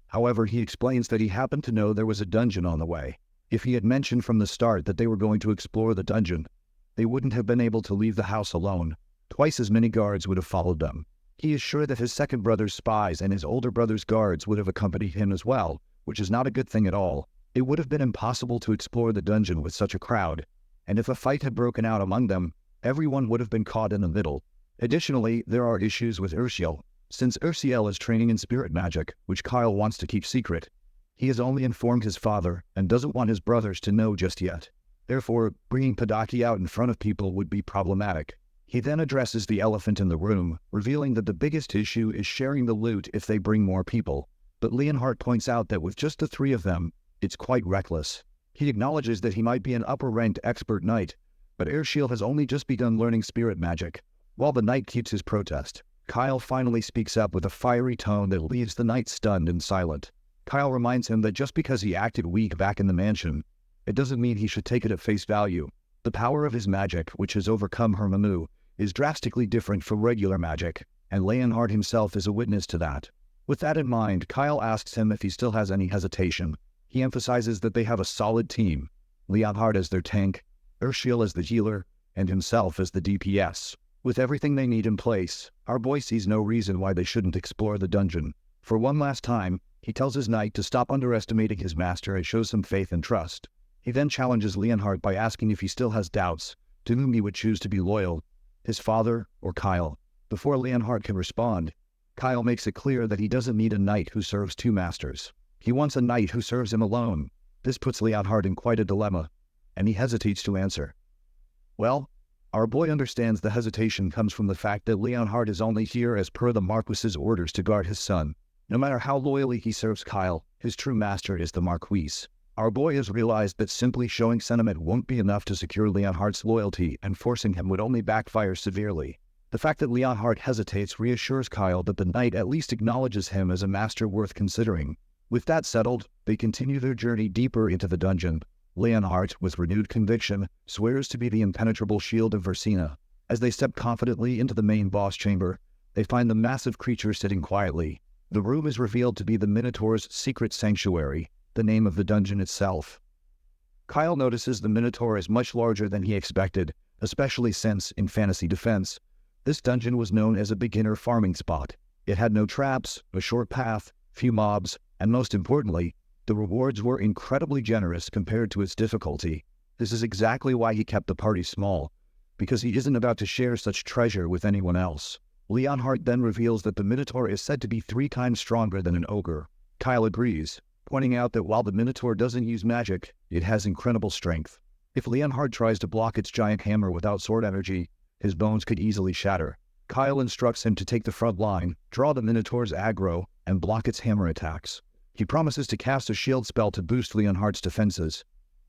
S1: However, he explains that he happened to know there was a dungeon on the way. If he had mentioned from the start that they were going to explore the dungeon, they wouldn't have been able to leave the house alone. Twice as many guards would have followed them. He is sure that his second brother's spies and his older brother's guards would have accompanied him as well, which is not a good thing at all. It would have been impossible to explore the dungeon with such a crowd, and if a fight had broken out among them, everyone would have been caught in the middle. Additionally, there are issues with Ursiel, since Ursiel is training in spirit magic, which Kyle wants to keep secret. He has only informed his father and doesn't want his brothers to know just yet. Therefore, bringing Prodigy out in front of people would be problematic. He then addresses the elephant in the room, revealing that the biggest issue is sharing the loot if they bring more people. But Leonhardt points out that with just the three of them, it's quite reckless. He acknowledges that he might be an upper-ranked expert knight, but Ursiel has only just begun learning spirit magic. While the knight keeps his protest, Kyle finally speaks up with a fiery tone that leaves the knight stunned and silent. Kyle reminds him that just because he acted weak back in the mansion, it doesn't mean he should take it at face value. The power of his magic, which has overcome her Mamu, is drastically different from regular magic, and Leonhardt himself is a witness to that. With that in mind, Kyle asks him if he still has any hesitation. He emphasizes that they have a solid team, Leonhardt as their tank, Ursiel as the healer, and himself as the DPS. With everything they need in place, our boy sees no reason why they shouldn't explore the dungeon. For one last time, he tells his knight to stop underestimating his master and show some faith and trust. He then challenges Leonhardt by asking if he still has doubts, to whom he would choose to be loyal, his father or Kyle. Before Leonhardt can respond, Kyle makes it clear that he doesn't need a knight who serves two masters. He wants a knight who serves him alone. This puts Leonhardt in quite a dilemma, and he hesitates to answer. Well, our boy understands the hesitation comes from the fact that Leonhardt is only here as per the Marquis's orders to guard his son. No matter how loyally he serves Kyle, his true master is the Marquis. Our boy has realized that simply showing sentiment won't be enough to secure Leonhardt's loyalty, and forcing him would only backfire severely. The fact that Leonhardt hesitates reassures Kyle that the knight at least acknowledges him as a master worth considering. With that settled, they continue their journey deeper into the dungeon. Leonhardt, with renewed conviction, swears to be the impenetrable shield of Versina. As they step confidently into the main boss chamber, they find the massive creature sitting quietly. The room is revealed to be the Minotaur's secret sanctuary, the name of the dungeon itself. Kyle notices the Minotaur is much larger than he expected, especially since, in Fantasy Defense, this dungeon was known as a beginner farming spot. It had no traps, a short path, few mobs, and most importantly, the rewards were incredibly generous compared to its difficulty. This is exactly why he kept the party small, because he isn't about to share such treasure with anyone else. Leonhardt then reveals that the Minotaur is said to be 3 times stronger than an ogre. Kyle agrees, pointing out that while the Minotaur doesn't use magic, it has incredible strength. If Leonhardt tries to block its giant hammer without sword energy, His bones could easily shatter. Kyle instructs him to take the front line, draw the Minotaur's aggro, and block its hammer attacks. He promises to cast a shield spell to boost Leonhardt's defenses.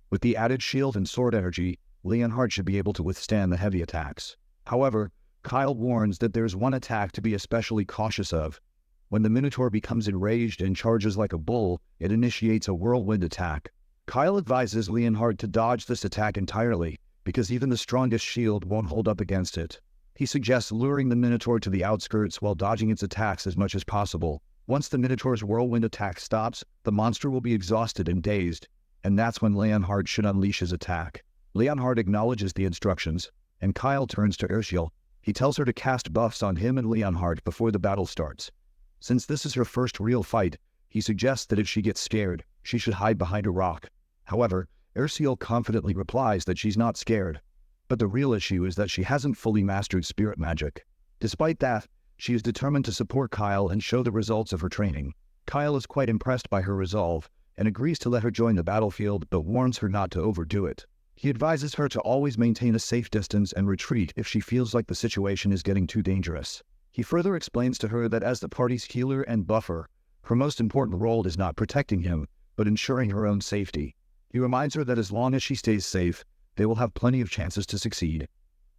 S1: With the added shield and sword energy, Leonhardt should be able to withstand the heavy attacks. However, Kyle warns that there's one attack to be especially cautious of. When the Minotaur becomes enraged and charges like a bull, it initiates a whirlwind attack. Kyle advises Leonhardt to dodge this attack entirely, because even the strongest shield won't hold up against it. He suggests luring the Minotaur to the outskirts while dodging its attacks as much as possible. Once the Minotaur's whirlwind attack stops, the monster will be exhausted and dazed, and that's when Leonhardt should unleash his attack. Leonhardt acknowledges the instructions, and Kyle turns to Ursula. He tells her to cast buffs on him and Leonhardt before the battle starts. Since this is her first real fight, he suggests that if she gets scared, she should hide behind a rock. However, Ursula confidently replies that she's not scared. But the real issue is that she hasn't fully mastered spirit magic. Despite that, she is determined to support Kyle and show the results of her training. Kyle is quite impressed by her resolve and agrees to let her join the battlefield, but warns her not to overdo it. He advises her to always maintain a safe distance and retreat if she feels like the situation is getting too dangerous. He further explains to her that as the party's healer and buffer, her most important role is not protecting him, but ensuring her own safety. He reminds her that as long as she stays safe, they will have plenty of chances to succeed.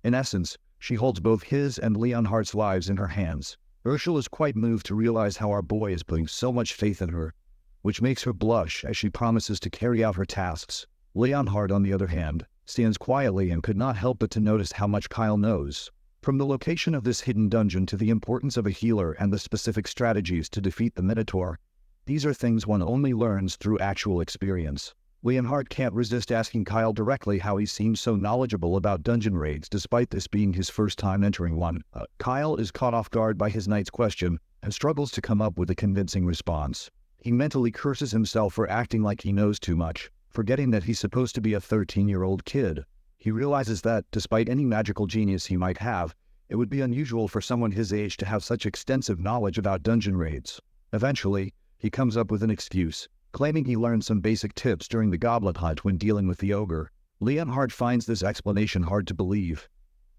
S1: In essence, she holds both his and Leonhardt's lives in her hands. Ursula is quite moved to realize how our boy is putting so much faith in her, which makes her blush as she promises to carry out her tasks. Leonhardt, on the other hand, stands quietly and could not help but to notice how much Kyle knows. From the location of this hidden dungeon to the importance of a healer and the specific strategies to defeat the Minotaur, these are things one only learns through actual experience. Leonhardt can't resist asking Kyle directly how he seems so knowledgeable about dungeon raids despite this being his first time entering one. Kyle is caught off guard by his knight's question and struggles to come up with a convincing response. He mentally curses himself for acting like he knows too much, forgetting that he's supposed to be a 13-year-old kid. He realizes that, despite any magical genius he might have, it would be unusual for someone his age to have such extensive knowledge about dungeon raids. Eventually, he comes up with an excuse, claiming he learned some basic tips during the goblet hunt when dealing with the ogre. Leonhardt finds this explanation hard to believe,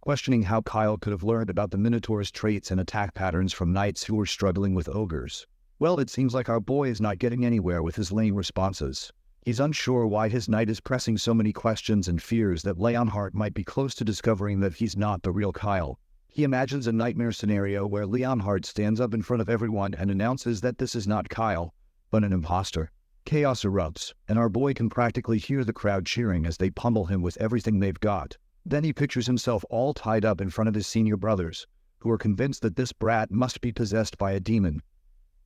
S1: questioning how Kyle could have learned about the Minotaur's traits and attack patterns from knights who were struggling with ogres. Well, it seems like our boy is not getting anywhere with his lame responses. He's unsure why his knight is pressing so many questions and fears that Leonhardt might be close to discovering that he's not the real Kyle. He imagines a nightmare scenario where Leonhardt stands up in front of everyone and announces that this is not Kyle, but an imposter. Chaos erupts, and our boy can practically hear the crowd cheering as they pummel him with everything they've got. Then he pictures himself all tied up in front of his senior brothers, who are convinced that this brat must be possessed by a demon.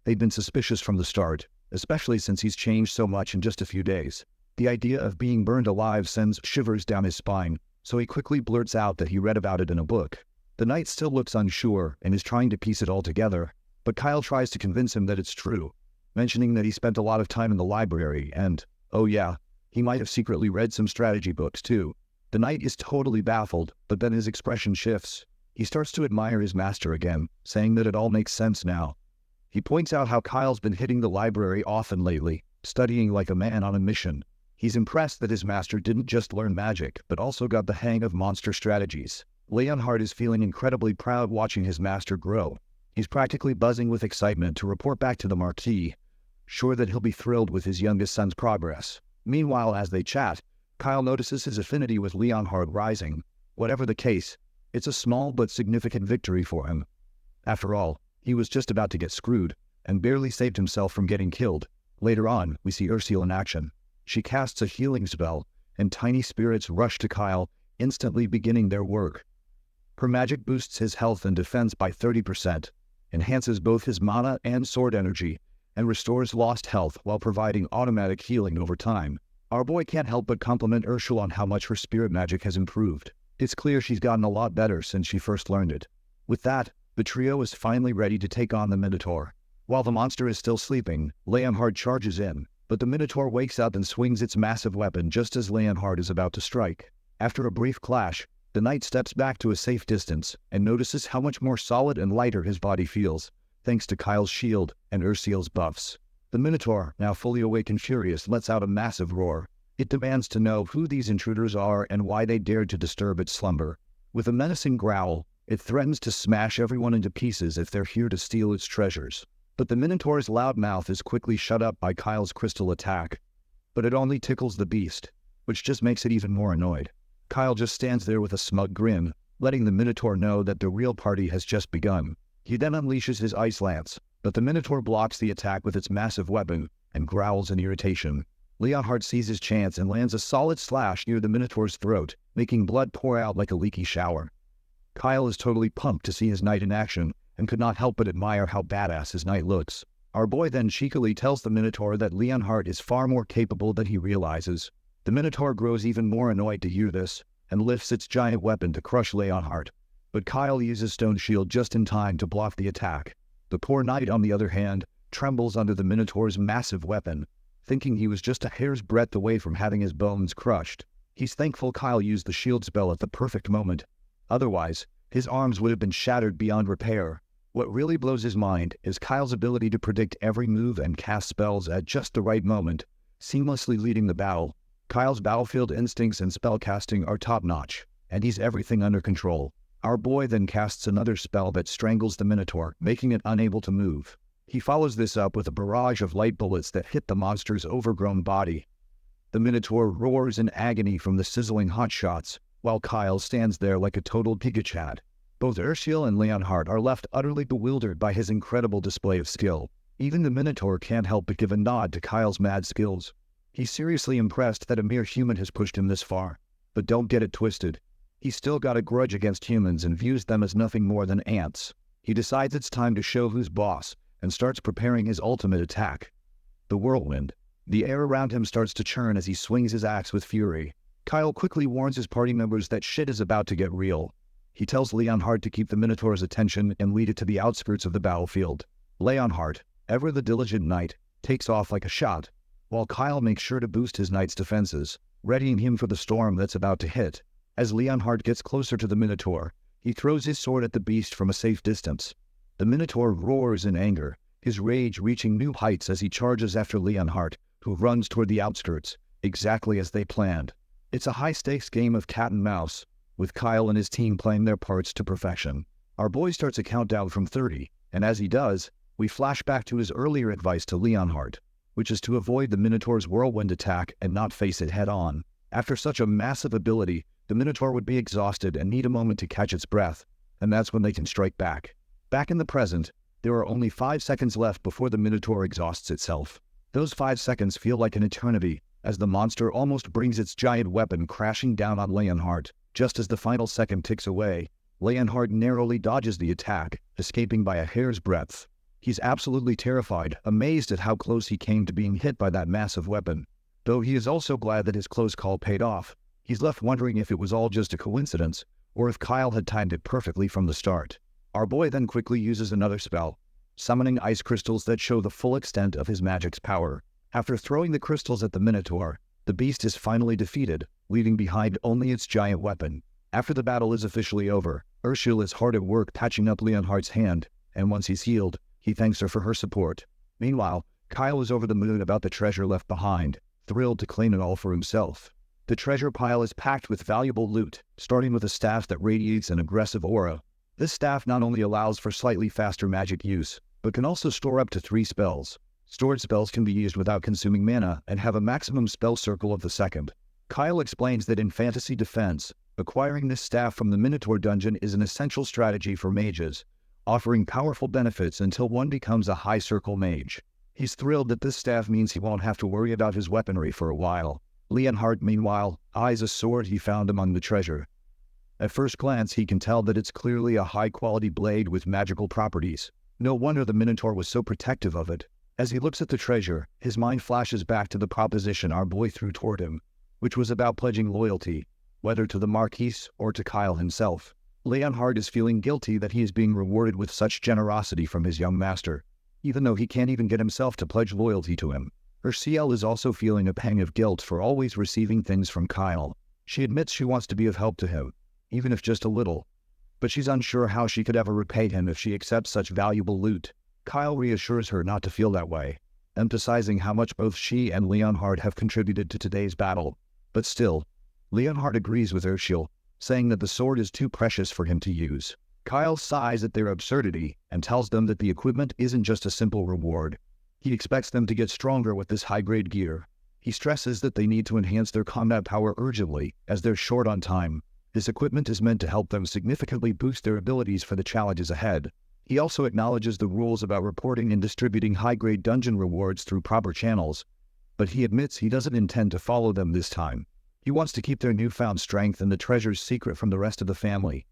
S1: They've been suspicious from the start, especially since he's changed so much in just a few days. The idea of being burned alive sends shivers down his spine, so he quickly blurts out that he read about it in a book. The knight still looks unsure and is trying to piece it all together, but Kyle tries to convince him that it's true, mentioning that he spent a lot of time in the library and, oh yeah, he might have secretly read some strategy books too. The knight is totally baffled, but then his expression shifts. He starts to admire his master again, saying that it all makes sense now. He points out how Kyle's been hitting the library often lately, studying like a man on a mission. He's impressed that his master didn't just learn magic, but also got the hang of monster strategies. Leonhardt is feeling incredibly proud watching his master grow. He's practically buzzing with excitement to report back to the Marquis, sure that he'll be thrilled with his youngest son's progress. Meanwhile, as they chat, Kyle notices his affinity with Leonhardt rising. Whatever the case, it's a small but significant victory for him. After all, he was just about to get screwed, and barely saved himself from getting killed. Later on, we see Ursula in action. She casts a healing spell, and tiny spirits rush to Kyle, instantly beginning their work. Her magic boosts his health and defense by 30%, enhances both his mana and sword energy, and restores lost health while providing automatic healing over time. Our boy can't help but compliment Ursula on how much her spirit magic has improved. It's clear she's gotten a lot better since she first learned it. With that, the trio is finally ready to take on the Minotaur. While the monster is still sleeping, Leonhardt charges in, but the Minotaur wakes up and swings its massive weapon just as Leonhardt is about to strike. After a brief clash, the knight steps back to a safe distance and notices how much more solid and lighter his body feels, thanks to Kyle's shield and Ursula's buffs. The Minotaur, now fully awake and furious, lets out a massive roar. It demands to know who these intruders are and why they dared to disturb its slumber. With a menacing growl, it threatens to smash everyone into pieces if they're here to steal its treasures. But the Minotaur's loud mouth is quickly shut up by Kyle's crystal attack. But it only tickles the beast, which just makes it even more annoyed. Kyle just stands there with a smug grin, letting the Minotaur know that the real party has just begun. He then unleashes his ice lance, but the Minotaur blocks the attack with its massive weapon and growls in irritation. Leonhardt sees his chance and lands a solid slash near the Minotaur's throat, making blood pour out like a leaky shower. Kyle is totally pumped to see his knight in action and could not help but admire how badass his knight looks. Our boy then cheekily tells the Minotaur that Leonhardt is far more capable than he realizes. The Minotaur grows even more annoyed to hear this and lifts its giant weapon to crush Leonhardt. But Kyle uses Stone Shield just in time to block the attack. The poor knight, on the other hand, trembles under the Minotaur's massive weapon, thinking he was just a hair's breadth away from having his bones crushed. He's thankful Kyle used the shield spell at the perfect moment. Otherwise, his arms would have been shattered beyond repair. What really blows his mind is Kyle's ability to predict every move and cast spells at just the right moment, seamlessly leading the battle. Kyle's battlefield instincts and spellcasting are top-notch, and he's everything under control. Our boy then casts another spell that strangles the Minotaur, making it unable to move. He follows this up with a barrage of light bullets that hit the monster's overgrown body. The Minotaur roars in agony from the sizzling hot shots, while Kyle stands there like a total gigachad. Both Urshiel and Leonhardt are left utterly bewildered by his incredible display of skill. Even the Minotaur can't help but give a nod to Kyle's mad skills. He's seriously impressed that a mere human has pushed him this far. But don't get it twisted. He's still got a grudge against humans and views them as nothing more than ants. He decides it's time to show who's boss and starts preparing his ultimate attack. The whirlwind. The air around him starts to churn as he swings his axe with fury. Kyle quickly warns his party members that shit is about to get real. He tells Leonhardt to keep the Minotaur's attention and lead it to the outskirts of the battlefield. Leonhardt, ever the diligent knight, takes off like a shot, while Kyle makes sure to boost his knight's defenses, readying him for the storm that's about to hit. As Leonhardt gets closer to the Minotaur, he throws his sword at the beast from a safe distance. The Minotaur roars in anger, his rage reaching new heights as he charges after Leonhardt, who runs toward the outskirts, exactly as they planned. It's a high-stakes game of cat and mouse, with Kyle and his team playing their parts to perfection. Our boy starts a countdown from 30, and as he does, we flash back to his earlier advice to Leonhardt, which is to avoid the Minotaur's whirlwind attack and not face it head-on. After such a massive ability, the Minotaur would be exhausted and need a moment to catch its breath, and that's when they can strike back. Back in the present, there are only 5 seconds left before the Minotaur exhausts itself. Those 5 seconds feel like an eternity, as the monster almost brings its giant weapon crashing down on Leonhardt. Just as the final second ticks away, Leonhardt narrowly dodges the attack, escaping by a hair's breadth. He's absolutely terrified, amazed at how close he came to being hit by that massive weapon. Though he is also glad that his close call paid off, he's left wondering if it was all just a coincidence, or if Kyle had timed it perfectly from the start. Our boy then quickly uses another spell, summoning ice crystals that show the full extent of his magic's power. After throwing the crystals at the Minotaur, the beast is finally defeated, leaving behind only its giant weapon. After the battle is officially over, Urshiel is hard at work patching up Leonhardt's hand, and once he's healed, he thanks her for her support. Meanwhile, Kyle is over the moon about the treasure left behind, thrilled to claim it all for himself. The treasure pile is packed with valuable loot, starting with a staff that radiates an aggressive aura. This staff not only allows for slightly faster magic use, but can also store up to 3 spells. Stored spells can be used without consuming mana and have a maximum spell circle of the second. Kyle explains that in fantasy defense, acquiring this staff from the Minotaur dungeon is an essential strategy for mages, offering powerful benefits until one becomes a high-circle mage. He's thrilled that this staff means he won't have to worry about his weaponry for a while. Leonhardt, meanwhile, eyes a sword he found among the treasure. At first glance, he can tell that it's clearly a high-quality blade with magical properties. No wonder the Minotaur was so protective of it. As he looks at the treasure, his mind flashes back to the proposition our boy threw toward him, which was about pledging loyalty, whether to the Marquis or to Kyle himself. Leonhardt is feeling guilty that he is being rewarded with such generosity from his young master, even though he can't even get himself to pledge loyalty to him. Urshiel is also feeling a pang of guilt for always receiving things from Kyle. She admits she wants to be of help to him, even if just a little, but she's unsure how she could ever repay him if she accepts such valuable loot. Kyle reassures her not to feel that way, emphasizing how much both she and Leonhardt have contributed to today's battle. But still, Leonhardt agrees with Urshiel, saying that the sword is too precious for him to use. Kyle sighs at their absurdity and tells them that the equipment isn't just a simple reward. He expects them to get stronger with this high-grade gear. He stresses that they need to enhance their combat power urgently, as they're short on time. This equipment is meant to help them significantly boost their abilities for the challenges ahead. He also acknowledges the rules about reporting and distributing high-grade dungeon rewards through proper channels, but he admits he doesn't intend to follow them this time. He wants to keep their newfound strength and the treasures secret from the rest of the family.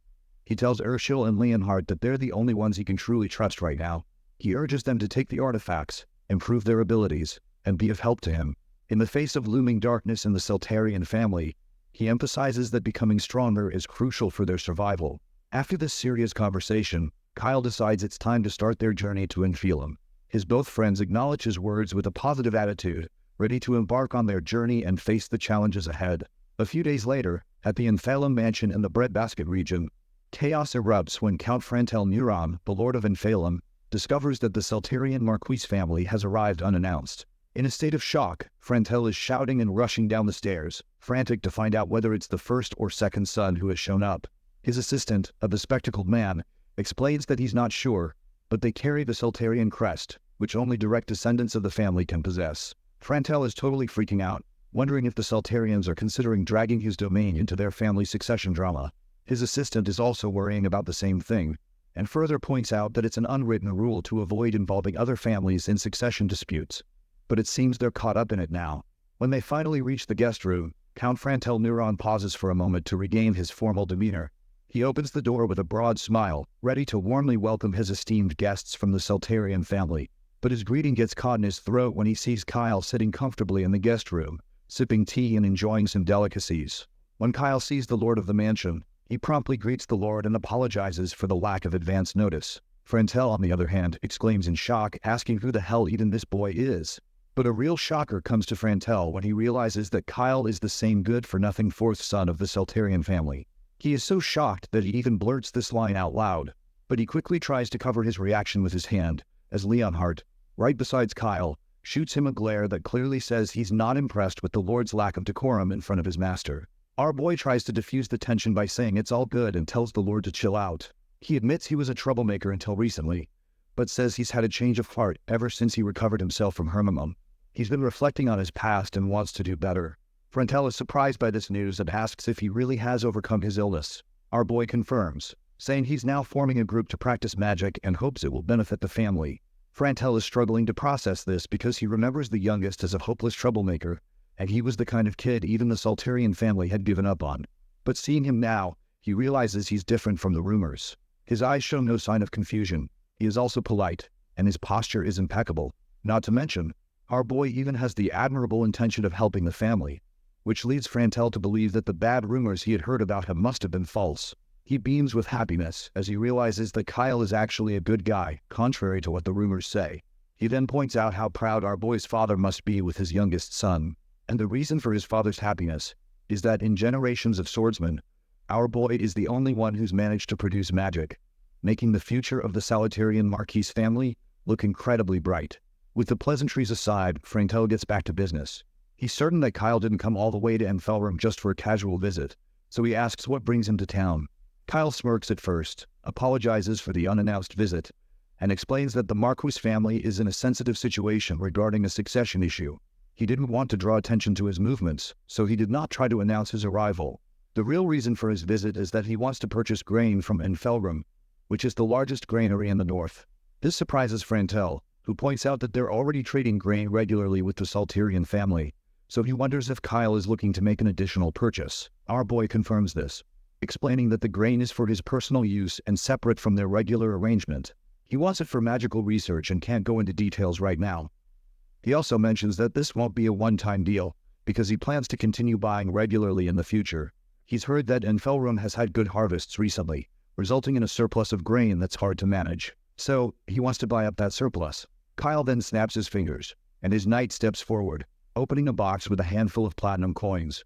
S1: He tells Urshil and Leonhardt that they're the only ones he can truly trust right now. He urges them to take the artifacts, improve their abilities, and be of help to him. In the face of looming darkness in the Seltarian family, he emphasizes that becoming stronger is crucial for their survival. After this serious conversation, Kyle decides it's time to start their journey to Enfeelim. His both friends acknowledge his words with a positive attitude, ready to embark on their journey and face the challenges ahead. A few days later, at the Enfeelim mansion in the Breadbasket region, chaos erupts when Count Frantel Neuron, the Lord of Enfeelim, discovers that the Seltarian Marquis family has arrived unannounced. In a state of shock, Frantel is shouting and rushing down the stairs, frantic to find out whether it's the first or second son who has shown up. His assistant, a bespectacled man, explains that he's not sure, but they carry the Seltarian crest, which only direct descendants of the family can possess. Frantel is totally freaking out, wondering if the Seltarians are considering dragging his domain into their family succession drama. His assistant is also worrying about the same thing, and further points out that it's an unwritten rule to avoid involving other families in succession disputes. But it seems they're caught up in it now. When they finally reach the guest room, Count Frantel Neuron pauses for a moment to regain his formal demeanor. He opens the door with a broad smile, ready to warmly welcome his esteemed guests from the Seltarian family. But his greeting gets caught in his throat when he sees Kyle sitting comfortably in the guest room, sipping tea and enjoying some delicacies. When Kyle sees the lord of the mansion, he promptly greets the lord and apologizes for the lack of advance notice. Frantel, on the other hand, exclaims in shock, asking who the hell even this boy is. But a real shocker comes to Frantel when he realizes that Kyle is the same good-for-nothing fourth son of the Seltarian family. He is so shocked that he even blurts this line out loud, but he quickly tries to cover his reaction with his hand, as Leonhardt, right beside Kyle, shoots him a glare that clearly says he's not impressed with the Lord's lack of decorum in front of his master. Our boy tries to diffuse the tension by saying it's all good and tells the Lord to chill out. He admits he was a troublemaker until recently, but says he's had a change of heart ever since he recovered himself from Hermimum. He's been reflecting on his past and wants to do better. Frantel is surprised by this news and asks if he really has overcome his illness. Our boy confirms, saying he's now forming a group to practice magic and hopes it will benefit the family. Frantel is struggling to process this because he remembers the youngest as a hopeless troublemaker, and he was the kind of kid even the Seltarian family had given up on. But seeing him now, he realizes he's different from the rumors. His eyes show no sign of confusion. He is also polite, and his posture is impeccable. Not to mention, our boy even has the admirable intention of helping the family, which leads Frantel to believe that the bad rumors he had heard about him must have been false. He beams with happiness as he realizes that Kyle is actually a good guy, contrary to what the rumors say. He then points out how proud our boy's father must be with his youngest son, and the reason for his father's happiness is that in generations of swordsmen, our boy is the only one who's managed to produce magic, making the future of the Seltarian Marquis family look incredibly bright. With the pleasantries aside, Frantel gets back to business. He's certain that Kyle didn't come all the way to Enfeelim just for a casual visit, so he asks what brings him to town. Kyle smirks at first, apologizes for the unannounced visit, and explains that the Marquis family is in a sensitive situation regarding a succession issue. He didn't want to draw attention to his movements, so he did not try to announce his arrival. The real reason for his visit is that he wants to purchase grain from Enfeelim, which is the largest granary in the north. This surprises Frantel, who points out that they're already trading grain regularly with the Seltarian family, so he wonders if Kyle is looking to make an additional purchase. Our boy confirms this, explaining that the grain is for his personal use and separate from their regular arrangement. He wants it for magical research and can't go into details right now. He also mentions that this won't be a one-time deal, because he plans to continue buying regularly in the future. He's heard that Enfeelim has had good harvests recently, resulting in a surplus of grain that's hard to manage. So, he wants to buy up that surplus. Kyle then snaps his fingers, and his knight steps forward, opening a box with a handful of platinum coins.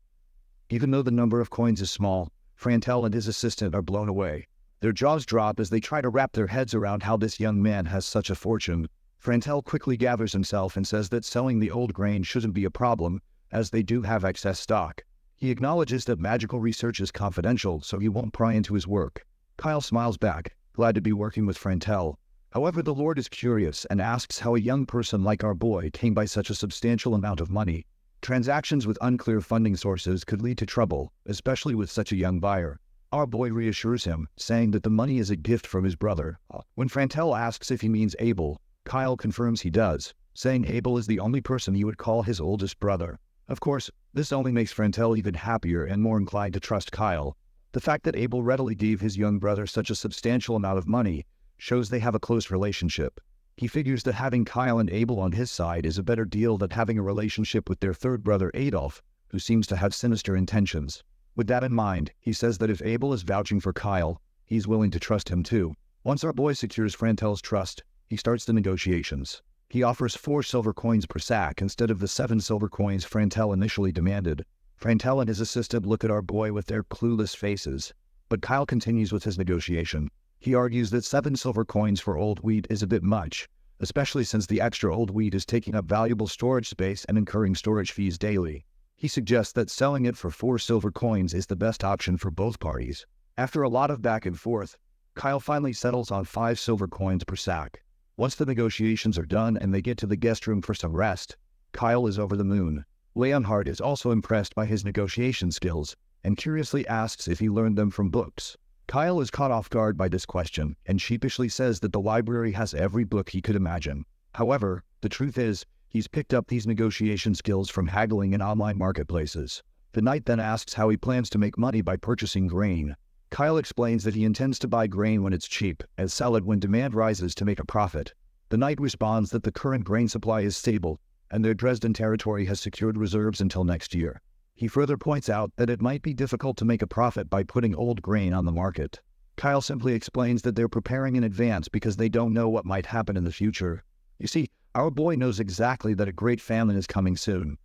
S1: Even though the number of coins is small, Frantel and his assistant are blown away. Their jaws drop as they try to wrap their heads around how this young man has such a fortune. Frantel quickly gathers himself and says that selling the old grain shouldn't be a problem, as they do have excess stock. He acknowledges that magical research is confidential, so he won't pry into his work. Kyle smiles back, glad to be working with Frantel. However, the Lord is curious and asks how a young person like our boy came by such a substantial amount of money. Transactions with unclear funding sources could lead to trouble, especially with such a young buyer. Our boy reassures him, saying that the money is a gift from his brother. When Frantel asks if he means Abel, Kyle confirms he does, saying Abel is the only person he would call his oldest brother. Of course, this only makes Frantel even happier and more inclined to trust Kyle. The fact that Abel readily gave his young brother such a substantial amount of money shows they have a close relationship. He figures that having Kyle and Abel on his side is a better deal than having a relationship with their third brother Adolf, who seems to have sinister intentions. With that in mind, he says that if Abel is vouching for Kyle, he's willing to trust him too. Once our boy secures Frantel's trust, he starts the negotiations. He offers 4 silver coins per sack instead of the 7 silver coins Frantel initially demanded. Frantel and his assistant look at our boy with their clueless faces, but Kyle continues with his negotiation. He argues that 7 silver coins for old wheat is a bit much, especially since the extra old wheat is taking up valuable storage space and incurring storage fees daily. He suggests that selling it for 4 silver coins is the best option for both parties. After a lot of back and forth, Kyle finally settles on 5 silver coins per sack. Once the negotiations are done and they get to the guest room for some rest, Kyle is over the moon. Leonhardt is also impressed by his negotiation skills and curiously asks if he learned them from books. Kyle is caught off guard by this question and sheepishly says that the library has every book he could imagine. However, the truth is, he's picked up these negotiation skills from haggling in online marketplaces. The knight then asks how he plans to make money by purchasing grain. Kyle explains that he intends to buy grain when it's cheap and sell it when demand rises to make a profit. The knight responds that the current grain supply is stable and their Dresden territory has secured reserves until next year. He further points out that it might be difficult to make a profit by putting old grain on the market. Kyle simply explains that they're preparing in advance because they don't know what might happen in the future. You see, our boy knows exactly that a great famine is coming soon.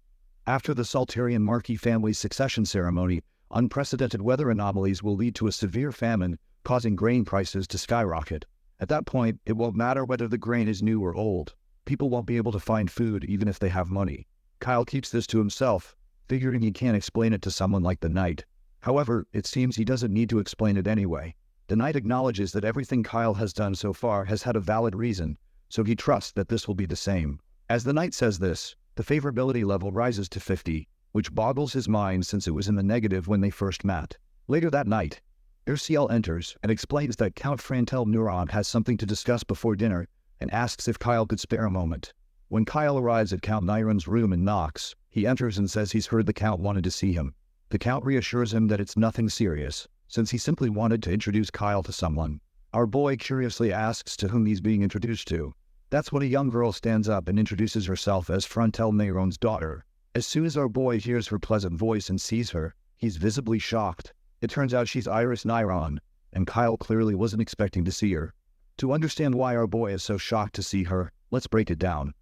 S1: After the Salterian Marquis family's succession ceremony, unprecedented weather anomalies will lead to a severe famine, causing grain prices to skyrocket. At that point, it won't matter whether the grain is new or old. People won't be able to find food even if they have money. Kyle keeps this to himself, figuring he can't explain it to someone like the knight. However, it seems he doesn't need to explain it anyway. The knight acknowledges that everything Kyle has done so far has had a valid reason, so he trusts that this will be the same. As the knight says this, the favorability level rises to 50, which boggles his mind since it was in the negative when they first met. Later that night, Urciel enters and explains that Count Frantel Neuron has something to discuss before dinner and asks if Kyle could spare a moment. When Kyle arrives at Count Nyron's room and knocks, he enters and says he's heard the Count wanted to see him. The Count reassures him that it's nothing serious, since he simply wanted to introduce Kyle to someone. Our boy curiously asks to whom he's being introduced to. That's when a young girl stands up and introduces herself as Frantel Neuron's daughter. As soon as our boy hears her pleasant voice and sees her, he's visibly shocked. It turns out she's Iris Nyron, and Kyle clearly wasn't expecting to see her. To understand why our boy is so shocked to see her, let's break it down.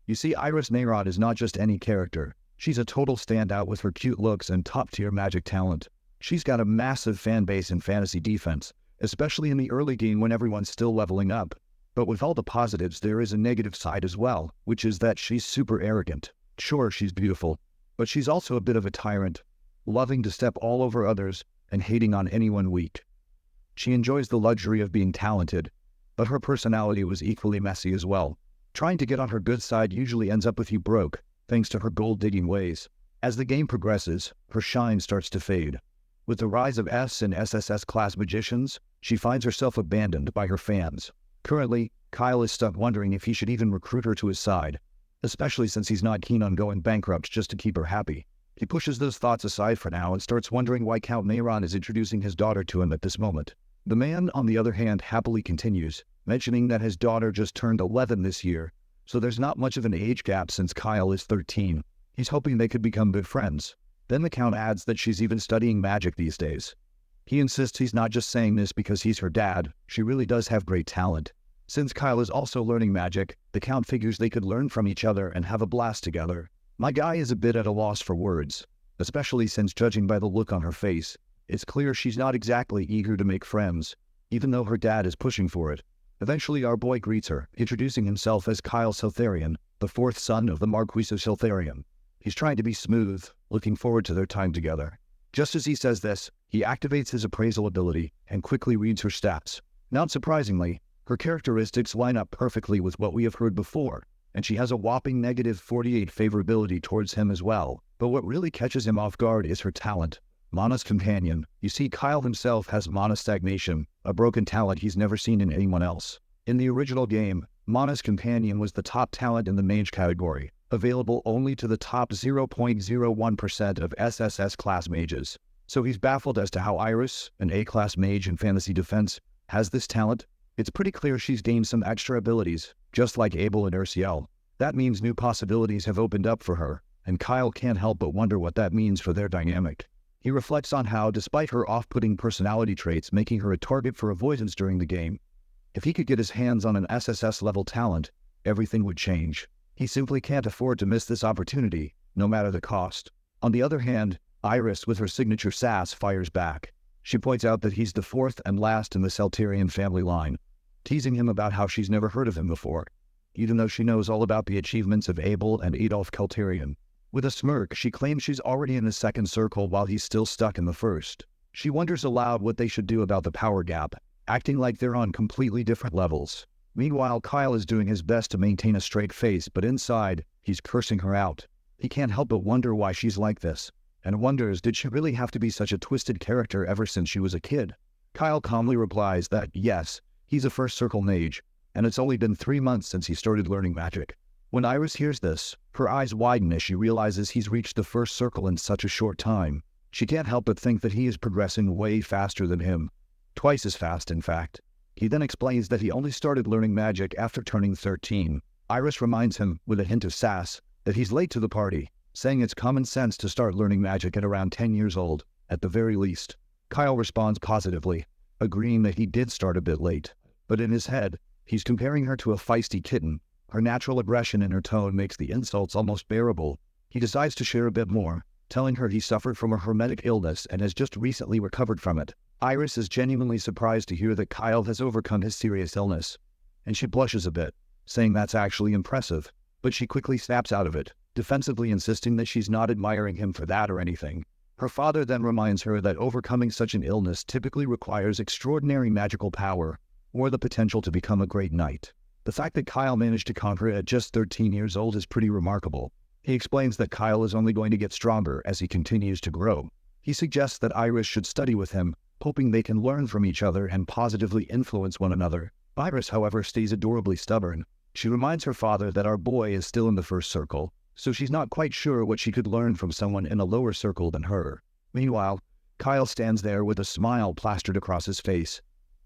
S1: You see, Iris Nyron is not just any character. She's a total standout with her cute looks and top-tier magic talent. She's got a massive fan base in fantasy defense, especially in the early game when everyone's still leveling up. But with all the positives, there is a negative side as well, which is that she's super arrogant. Sure, she's beautiful, but she's also a bit of a tyrant, loving to step all over others and hating on anyone weak. She enjoys the luxury of being talented, but her personality was equally messy as well. Trying to get on her good side usually ends up with you broke, thanks to her gold-digging ways. As the game progresses, her shine starts to fade. With the rise of S and SSS class magicians, she finds herself abandoned by her fans. Currently, Kyle is stuck wondering if he should even recruit her to his side, especially since he's not keen on going bankrupt just to keep her happy. He pushes those thoughts aside for now and starts wondering why Count Neuron is introducing his daughter to him at this moment. The man, on the other hand, happily continues, mentioning that his daughter just turned 11 this year, so there's not much of an age gap since Kyle is 13. He's hoping they could become good friends. Then the Count adds that she's even studying magic these days. He insists he's not just saying this because he's her dad, she really does have great talent. Since Kyle is also learning magic, the Count figures they could learn from each other and have a blast together. My guy is a bit at a loss for words, especially since judging by the look on her face, it's clear she's not exactly eager to make friends, even though her dad is pushing for it. Eventually our boy greets her, introducing himself as Kyle Saltharian, the 4th son of the Marquis of Saltharian. He's trying to be smooth, looking forward to their time together. Just as he says this, he activates his appraisal ability and quickly reads her stats. Not surprisingly, her characteristics line up perfectly with what we have heard before, and she has a whopping negative 48 favorability towards him as well. But what really catches him off guard is her talent, Mana's companion. You see, Kyle himself has mana stagnation, a broken talent he's never seen in anyone else. In the original game, Mana's companion was the top talent in the mage category, available only to the top 0.01% of SSS class mages. So he's baffled as to how Iris, an A-class mage in fantasy defense, has this talent. It's pretty clear she's gained some extra abilities, just like Abel and Ursiel. That means new possibilities have opened up for her, and Kyle can't help but wonder what that means for their dynamic. He reflects on how, despite her off-putting personality traits making her a target for avoidance during the game, if he could get his hands on an SSS-level talent, everything would change. He simply can't afford to miss this opportunity, no matter the cost. On the other hand, Iris, with her signature sass, fires back. She points out that he's the fourth and last in the Celterian family line, teasing him about how she's never heard of him before, even though she knows all about the achievements of Abel and Adolf Celterian. With a smirk, she claims she's already in the second circle while he's still stuck in the first. She wonders aloud what they should do about the power gap, acting like they're on completely different levels. Meanwhile, Kyle is doing his best to maintain a straight face, but inside, he's cursing her out. He can't help but wonder why she's like this, and wonders, did she really have to be such a twisted character ever since she was a kid? Kyle calmly replies that, yes, he's a first circle mage, and it's only been 3 months since he started learning magic. When Iris hears this, her eyes widen as she realizes he's reached the first circle in such a short time. She can't help but think that he is progressing way faster than him. Twice as fast, in fact. He then explains that he only started learning magic after turning 13. Iris reminds him, with a hint of sass, that he's late to the party, saying it's common sense to start learning magic at around 10 years old, at the very least. Kyle responds positively, agreeing that he did start a bit late. But in his head, he's comparing her to a feisty kitten. Her natural aggression in her tone makes the insults almost bearable. He decides to share a bit more, telling her he suffered from a hermetic illness and has just recently recovered from it. Iris is genuinely surprised to hear that Kyle has overcome his serious illness, and she blushes a bit, saying that's actually impressive. But she quickly snaps out of it, defensively insisting that she's not admiring him for that or anything. Her father then reminds her that overcoming such an illness typically requires extraordinary magical power, or the potential to become a great knight. The fact that Kyle managed to conquer it at just 13 years old is pretty remarkable. He explains that Kyle is only going to get stronger as he continues to grow. He suggests that Iris should study with him, hoping they can learn from each other and positively influence one another. Iris, however, stays adorably stubborn. She reminds her father that our boy is still in the first circle, so she's not quite sure what she could learn from someone in a lower circle than her. Meanwhile, Kyle stands there with a smile plastered across his face,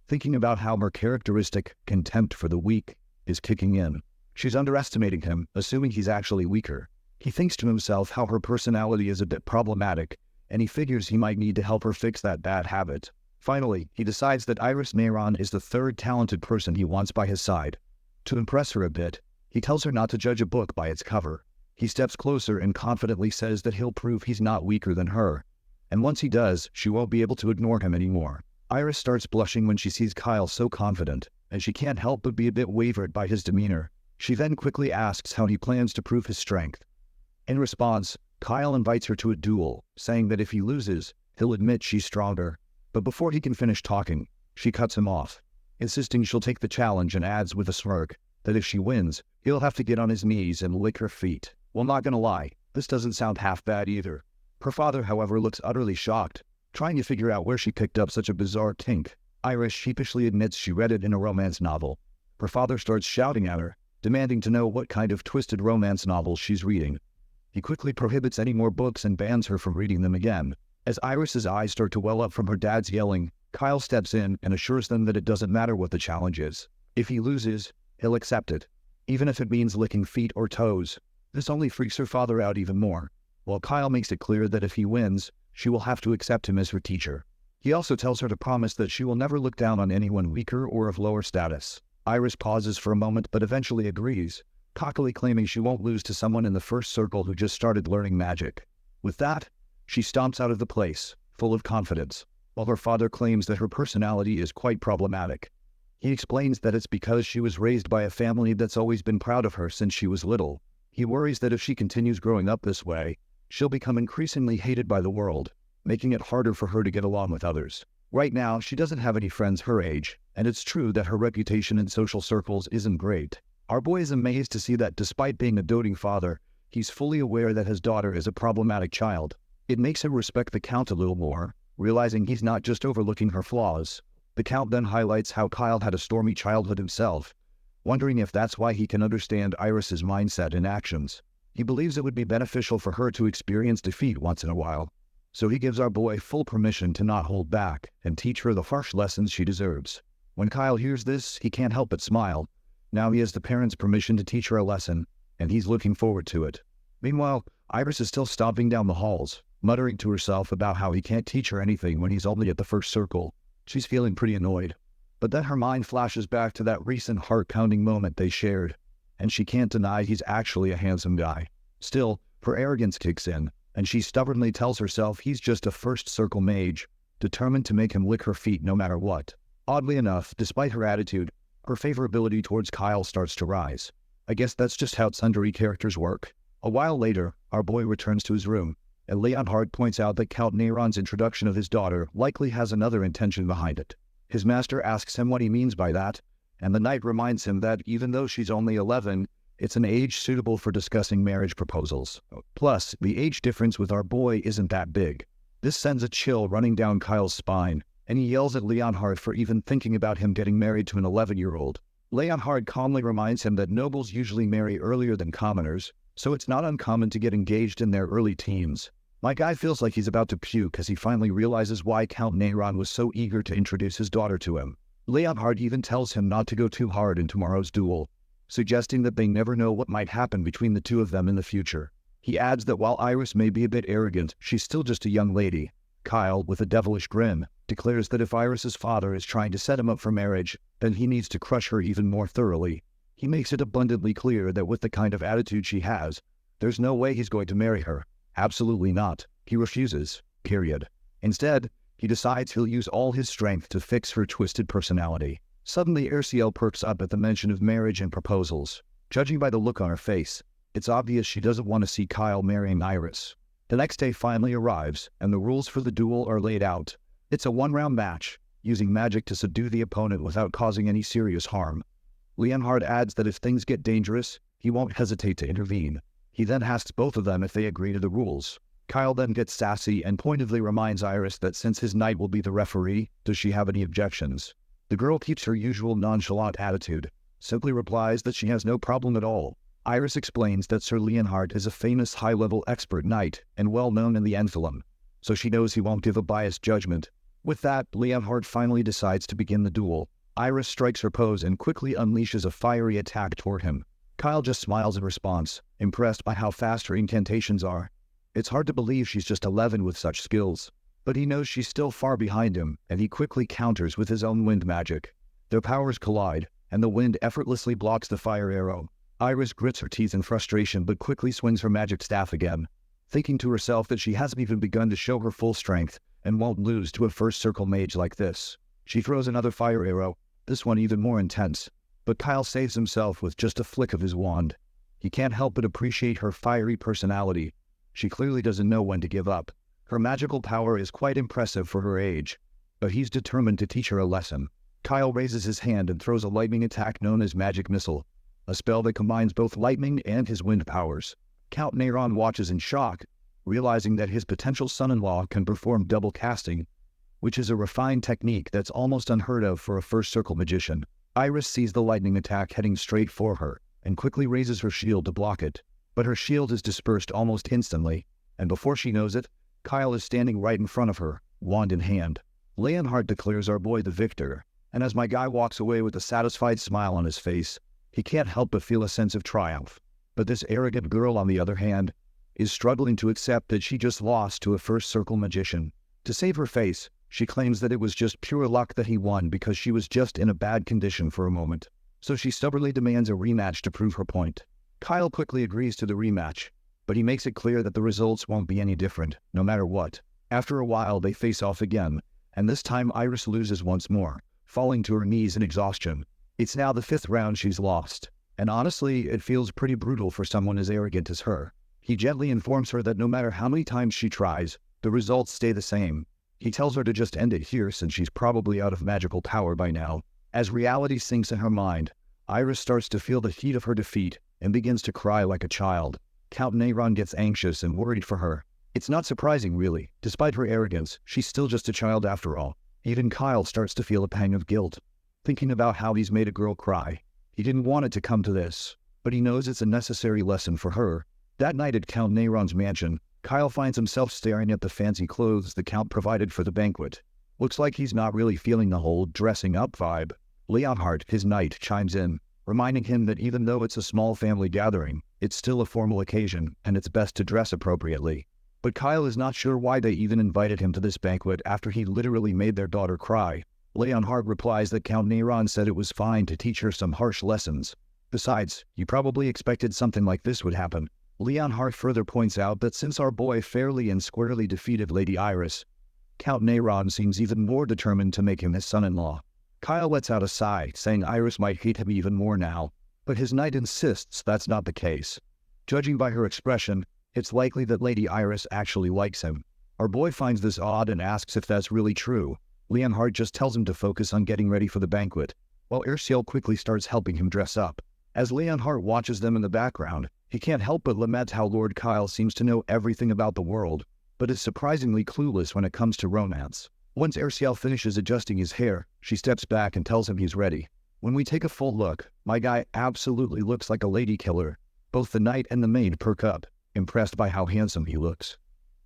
S1: thinking about how her characteristic contempt for the weak is kicking in. She's underestimating him, assuming he's actually weaker. He thinks to himself how her personality is a bit problematic, and he figures he might need to help her fix that bad habit. Finally, he decides that Iris Mayron is the third talented person he wants by his side. To impress her a bit, he tells her not to judge a book by its cover. He steps closer and confidently says that he'll prove he's not weaker than her, and once he does, she won't be able to ignore him anymore. Iris starts blushing when she sees Kyle so confident, and she can't help but be a bit wavered by his demeanor. She then quickly asks how he plans to prove his strength. In response, Kyle invites her to a duel, saying that if he loses, he'll admit she's stronger. But before he can finish talking, she cuts him off, insisting she'll take the challenge, and adds with a smirk that if she wins, he'll have to get on his knees and lick her feet. Well, not gonna lie, this doesn't sound half bad either. Her father, however, looks utterly shocked, trying to figure out where she picked up such a bizarre kink. Iris sheepishly admits she read it in a romance novel. Her father starts shouting at her, demanding to know what kind of twisted romance novels she's reading. He quickly prohibits any more books and bans her from reading them again. As Iris's eyes start to well up from her dad's yelling, Kyle steps in and assures them that it doesn't matter what the challenge is. If he loses, he'll accept it, even if it means licking feet or toes. This only freaks her father out even more, while Kyle makes it clear that if he wins, she will have to accept him as her teacher. He also tells her to promise that she will never look down on anyone weaker or of lower status. Iris pauses for a moment but eventually agrees, cockily claiming she won't lose to someone in the first circle who just started learning magic. With that, she stomps out of the place, full of confidence, while her father claims that her personality is quite problematic. He explains that it's because she was raised by a family that's always been proud of her since she was little. He worries that if she continues growing up this way, she'll become increasingly hated by the world. making it harder for her to get along with others. Right now, she doesn't have any friends her age, and it's true that her reputation in social circles isn't great. Our boy is amazed to see that despite being a doting father, he's fully aware that his daughter is a problematic child. It makes him respect the Count a little more, realizing he's not just overlooking her flaws. The Count then highlights how Kyle had a stormy childhood himself, wondering if that's why he can understand Iris's mindset and actions. He believes it would be beneficial for her to experience defeat once in a while, so he gives our boy full permission to not hold back and teach her the harsh lessons she deserves. When Kyle hears this, he can't help but smile. Now he has the parents' permission to teach her a lesson, and he's looking forward to it. Meanwhile, Iris is still stomping down the halls, muttering to herself about how he can't teach her anything when he's only at the first circle. She's feeling pretty annoyed. But then her mind flashes back to that recent heart-pounding moment they shared, and she can't deny he's actually a handsome guy. Still, her arrogance kicks in, and she stubbornly tells herself he's just a first circle mage, determined to make him lick her feet no matter what. Oddly enough, despite her attitude, her favorability towards Kyle starts to rise. I guess that's just how tsundere characters work. A while later, our boy returns to his room, and Leonhard points out that Count Neyron's introduction of his daughter likely has another intention behind it. His master asks him what he means by that, and the knight reminds him that even though she's only 11, it's an age suitable for discussing marriage proposals. Plus, the age difference with our boy isn't that big. This sends a chill running down Kyle's spine, and he yells at Leonhard for even thinking about him getting married to an 11-year-old. Leonhard calmly reminds him that nobles usually marry earlier than commoners, so it's not uncommon to get engaged in their early teens. My guy feels like he's about to puke as he finally realizes why Count Neyron was so eager to introduce his daughter to him. Leonhard even tells him not to go too hard in tomorrow's duel, suggesting that they never know what might happen between the two of them in the future. He adds that while Iris may be a bit arrogant, she's still just a young lady. Kyle, with a devilish grin, declares that if Iris's father is trying to set him up for marriage, then he needs to crush her even more thoroughly. He makes it abundantly clear that with the kind of attitude she has, there's no way he's going to marry her. Absolutely not. He refuses. Period. Instead, he decides he'll use all his strength to fix her twisted personality. Suddenly, Erciel perks up at the mention of marriage and proposals. Judging by the look on her face, it's obvious she doesn't want to see Kyle marrying Iris. The next day finally arrives, and the rules for the duel are laid out. It's a one-round match, using magic to subdue the opponent without causing any serious harm. Leonhard adds that if things get dangerous, he won't hesitate to intervene. He then asks both of them if they agree to the rules. Kyle then gets sassy and pointedly reminds Iris that since his knight will be the referee, does she have any objections? The girl keeps her usual nonchalant attitude, simply replies that she has no problem at all. Iris explains that Sir Leonhard is a famous high-level expert knight and well-known in the Enfilum, so she knows he won't give a biased judgment. With that, Leonhard finally decides to begin the duel. Iris strikes her pose and quickly unleashes a fiery attack toward him. Kyle just smiles in response, impressed by how fast her incantations are. It's hard to believe she's just 11 with such skills, but he knows she's still far behind him, and he quickly counters with his own wind magic. Their powers collide, and the wind effortlessly blocks the fire arrow. Iris grits her teeth in frustration but quickly swings her magic staff again, thinking to herself that she hasn't even begun to show her full strength and won't lose to a first circle mage like this. She throws another fire arrow, this one even more intense, but Kyle saves himself with just a flick of his wand. He can't help but appreciate her fiery personality. She clearly doesn't know when to give up. Her magical power is quite impressive for her age, but he's determined to teach her a lesson. Kyle raises his hand and throws a lightning attack known as Magic Missile, a spell that combines both lightning and his wind powers. Count Neyron watches in shock, realizing that his potential son-in-law can perform double casting, which is a refined technique that's almost unheard of for a first circle magician. Iris sees the lightning attack heading straight for her, and quickly raises her shield to block it. But her shield is dispersed almost instantly, and before she knows it, Kyle is standing right in front of her, wand in hand. Leonhard declares our boy the victor, and as my guy walks away with a satisfied smile on his face, he can't help but feel a sense of triumph. But this arrogant girl, on the other hand, is struggling to accept that she just lost to a first circle magician. To save her face, she claims that it was just pure luck that he won because she was just in a bad condition for a moment. So she stubbornly demands a rematch to prove her point. Kyle quickly agrees to the rematch, but he makes it clear that the results won't be any different, no matter what. After a while, they face off again, and this time Iris loses once more, falling to her knees in exhaustion. It's now the 5th round she's lost, and honestly, it feels pretty brutal for someone as arrogant as her. He gently informs her that no matter how many times she tries, The results stay the same. He tells her to just end it here since she's probably out of magical power by now. As reality sinks in her mind, Iris starts to feel the heat of her defeat and begins to cry like a child. Count Neyron gets anxious and worried for her. It's not surprising, really. Despite her arrogance, she's still just a child after all. Even Kyle starts to feel a pang of guilt, thinking about how he's made a girl cry. He didn't want it to come to this, but he knows it's a necessary lesson for her. That night at Count Neyron's mansion, Kyle finds himself staring at the fancy clothes the Count provided for the banquet. Looks like he's not really feeling the whole dressing up vibe. Leonhardt, his knight, chimes in, reminding him that even though it's a small family gathering, it's still a formal occasion, and it's best to dress appropriately. But Kyle is not sure why they even invited him to this banquet after he literally made their daughter cry. Leonhardt replies that Count Neyron said it was fine to teach her some harsh lessons. Besides, you probably expected something like this would happen. Leonhardt further points out that since our boy fairly and squarely defeated Lady Iris, Count Neyron seems even more determined to make him his son-in-law. Kyle lets out a sigh, saying Iris might hate him even more now, but his knight insists that's not the case. Judging by her expression, it's likely that Lady Iris actually likes him. Our boy finds this odd and asks if that's really true. Leonhardt just tells him to focus on getting ready for the banquet, while Erciel quickly starts helping him dress up. As Leonhardt watches them in the background, he can't help but lament how Lord Kyle seems to know everything about the world, but is surprisingly clueless when it comes to romance. Once Erciel finishes adjusting his hair, she steps back and tells him he's ready. When we take a full look, my guy absolutely looks like a lady killer. Both the knight and the maid perk up, impressed by how handsome he looks.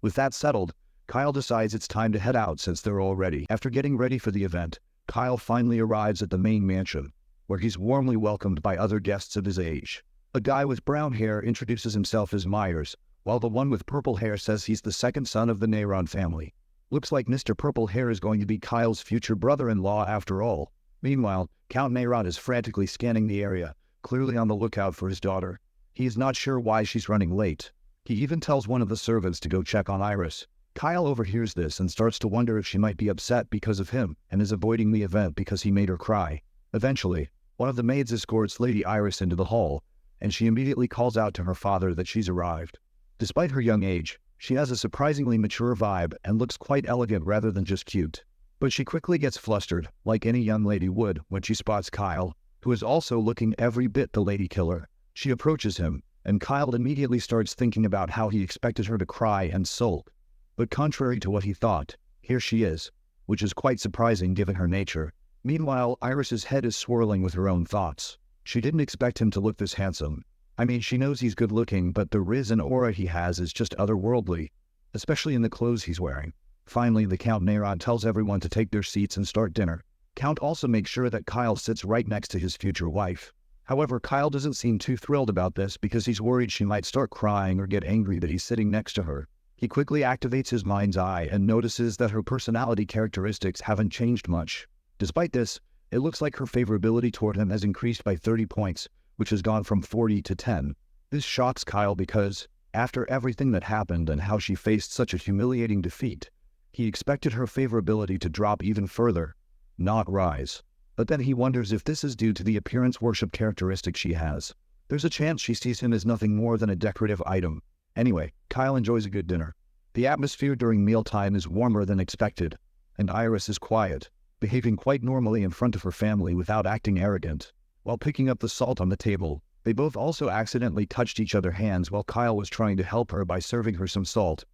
S1: With that settled, Kyle decides it's time to head out since they're all ready. After getting ready for the event, Kyle finally arrives at the main mansion, where he's warmly welcomed by other guests of his age. A guy with brown hair introduces himself as Myers, while the one with purple hair says he's the second son of the Neyron family. Looks like Mr. Purple Hair is going to be Kyle's future brother-in-law after all. Meanwhile, Count Neyron is frantically scanning the area, clearly on the lookout for his daughter. He is not sure why she's running late. He even tells one of the servants to go check on Iris. Kyle overhears this and starts to wonder if she might be upset because of him and is avoiding the event because he made her cry. Eventually, one of the maids escorts Lady Iris into the hall, and she immediately calls out to her father that she's arrived. Despite her young age, she has a surprisingly mature vibe and looks quite elegant rather than just cute. But she quickly gets flustered, like any young lady would when she spots Kyle, who is also looking every bit the lady killer. She approaches him, and Kyle immediately starts thinking about how he expected her to cry and sulk. But contrary to what he thought, here she is, which is quite surprising given her nature. Meanwhile, Iris's head is swirling with her own thoughts. She didn't expect him to look this handsome. I mean, she knows he's good-looking, but the riz and aura he has is just otherworldly, especially in the clothes he's wearing. Finally, the Count Neyron tells everyone to take their seats and start dinner. Count also makes sure that Kyle sits right next to his future wife. However, Kyle doesn't seem too thrilled about this because he's worried she might start crying or get angry that he's sitting next to her. He quickly activates his mind's eye and notices that her personality characteristics haven't changed much. Despite this, it looks like her favorability toward him has increased by 30 points, which has gone from 40 to 10. This shocks Kyle because, after everything that happened and how she faced such a humiliating defeat, he expected her favorability to drop even further, not rise. But then he wonders if this is due to the appearance worship characteristic she has. There's a chance she sees him as nothing more than a decorative item. Anyway, Kyle enjoys a good dinner. The atmosphere during mealtime is warmer than expected, and Iris is quiet, behaving quite normally in front of her family without acting arrogant. While picking up the salt on the table, they both also accidentally touched each other's hands while Kyle was trying to help her by serving her some salt.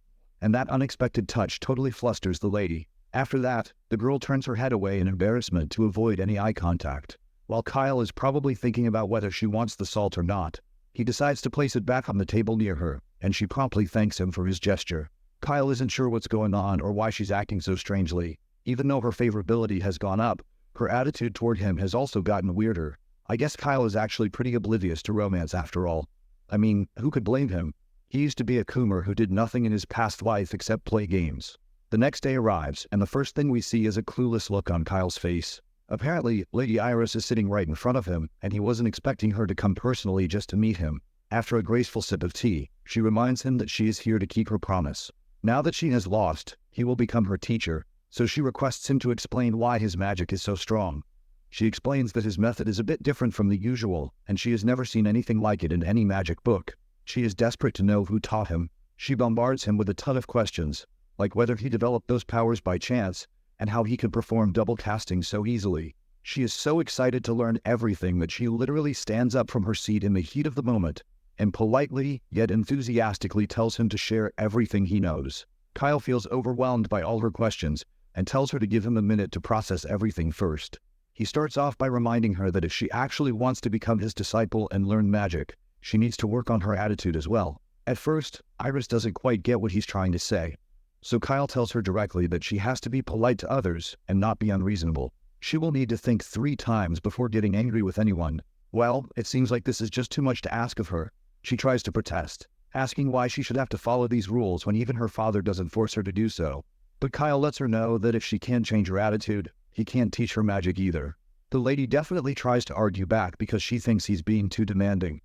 S1: And that unexpected touch totally flusters the lady. After that, the girl turns her head away in embarrassment to avoid any eye contact. While Kyle is probably thinking about whether she wants the salt or not, he decides to place it back on the table near her, and she promptly thanks him for his gesture. Kyle isn't sure what's going on or why she's acting so strangely. Even though her favorability has gone up, her attitude toward him has also gotten weirder. I guess Kyle is actually pretty oblivious to romance after all. I mean, who could blame him? He used to be a coomer who did nothing in his past life except play games. The next day arrives, and the first thing we see is a clueless look on Kyle's face. Apparently, Lady Iris is sitting right in front of him, and he wasn't expecting her to come personally just to meet him. After a graceful sip of tea, she reminds him that she is here to keep her promise. Now that she has lost, he will become her teacher, so she requests him to explain why his magic is so strong. She explains that his method is a bit different from the usual, and she has never seen anything like it in any magic book. She is desperate to know who taught him. She bombards him with a ton of questions, like whether he developed those powers by chance, and how he could perform double casting so easily. She is so excited to learn everything that she literally stands up from her seat in the heat of the moment, and politely, yet enthusiastically tells him to share everything he knows. Kyle feels overwhelmed by all her questions, and tells her to give him a minute to process everything first. He starts off by reminding her that if she actually wants to become his disciple and learn magic, she needs to work on her attitude as well. At first, Iris doesn't quite get what he's trying to say, so Kyle tells her directly that she has to be polite to others and not be unreasonable. She will need to think 3 times before getting angry with anyone. Well, it seems like this is just too much to ask of her. She tries to protest, asking why she should have to follow these rules when even her father doesn't force her to do so. But Kyle lets her know that if she can't change her attitude, he can't teach her magic either. The lady definitely tries to argue back because she thinks he's being too demanding.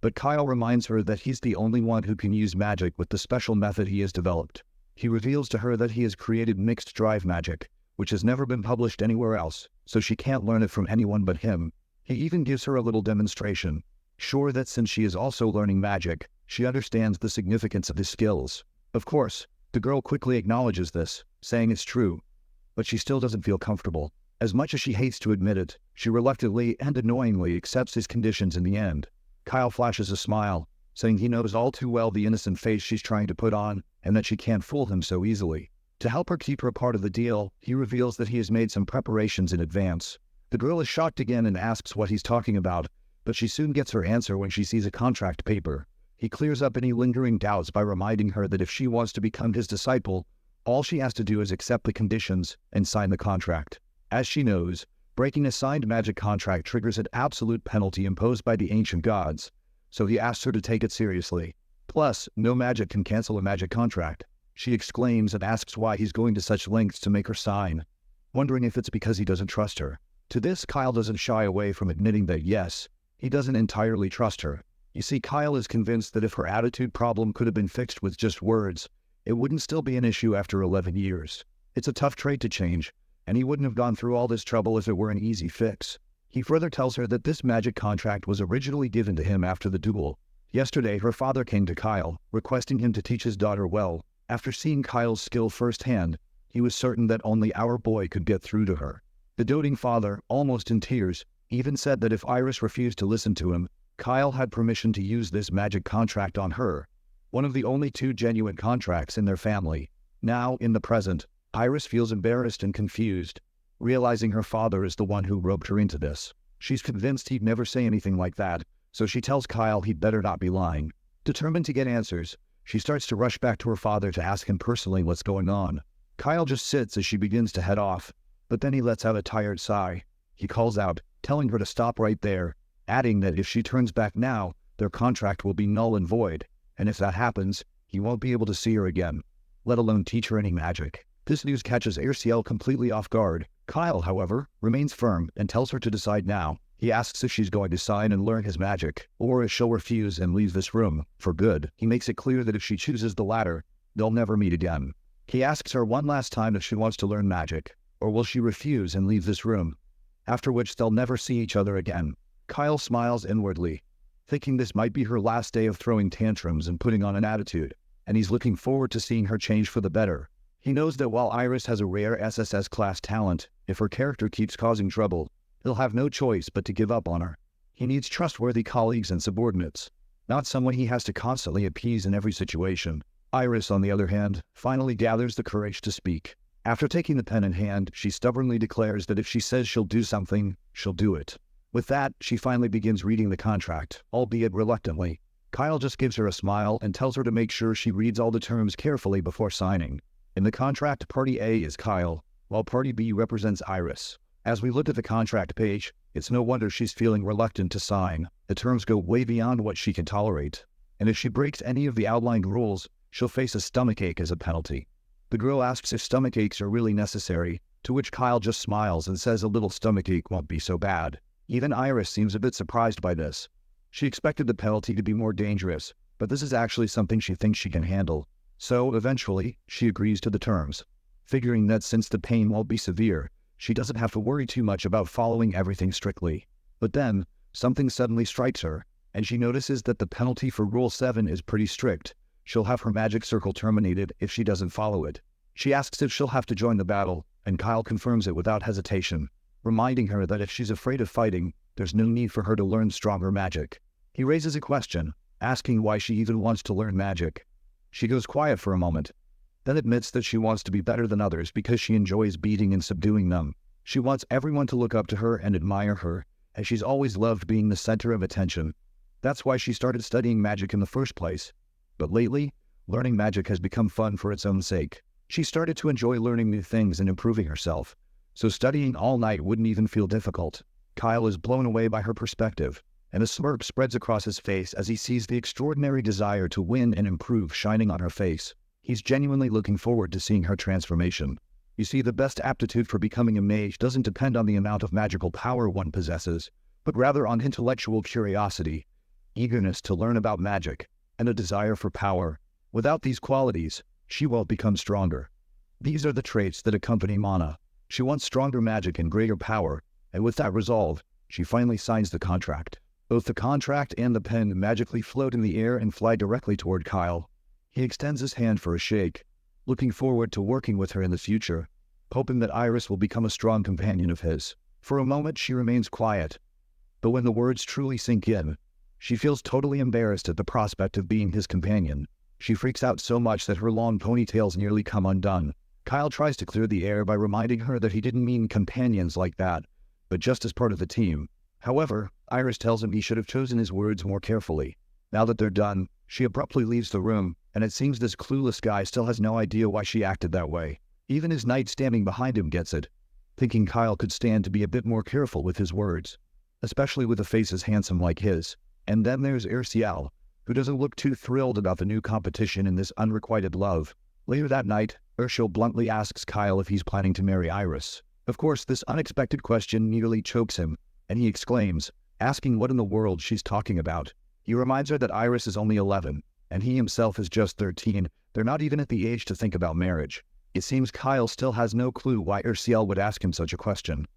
S1: But Kyle reminds her that he's the only one who can use magic with the special method he has developed. He reveals to her that he has created mixed drive magic, which has never been published anywhere else, so she can't learn it from anyone but him. He even gives her a little demonstration, sure that since she is also learning magic, she understands the significance of his skills. Of course, the girl quickly acknowledges this, saying it's true, but she still doesn't feel comfortable. As much as she hates to admit it, she reluctantly and annoyingly accepts his conditions in the end. Kyle flashes a smile, saying he knows all too well the innocent face she's trying to put on, and that she can't fool him so easily. To help her keep her part of the deal, he reveals that he has made some preparations in advance. The girl is shocked again and asks what he's talking about, but she soon gets her answer when she sees a contract paper. He clears up any lingering doubts by reminding her that if she wants to become his disciple, all she has to do is accept the conditions and sign the contract. As she knows, breaking a signed magic contract triggers an absolute penalty imposed by the ancient gods, so he asks her to take it seriously. Plus, no magic can cancel a magic contract. She exclaims and asks why he's going to such lengths to make her sign, wondering if it's because he doesn't trust her. To this, Kyle doesn't shy away from admitting that yes, he doesn't entirely trust her. You see, Kyle is convinced that if her attitude problem could have been fixed with just words, it wouldn't still be an issue after 11 years. It's a tough trait to change, and he wouldn't have gone through all this trouble if it were an easy fix. He further tells her that this magic contract was originally given to him after the duel. Yesterday, her father came to Kyle, requesting him to teach his daughter well. After seeing Kyle's skill firsthand, he was certain that only our boy could get through to her. The doting father, almost in tears, even said that if Iris refused to listen to him, Kyle had permission to use this magic contract on her, one of the only 2 genuine contracts in their family. Now, in the present, Iris feels embarrassed and confused, realizing her father is the one who roped her into this. She's convinced he'd never say anything like that, so she tells Kyle he'd better not be lying. Determined to get answers, she starts to rush back to her father to ask him personally what's going on. Kyle just sits as she begins to head off, but then he lets out a tired sigh. He calls out, telling her to stop right there, adding that if she turns back now, their contract will be null and void, and if that happens, he won't be able to see her again, let alone teach her any magic. This news catches Airciel completely off guard. Kyle, however, remains firm and tells her to decide now. He asks if she's going to sign and learn his magic, or if she'll refuse and leave this room for good. He makes it clear that if she chooses the latter, they'll never meet again. He asks her one last time if she wants to learn magic, or will she refuse and leave this room, after which they'll never see each other again. Kyle smiles inwardly, thinking this might be her last day of throwing tantrums and putting on an attitude, and he's looking forward to seeing her change for the better. He knows that while Iris has a rare SSS-class talent, if her character keeps causing trouble, he'll have no choice but to give up on her. He needs trustworthy colleagues and subordinates, not someone he has to constantly appease in every situation. Iris, on the other hand, finally gathers the courage to speak. After taking the pen in hand, she stubbornly declares that if she says she'll do something, she'll do it. With that, she finally begins reading the contract, albeit reluctantly. Kyle just gives her a smile and tells her to make sure she reads all the terms carefully before signing. In the contract, Party A is Kyle, while Party B represents Iris. As we look at the contract page, it's no wonder she's feeling reluctant to sign. The terms go way beyond what she can tolerate, and if she breaks any of the outlined rules, she'll face a stomachache as a penalty. The girl asks if stomach aches are really necessary, to which Kyle just smiles and says a little stomachache won't be so bad. Even Iris seems a bit surprised by this. She expected the penalty to be more dangerous, but this is actually something she thinks she can handle. So, eventually, she agrees to the terms, figuring that since the pain won't be severe, she doesn't have to worry too much about following everything strictly. But then, something suddenly strikes her, and she notices that the penalty for Rule 7 is pretty strict. She'll have her magic circle terminated if she doesn't follow it. She asks if she'll have to join the battle, and Kyle confirms it without hesitation, reminding her that if she's afraid of fighting, there's no need for her to learn stronger magic. He raises a question, asking why she even wants to learn magic. She goes quiet for a moment, then admits that she wants to be better than others because she enjoys beating and subduing them. She wants everyone to look up to her and admire her, and she's always loved being the center of attention. That's why she started studying magic in the first place. But lately, learning magic has become fun for its own sake. She started to enjoy learning new things and improving herself, so studying all night wouldn't even feel difficult. Kyle is blown away by her perspective, and a smirk spreads across his face as he sees the extraordinary desire to win and improve shining on her face. He's genuinely looking forward to seeing her transformation. You see, the best aptitude for becoming a mage doesn't depend on the amount of magical power one possesses, but rather on intellectual curiosity, eagerness to learn about magic, and a desire for power. Without these qualities, she won't become stronger. These are the traits that accompany Mana. She wants stronger magic and greater power, and with that resolve, she finally signs the contract. Both the contract and the pen magically float in the air and fly directly toward Kyle. He extends his hand for a shake, looking forward to working with her in the future, hoping that Iris will become a strong companion of his. For a moment, she remains quiet, but when the words truly sink in, she feels totally embarrassed at the prospect of being his companion. She freaks out so much that her long ponytails nearly come undone. Kyle tries to clear the air by reminding her that he didn't mean companions like that, but just as part of the team. However, Iris tells him he should have chosen his words more carefully. Now that they're done, she abruptly leaves the room, and it seems this clueless guy still has no idea why she acted that way. Even his knight standing behind him gets it, thinking Kyle could stand to be a bit more careful with his words, especially with a face as handsome like his. And then there's Ursiel, who doesn't look too thrilled about the new competition in this unrequited love. Later that night, Ursiel bluntly asks Kyle if he's planning to marry Iris. Of course, this unexpected question nearly chokes him, and he exclaims, asking what in the world she's talking about. He reminds her that Iris is only 11, and he himself is just 13. They're not even at the age to think about marriage. It seems Kyle still has no clue why Ursiel would ask him such a question,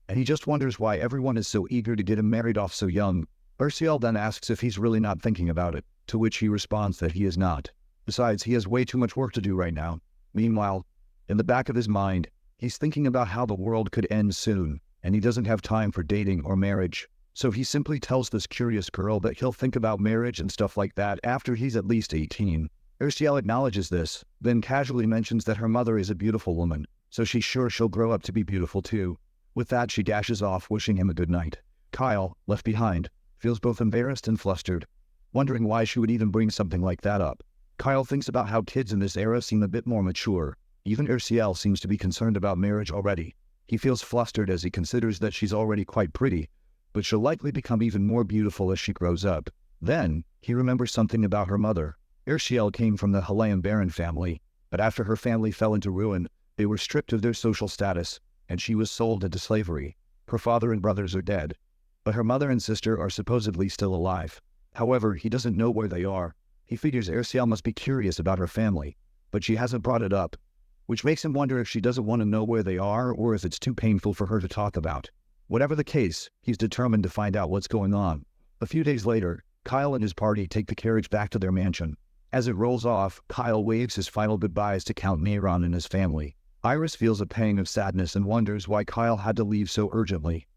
S1: and he just wonders why everyone is so eager to get him married off so young. Ursiel then asks if he's really not thinking about it, to which he responds that he is not. Besides, he has way too much work to do right now. Meanwhile, in the back of his mind, he's thinking about how the world could end soon, and he doesn't have time for dating or marriage. So he simply tells this curious girl that he'll think about marriage and stuff like that after he's at least 18. Ursiel acknowledges this, then casually mentions that her mother is a beautiful woman, so she's sure she'll grow up to be beautiful too. With that, she dashes off, wishing him a good night. Kyle, left behind, feels both embarrassed and flustered, wondering why she would even bring something like that up. Kyle thinks about how kids in this era seem a bit more mature. Even Ursiel seems to be concerned about marriage already. He feels flustered as he considers that she's already quite pretty, but she'll likely become even more beautiful as she grows up. Then, he remembers something about her mother. Ursiel came from the Halayan Baron family, but after her family fell into ruin, they were stripped of their social status, and she was sold into slavery. Her father and brothers are dead, but her mother and sister are supposedly still alive. However, he doesn't know where they are. He figures Ursiel must be curious about her family, but she hasn't brought it up, which makes him wonder if she doesn't want to know where they are or if it's too painful for her to talk about. Whatever the case, he's determined to find out what's going on. A few days later, Kyle and his party take the carriage back to their mansion. As it rolls off, Kyle waves his final goodbyes to Count Neyron and his family. Iris feels a pang of sadness and wonders why Kyle had to leave so urgently.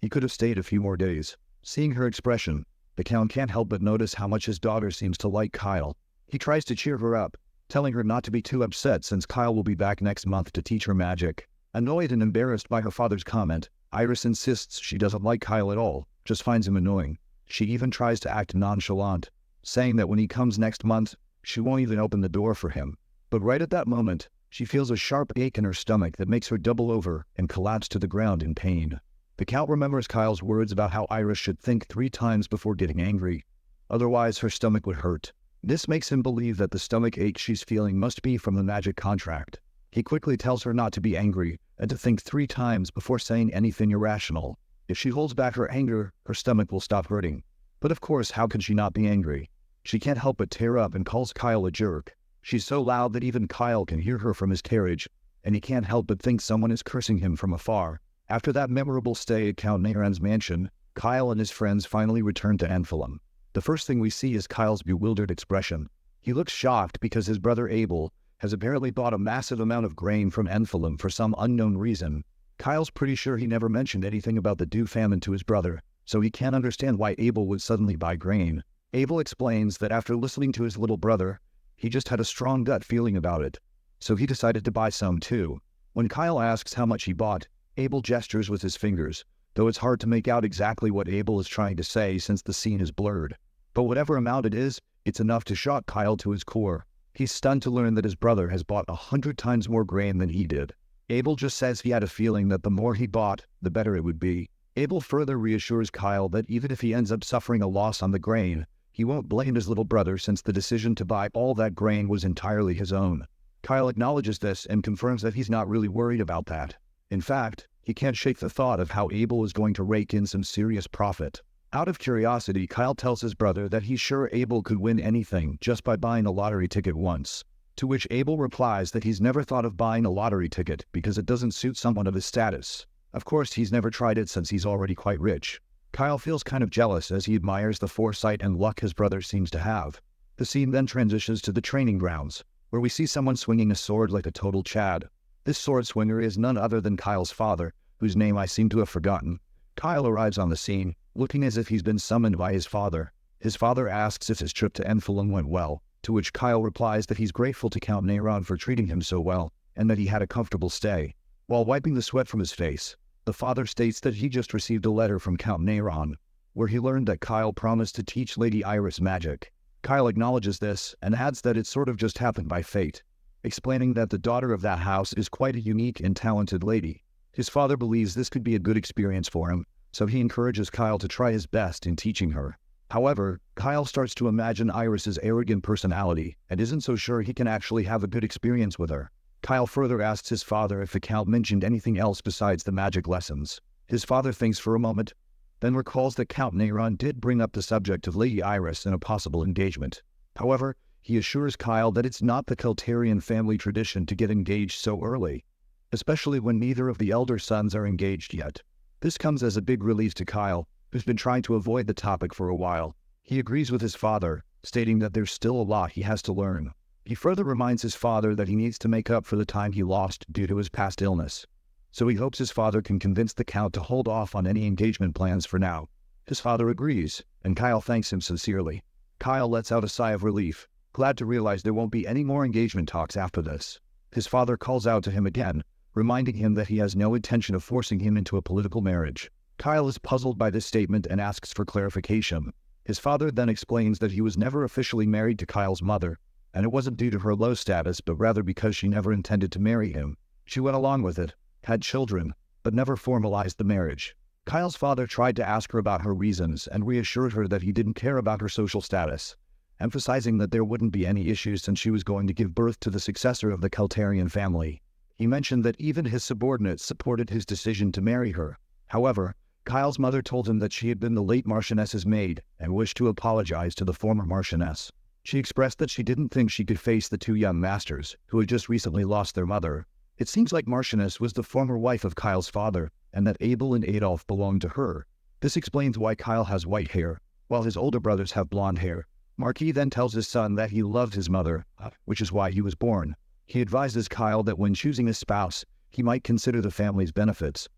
S1: He could have stayed a few more days. Seeing her expression, the Count can't help but notice how much his daughter seems to like Kyle. He tries to cheer her up, telling her not to be too upset since Kyle will be back next month to teach her magic. Annoyed and embarrassed by her father's comment, Iris insists she doesn't like Kyle at all, just finds him annoying. She even tries to act nonchalant, saying that when he comes next month, she won't even open the door for him. But right at that moment, she feels a sharp ache in her stomach that makes her double over and collapse to the ground in pain. The Count remembers Kyle's words about how Iris should think 3 times before getting angry, otherwise her stomach would hurt. This makes him believe that the stomach ache she's feeling must be from the magic contract. He quickly tells her not to be angry and to think 3 times before saying anything irrational. If she holds back her anger, her stomach will stop hurting. But of course, how can she not be angry? She can't help but tear up and calls Kyle a jerk. She's so loud that even Kyle can hear her from his carriage, and he can't help but think someone is cursing him from afar. After that memorable stay at Count Neyron's mansion, Kyle and his friends finally return to Anphilim. The first thing we see is Kyle's bewildered expression. He looks shocked because his brother Abel has apparently bought a massive amount of grain from Nephilim for some unknown reason. Kyle's pretty sure he never mentioned anything about the dew famine to his brother, so he can't understand why Abel would suddenly buy grain. Abel explains that after listening to his little brother, he just had a strong gut feeling about it, so he decided to buy some too. When Kyle asks how much he bought, Abel gestures with his fingers, though it's hard to make out exactly what Abel is trying to say since the scene is blurred. But whatever amount it is, it's enough to shock Kyle to his core. He's stunned to learn that his brother has bought 100 times more grain than he did. Abel just says he had a feeling that the more he bought, the better it would be. Abel further reassures Kyle that even if he ends up suffering a loss on the grain, he won't blame his little brother since the decision to buy all that grain was entirely his own. Kyle acknowledges this and confirms that he's not really worried about that. In fact, he can't shake the thought of how Abel is going to rake in some serious profit. Out of curiosity, Kyle tells his brother that he's sure Abel could win anything just by buying a lottery ticket once. To which Abel replies that he's never thought of buying a lottery ticket because it doesn't suit someone of his status. Of course, he's never tried it since he's already quite rich. Kyle feels kind of jealous as he admires the foresight and luck his brother seems to have. The scene then transitions to the training grounds, where we see someone swinging a sword like a total Chad. This sword swinger is none other than Kyle's father, whose name I seem to have forgotten. Kyle arrives on the scene, looking as if he's been summoned by his father. His father asks if his trip to Nephilim went well, to which Kyle replies that he's grateful to Count Neyron for treating him so well, and that he had a comfortable stay. While wiping the sweat from his face, the father states that he just received a letter from Count Neyron, where he learned that Kyle promised to teach Lady Iris magic. Kyle acknowledges this and adds that it sort of just happened by fate, explaining that the daughter of that house is quite a unique and talented lady. His father believes this could be a good experience for him, so he encourages Kyle to try his best in teaching her. However, Kyle starts to imagine Iris's arrogant personality and isn't so sure he can actually have a good experience with her. Kyle further asks his father if the Count mentioned anything else besides the magic lessons. His father thinks for a moment, then recalls that Count Neyron did bring up the subject of Lady Iris in a possible engagement. However, he assures Kyle that it's not the Keltarian family tradition to get engaged so early, especially when neither of the elder sons are engaged yet. This comes as a big relief to Kyle, who's been trying to avoid the topic for a while. He agrees with his father, stating that there's still a lot he has to learn. He further reminds his father that he needs to make up for the time he lost due to his past illness, so he hopes his father can convince the Count to hold off on any engagement plans for now. His father agrees, and Kyle thanks him sincerely. Kyle lets out a sigh of relief, glad to realize there won't be any more engagement talks after this. His father calls out to him again, reminding him that he has no intention of forcing him into a political marriage. Kyle is puzzled by this statement and asks for clarification. His father then explains that he was never officially married to Kyle's mother, and it wasn't due to her low status, but rather because she never intended to marry him. She went along with it, had children, but never formalized the marriage. Kyle's father tried to ask her about her reasons and reassured her that he didn't care about her social status, emphasizing that there wouldn't be any issues since she was going to give birth to the successor of the Keltarian family. He mentioned that even his subordinates supported his decision to marry her. However, Kyle's mother told him that she had been the late Marchioness's maid and wished to apologize to the former Marchioness. She expressed that she didn't think she could face the two young masters, who had just recently lost their mother. It seems like Marchioness was the former wife of Kyle's father, and that Abel and Adolf belonged to her. This explains why Kyle has white hair, while his older brothers have blonde hair. Marquis then tells his son that he loved his mother, which is why he was born. He advises Kyle that when choosing a spouse, he might consider the family's benefits,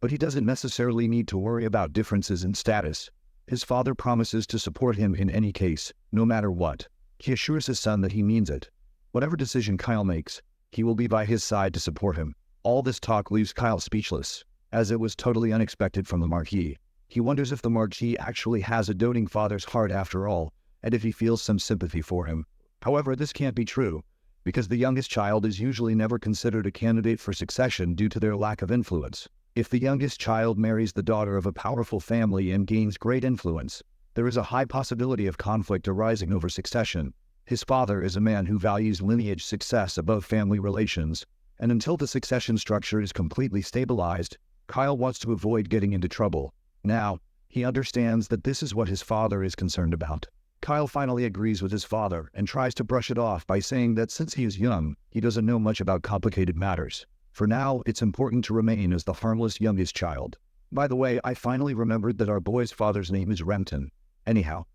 S1: but he doesn't necessarily need to worry about differences in status. His father promises to support him in any case, no matter what. He assures his son that he means it. Whatever decision Kyle makes, he will be by his side to support him. All this talk leaves Kyle speechless, as it was totally unexpected from the Marquis. He wonders if the Marquis actually has a doting father's heart after all, and if he feels some sympathy for him. However, this can't be true, because the youngest child is usually never considered a candidate for succession due to their lack of influence. If the youngest child marries the daughter of a powerful family and gains great influence, there is a high possibility of conflict arising over succession. His father is a man who values lineage success above family relations, and until the succession structure is completely stabilized, Kyle wants to avoid getting into trouble. Now, he understands that this is what his father is concerned about. Kyle finally agrees with his father and tries to brush it off by saying that since he is young, he doesn't know much about complicated matters. For now, it's important to remain as the harmless youngest child. By the way, I finally remembered that our boy's father's name is Renton. Anyhow,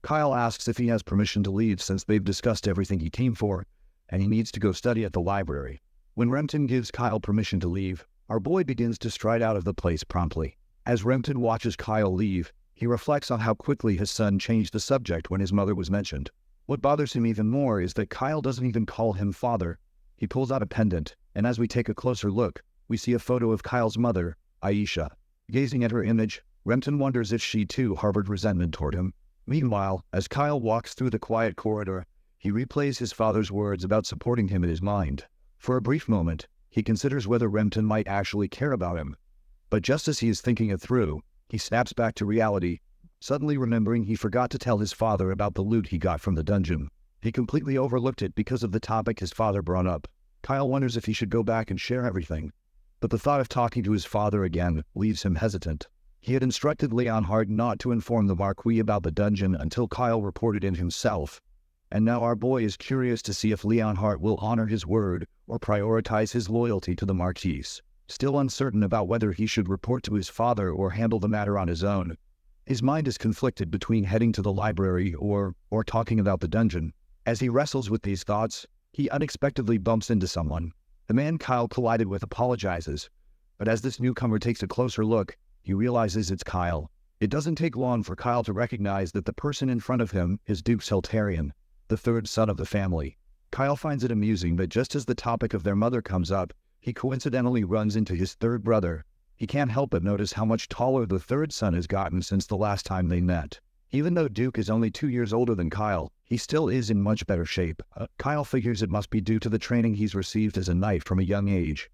S1: Kyle asks if he has permission to leave since they've discussed everything he came for, and he needs to go study at the library. When Remton gives Kyle permission to leave, our boy begins to stride out of the place promptly. As Remton watches Kyle leave, he reflects on how quickly his son changed the subject when his mother was mentioned. What bothers him even more is that Kyle doesn't even call him father. He pulls out a pendant, and as we take a closer look, we see a photo of Kyle's mother, Aisha. Gazing at her image, Remton wonders if she too harbored resentment toward him. Meanwhile, as Kyle walks through the quiet corridor, he replays his father's words about supporting him in his mind. For a brief moment, he considers whether Remton might actually care about him. But just as he is thinking it through, he snaps back to reality, suddenly remembering he forgot to tell his father about the loot he got from the dungeon. He completely overlooked it because of the topic his father brought up. Kyle wonders if he should go back and share everything. But the thought of talking to his father again leaves him hesitant. He had instructed Leonhardt not to inform the Marquis about the dungeon until Kyle reported it himself. And now our boy is curious to see if Leonhardt will honor his word or prioritize his loyalty to the Marquis. Still uncertain about whether he should report to his father or handle the matter on his own. His mind is conflicted between heading to the library or talking about the dungeon. As he wrestles with these thoughts, he unexpectedly bumps into someone. The man Kyle collided with apologizes, but as this newcomer takes a closer look, he realizes it's Kyle. It doesn't take long for Kyle to recognize that the person in front of him is Duke Seltarian, the third son of the family. Kyle finds it amusing that just as the topic of their mother comes up, he coincidentally runs into his third brother. He can't help but notice how much taller the third son has gotten since the last time they met. Even though Duke is only 2 years older than Kyle, he still is in much better shape. Kyle figures it must be due to the training he's received as a knight from a young age.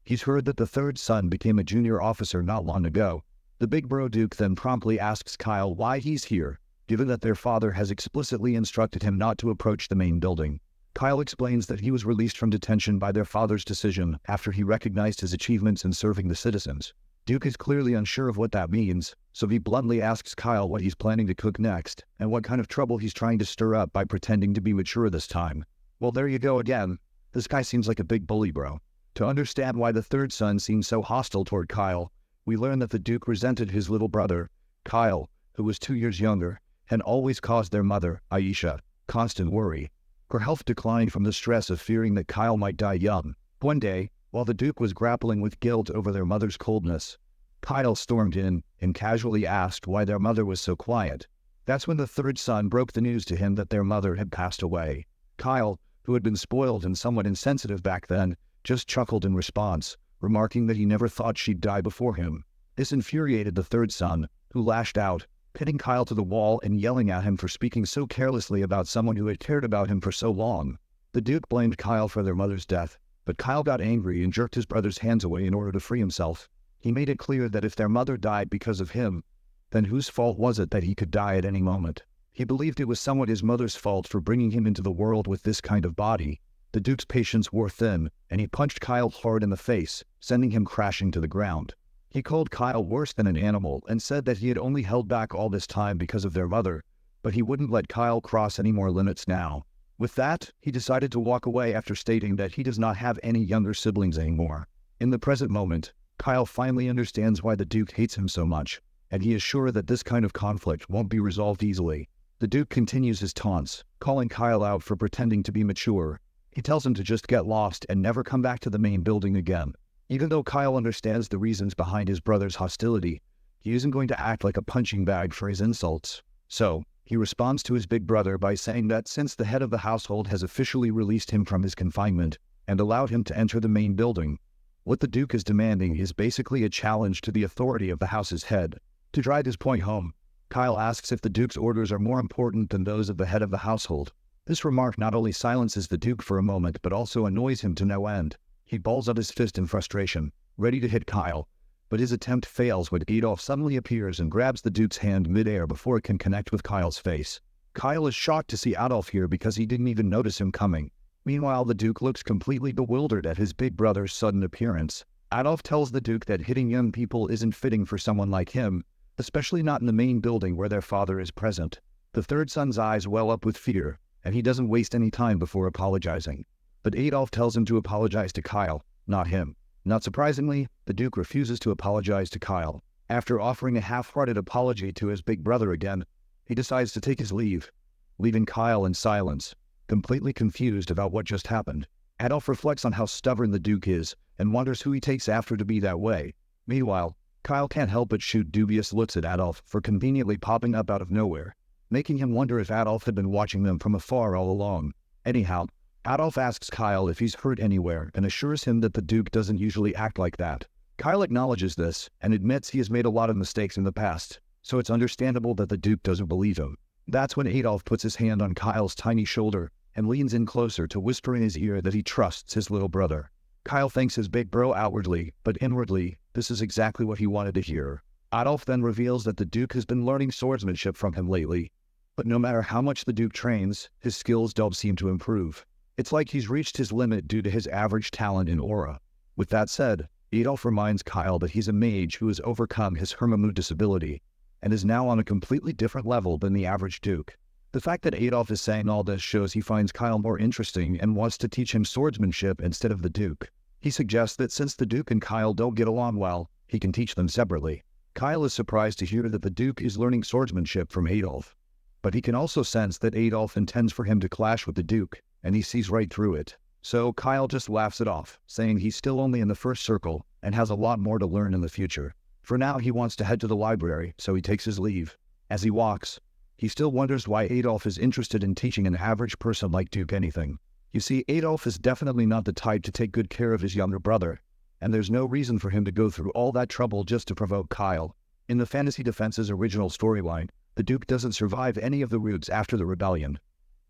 S1: He's heard that the third son became a junior officer not long ago. The big bro Duke then promptly asks Kyle why he's here, given that their father has explicitly instructed him not to approach the main building. Kyle explains that he was released from detention by their father's decision after he recognized his achievements in serving the citizens. Duke is clearly unsure of what that means, so he bluntly asks Kyle what he's planning to cook next, and what kind of trouble he's trying to stir up by pretending to be mature this time. Well, there you go again. This guy seems like a big bully, bro. To understand why the third son seems so hostile toward Kyle, we learn that the Duke resented his little brother, Kyle, who was 2 years younger, and always caused their mother, Aisha, constant worry. Her health declined from the stress of fearing that Kyle might die young. One day, while the Duke was grappling with guilt over their mother's coldness, Kyle stormed in and casually asked why their mother was so quiet. That's when the third son broke the news to him that their mother had passed away. Kyle, who had been spoiled and somewhat insensitive back then, just chuckled in response, remarking that he never thought she'd die before him. This infuriated the third son, who lashed out, pinning Kyle to the wall and yelling at him for speaking so carelessly about someone who had cared about him for so long. The Duke blamed Kyle for their mother's death, but Kyle got angry and jerked his brother's hands away in order to free himself. He made it clear that if their mother died because of him, then whose fault was it that he could die at any moment? He believed it was somewhat his mother's fault for bringing him into the world with this kind of body. The Duke's patience wore thin, and he punched Kyle hard in the face, sending him crashing to the ground. He called Kyle worse than an animal and said that he had only held back all this time because of their mother, but he wouldn't let Kyle cross any more limits now. With that, he decided to walk away after stating that he does not have any younger siblings anymore. In the present moment, Kyle finally understands why the Duke hates him so much, and he is sure that this kind of conflict won't be resolved easily. The Duke continues his taunts, calling Kyle out for pretending to be mature. He tells him to just get lost and never come back to the main building again. Even though Kyle understands the reasons behind his brother's hostility, he isn't going to act like a punching bag for his insults. So, he responds to his big brother by saying that since the head of the household has officially released him from his confinement and allowed him to enter the main building, what the Duke is demanding is basically a challenge to the authority of the house's head. To drive his point home, Kyle asks if the Duke's orders are more important than those of the head of the household. This remark not only silences the Duke for a moment, but also annoys him to no end. He balls out his fist in frustration, ready to hit Kyle, but his attempt fails when Adolf suddenly appears and grabs the Duke's hand mid-air before it can connect with Kyle's face. Kyle is shocked to see Adolf here because he didn't even notice him coming. Meanwhile, the Duke looks completely bewildered at his big brother's sudden appearance. Adolf tells the Duke that hitting young people isn't fitting for someone like him, especially not in the main building where their father is present. The third son's eyes well up with fear, and he doesn't waste any time before apologizing. But Adolf tells him to apologize to Kyle, not him. Not surprisingly, the Duke refuses to apologize to Kyle. After offering a half-hearted apology to his big brother again, he decides to take his leave, leaving Kyle in silence. completely confused about what just happened. Adolf reflects on how stubborn the Duke is and wonders who he takes after to be that way. Meanwhile, Kyle can't help but shoot dubious looks at Adolf for conveniently popping up out of nowhere, making him wonder if Adolf had been watching them from afar all along. Anyhow, Adolf asks Kyle if he's hurt anywhere and assures him that the Duke doesn't usually act like that. Kyle acknowledges this and admits he has made a lot of mistakes in the past, so it's understandable that the Duke doesn't believe him. That's when Adolf puts his hand on Kyle's tiny shoulder and leans in closer to whisper in his ear that he trusts his little brother. Kyle thanks his big bro outwardly, but inwardly, this is exactly what he wanted to hear. Adolf then reveals that the Duke has been learning swordsmanship from him lately, but no matter how much the Duke trains, his skills don't seem to improve. It's like he's reached his limit due to his average talent and aura. With that said, Adolf reminds Kyle that he's a mage who has overcome his Hermamu disability and is now on a completely different level than the average Duke. The fact that Adolf is saying all this shows he finds Kyle more interesting and wants to teach him swordsmanship instead of the Duke. He suggests that since the Duke and Kyle don't get along well, he can teach them separately. Kyle is surprised to hear that the Duke is learning swordsmanship from Adolf, but he can also sense that Adolf intends for him to clash with the Duke, and he sees right through it. So Kyle just laughs it off, saying he's still only in the first circle and has a lot more to learn in the future. For now, he wants to head to the library, so he takes his leave. As he walks, he still wonders why Adolf is interested in teaching an average person like Duke anything. You see, Adolf is definitely not the type to take good care of his younger brother, and there's no reason for him to go through all that trouble just to provoke Kyle. In the Fantasy Defense's original storyline, the Duke doesn't survive any of the routes after the rebellion.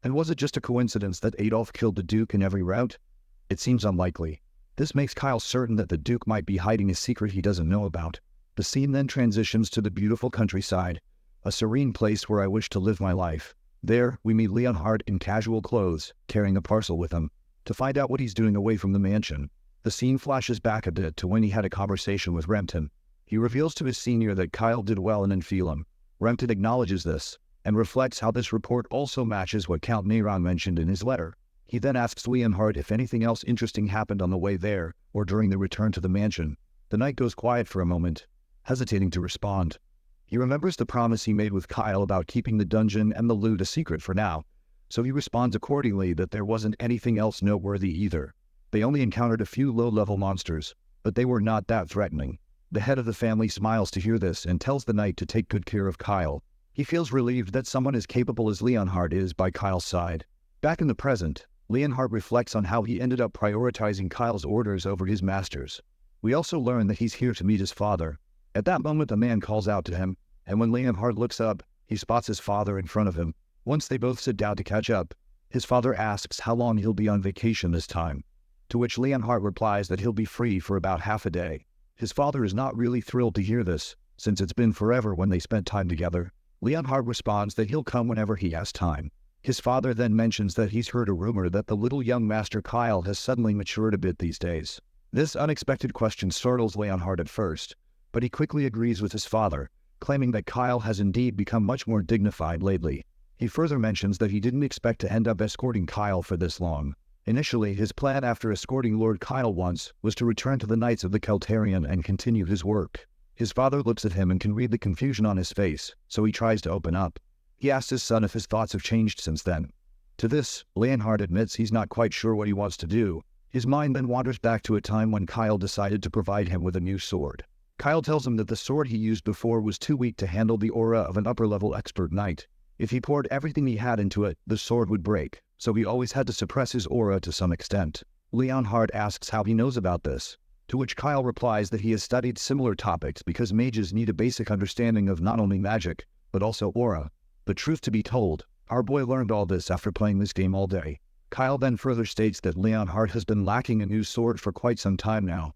S1: And was it just a coincidence that Adolf killed the Duke in every route? It seems unlikely. This makes Kyle certain that the Duke might be hiding a secret he doesn't know about. The scene then transitions to the beautiful countryside, a serene place where I wish to live my life. There, we meet Leonhard in casual clothes, carrying a parcel with him, to find out what he's doing away from the mansion. The scene flashes back a bit to when he had a conversation with Remton. He reveals to his senior that Kyle did well in Enfilum. Remton acknowledges this, and reflects how this report also matches what Count Neyron mentioned in his letter. He then asks Leonhard if anything else interesting happened on the way there, or during the return to the mansion. The knight goes quiet for a moment, hesitating to respond. He remembers the promise he made with Kyle about keeping the dungeon and the loot a secret for now, so he responds accordingly that there wasn't anything else noteworthy either. They only encountered a few low-level monsters, but they were not that threatening. The head of the family smiles to hear this and tells the knight to take good care of Kyle. He feels relieved that someone as capable as Leonhard is by Kyle's side. Back in the present, Leonhard reflects on how he ended up prioritizing Kyle's orders over his master's. We also learn that he's here to meet his father. At that moment, a man calls out to him, and when Leonhard looks up, he spots his father in front of him. Once they both sit down to catch up, his father asks how long he'll be on vacation this time, to which Leonhard replies that he'll be free for about half a day. His father is not really thrilled to hear this, since it's been forever when they spent time together. Leonhard responds that he'll come whenever he has time. His father then mentions that he's heard a rumor that the little young Master Kyle has suddenly matured a bit these days. This unexpected question startles Leonhard at first, but he quickly agrees with his father, claiming that Kyle has indeed become much more dignified lately. He further mentions that he didn't expect to end up escorting Kyle for this long. Initially, his plan after escorting Lord Kyle once was to return to the Knights of the Keltarian and continue his work. His father looks at him and can read the confusion on his face, so he tries to open up. He asks his son if his thoughts have changed since then. To this, Leonhard admits he's not quite sure what he wants to do. His mind then wanders back to a time when Kyle decided to provide him with a new sword. Kyle tells him that the sword he used before was too weak to handle the aura of an upper-level expert knight. If he poured everything he had into it, the sword would break, so he always had to suppress his aura to some extent. Leonhard asks how he knows about this, to which Kyle replies that he has studied similar topics because mages need a basic understanding of not only magic, but also aura. The truth to be told, our boy learned all this after playing this game all day. Kyle then further states that Leonhard has been lacking a new sword for quite some time now.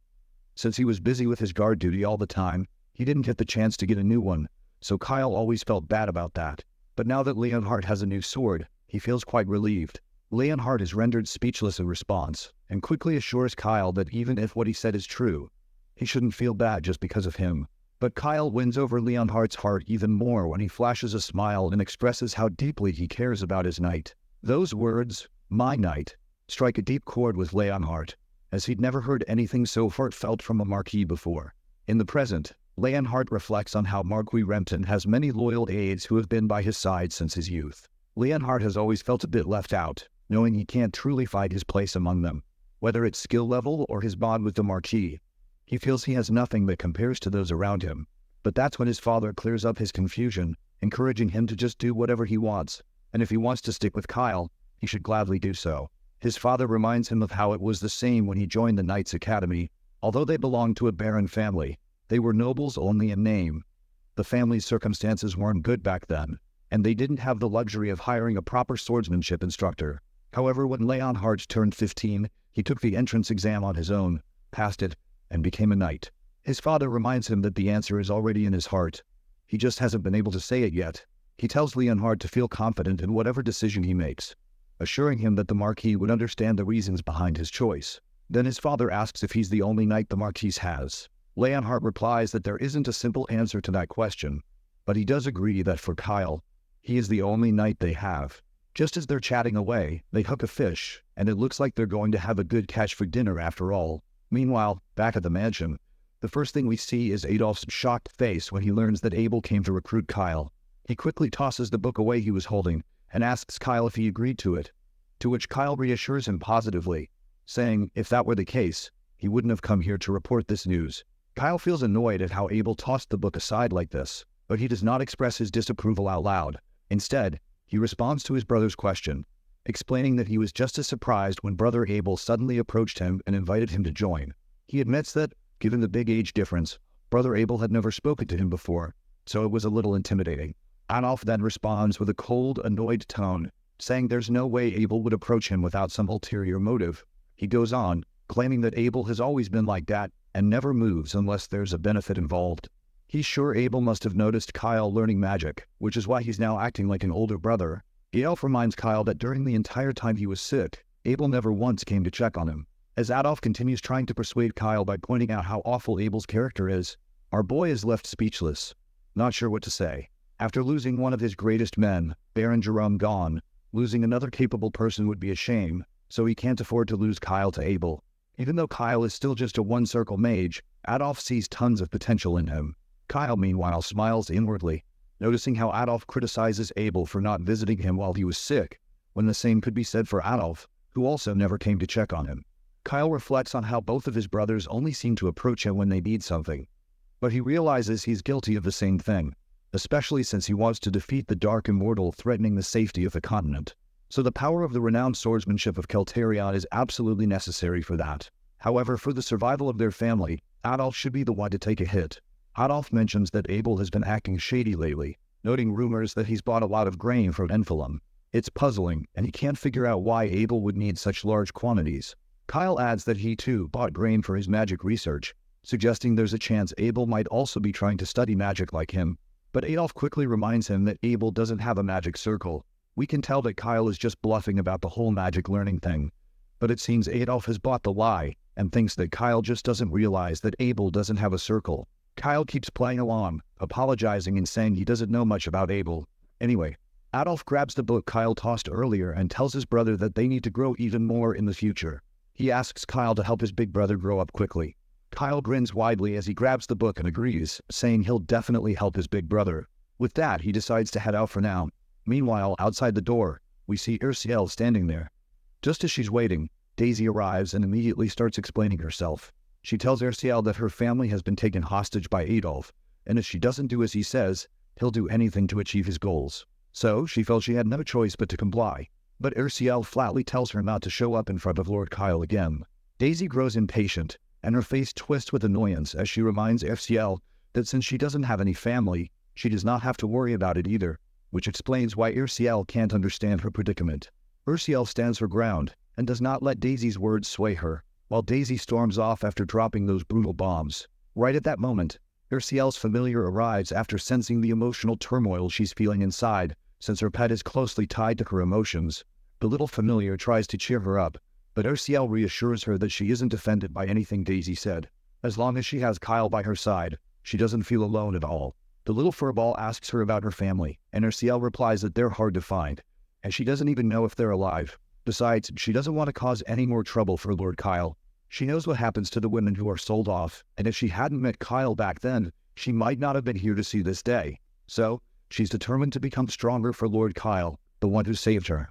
S1: Since he was busy with his guard duty all the time, he didn't get the chance to get a new one, so Kyle always felt bad about that. But now that Leonhard has a new sword, he feels quite relieved. Leonhard is rendered speechless in response, and quickly assures Kyle that even if what he said is true, he shouldn't feel bad just because of him. But Kyle wins over Leonhard's heart even more when he flashes a smile and expresses how deeply he cares about his knight. Those words, "my knight," strike a deep chord with Leonhard, as he'd never heard anything so heartfelt from a Marquis before. In the present, Leonhard reflects on how Marquis Rempton has many loyal aides who have been by his side since his youth. Leonhard has always felt a bit left out, knowing he can't truly find his place among them, whether it's skill level or his bond with the Marquis. He feels he has nothing that compares to those around him. But that's when his father clears up his confusion, encouraging him to just do whatever he wants, and if he wants to stick with Kyle, he should gladly do so. His father reminds him of how it was the same when he joined the Knights Academy. Although they belonged to a baron family, they were nobles only in name. The family's circumstances weren't good back then, and they didn't have the luxury of hiring a proper swordsmanship instructor. However, when Leonhard turned 15, he took the entrance exam on his own, passed it, and became a knight. His father reminds him that the answer is already in his heart. He just hasn't been able to say it yet. He tells Leonhard to feel confident in whatever decision he makes, assuring him that the Marquis would understand the reasons behind his choice. Then his father asks if he's the only knight the Marquis has. Leonhard replies that there isn't a simple answer to that question, but he does agree that for Kyle, he is the only knight they have. Just as they're chatting away, they hook a fish, and it looks like they're going to have a good catch for dinner after all. Meanwhile, back at the mansion, the first thing we see is Adolf's shocked face when he learns that Abel came to recruit Kyle. He quickly tosses the book away he was holding and asks Kyle if he agreed to it, to which Kyle reassures him positively, saying if that were the case, he wouldn't have come here to report this news. Kyle feels annoyed at how Abel tossed the book aside like this, but he does not express his disapproval out loud. Instead, he responds to his brother's question, explaining that he was just as surprised when brother Abel suddenly approached him and invited him to join. He admits that, given the big age difference, brother Abel had never spoken to him before, so it was a little intimidating. Adolf then responds with a cold, annoyed tone, saying there's no way Abel would approach him without some ulterior motive. He goes on, claiming that Abel has always been like that and never moves unless there's a benefit involved. He's sure Abel must have noticed Kyle learning magic, which is why he's now acting like an older brother. Adolf reminds Kyle that during the entire time he was sick, Abel never once came to check on him. As Adolf continues trying to persuade Kyle by pointing out how awful Abel's character is, our boy is left speechless, not sure what to say. After losing one of his greatest men, Baron Jerome gone, losing another capable person would be a shame, so he can't afford to lose Kyle to Abel. Even though Kyle is still just a one-circle mage, Adolf sees tons of potential in him. Kyle, meanwhile, smiles inwardly, noticing how Adolf criticizes Abel for not visiting him while he was sick, when the same could be said for Adolf, who also never came to check on him. Kyle reflects on how both of his brothers only seem to approach him when they need something, but he realizes he's guilty of the same thing, especially since he wants to defeat the Dark Immortal threatening the safety of the continent. So the power of the renowned swordsmanship of Kelterion is absolutely necessary for that. However, for the survival of their family, Adolf should be the one to take a hit. Adolf mentions that Abel has been acting shady lately, noting rumors that he's bought a lot of grain from Enphalum. It's puzzling, and he can't figure out why Abel would need such large quantities. Kyle adds that he too bought grain for his magic research, suggesting there's a chance Abel might also be trying to study magic like him. But Adolf quickly reminds him that Abel doesn't have a magic circle. We can tell that Kyle is just bluffing about the whole magic learning thing. But it seems Adolf has bought the lie, and thinks that Kyle just doesn't realize that Abel doesn't have a circle. Kyle keeps playing along, apologizing and saying he doesn't know much about Abel. Anyway, Adolf grabs the book Kyle tossed earlier and tells his brother that they need to grow even more in the future. He asks Kyle to help his big brother grow up quickly. Kyle grins widely as he grabs the book and agrees, saying he'll definitely help his big brother. With that, he decides to head out for now. Meanwhile, outside the door, we see Ursiel standing there. Just as she's waiting, Daisy arrives and immediately starts explaining herself. She tells Ursiel that her family has been taken hostage by Adolf, and if she doesn't do as he says, he'll do anything to achieve his goals. So, she felt she had no choice but to comply. But Ursiel flatly tells her not to show up in front of Lord Kyle again. Daisy grows impatient, and her face twists with annoyance as she reminds Ursiel that since she doesn't have any family, she does not have to worry about it either, which explains why Ursiel can't understand her predicament. Ursiel stands her ground and does not let Daisy's words sway her, while Daisy storms off after dropping those brutal bombs. Right at that moment, Ursiel's familiar arrives after sensing the emotional turmoil she's feeling inside, since her pet is closely tied to her emotions. The little familiar tries to cheer her up, but Ursiel reassures her that she isn't offended by anything Daisy said. As long as she has Kyle by her side, she doesn't feel alone at all. The little furball asks her about her family, and Ursiel replies that they're hard to find, and she doesn't even know if they're alive. Besides, she doesn't want to cause any more trouble for Lord Kyle. She knows what happens to the women who are sold off, and if she hadn't met Kyle back then, she might not have been here to see this day. So, she's determined to become stronger for Lord Kyle, the one who saved her.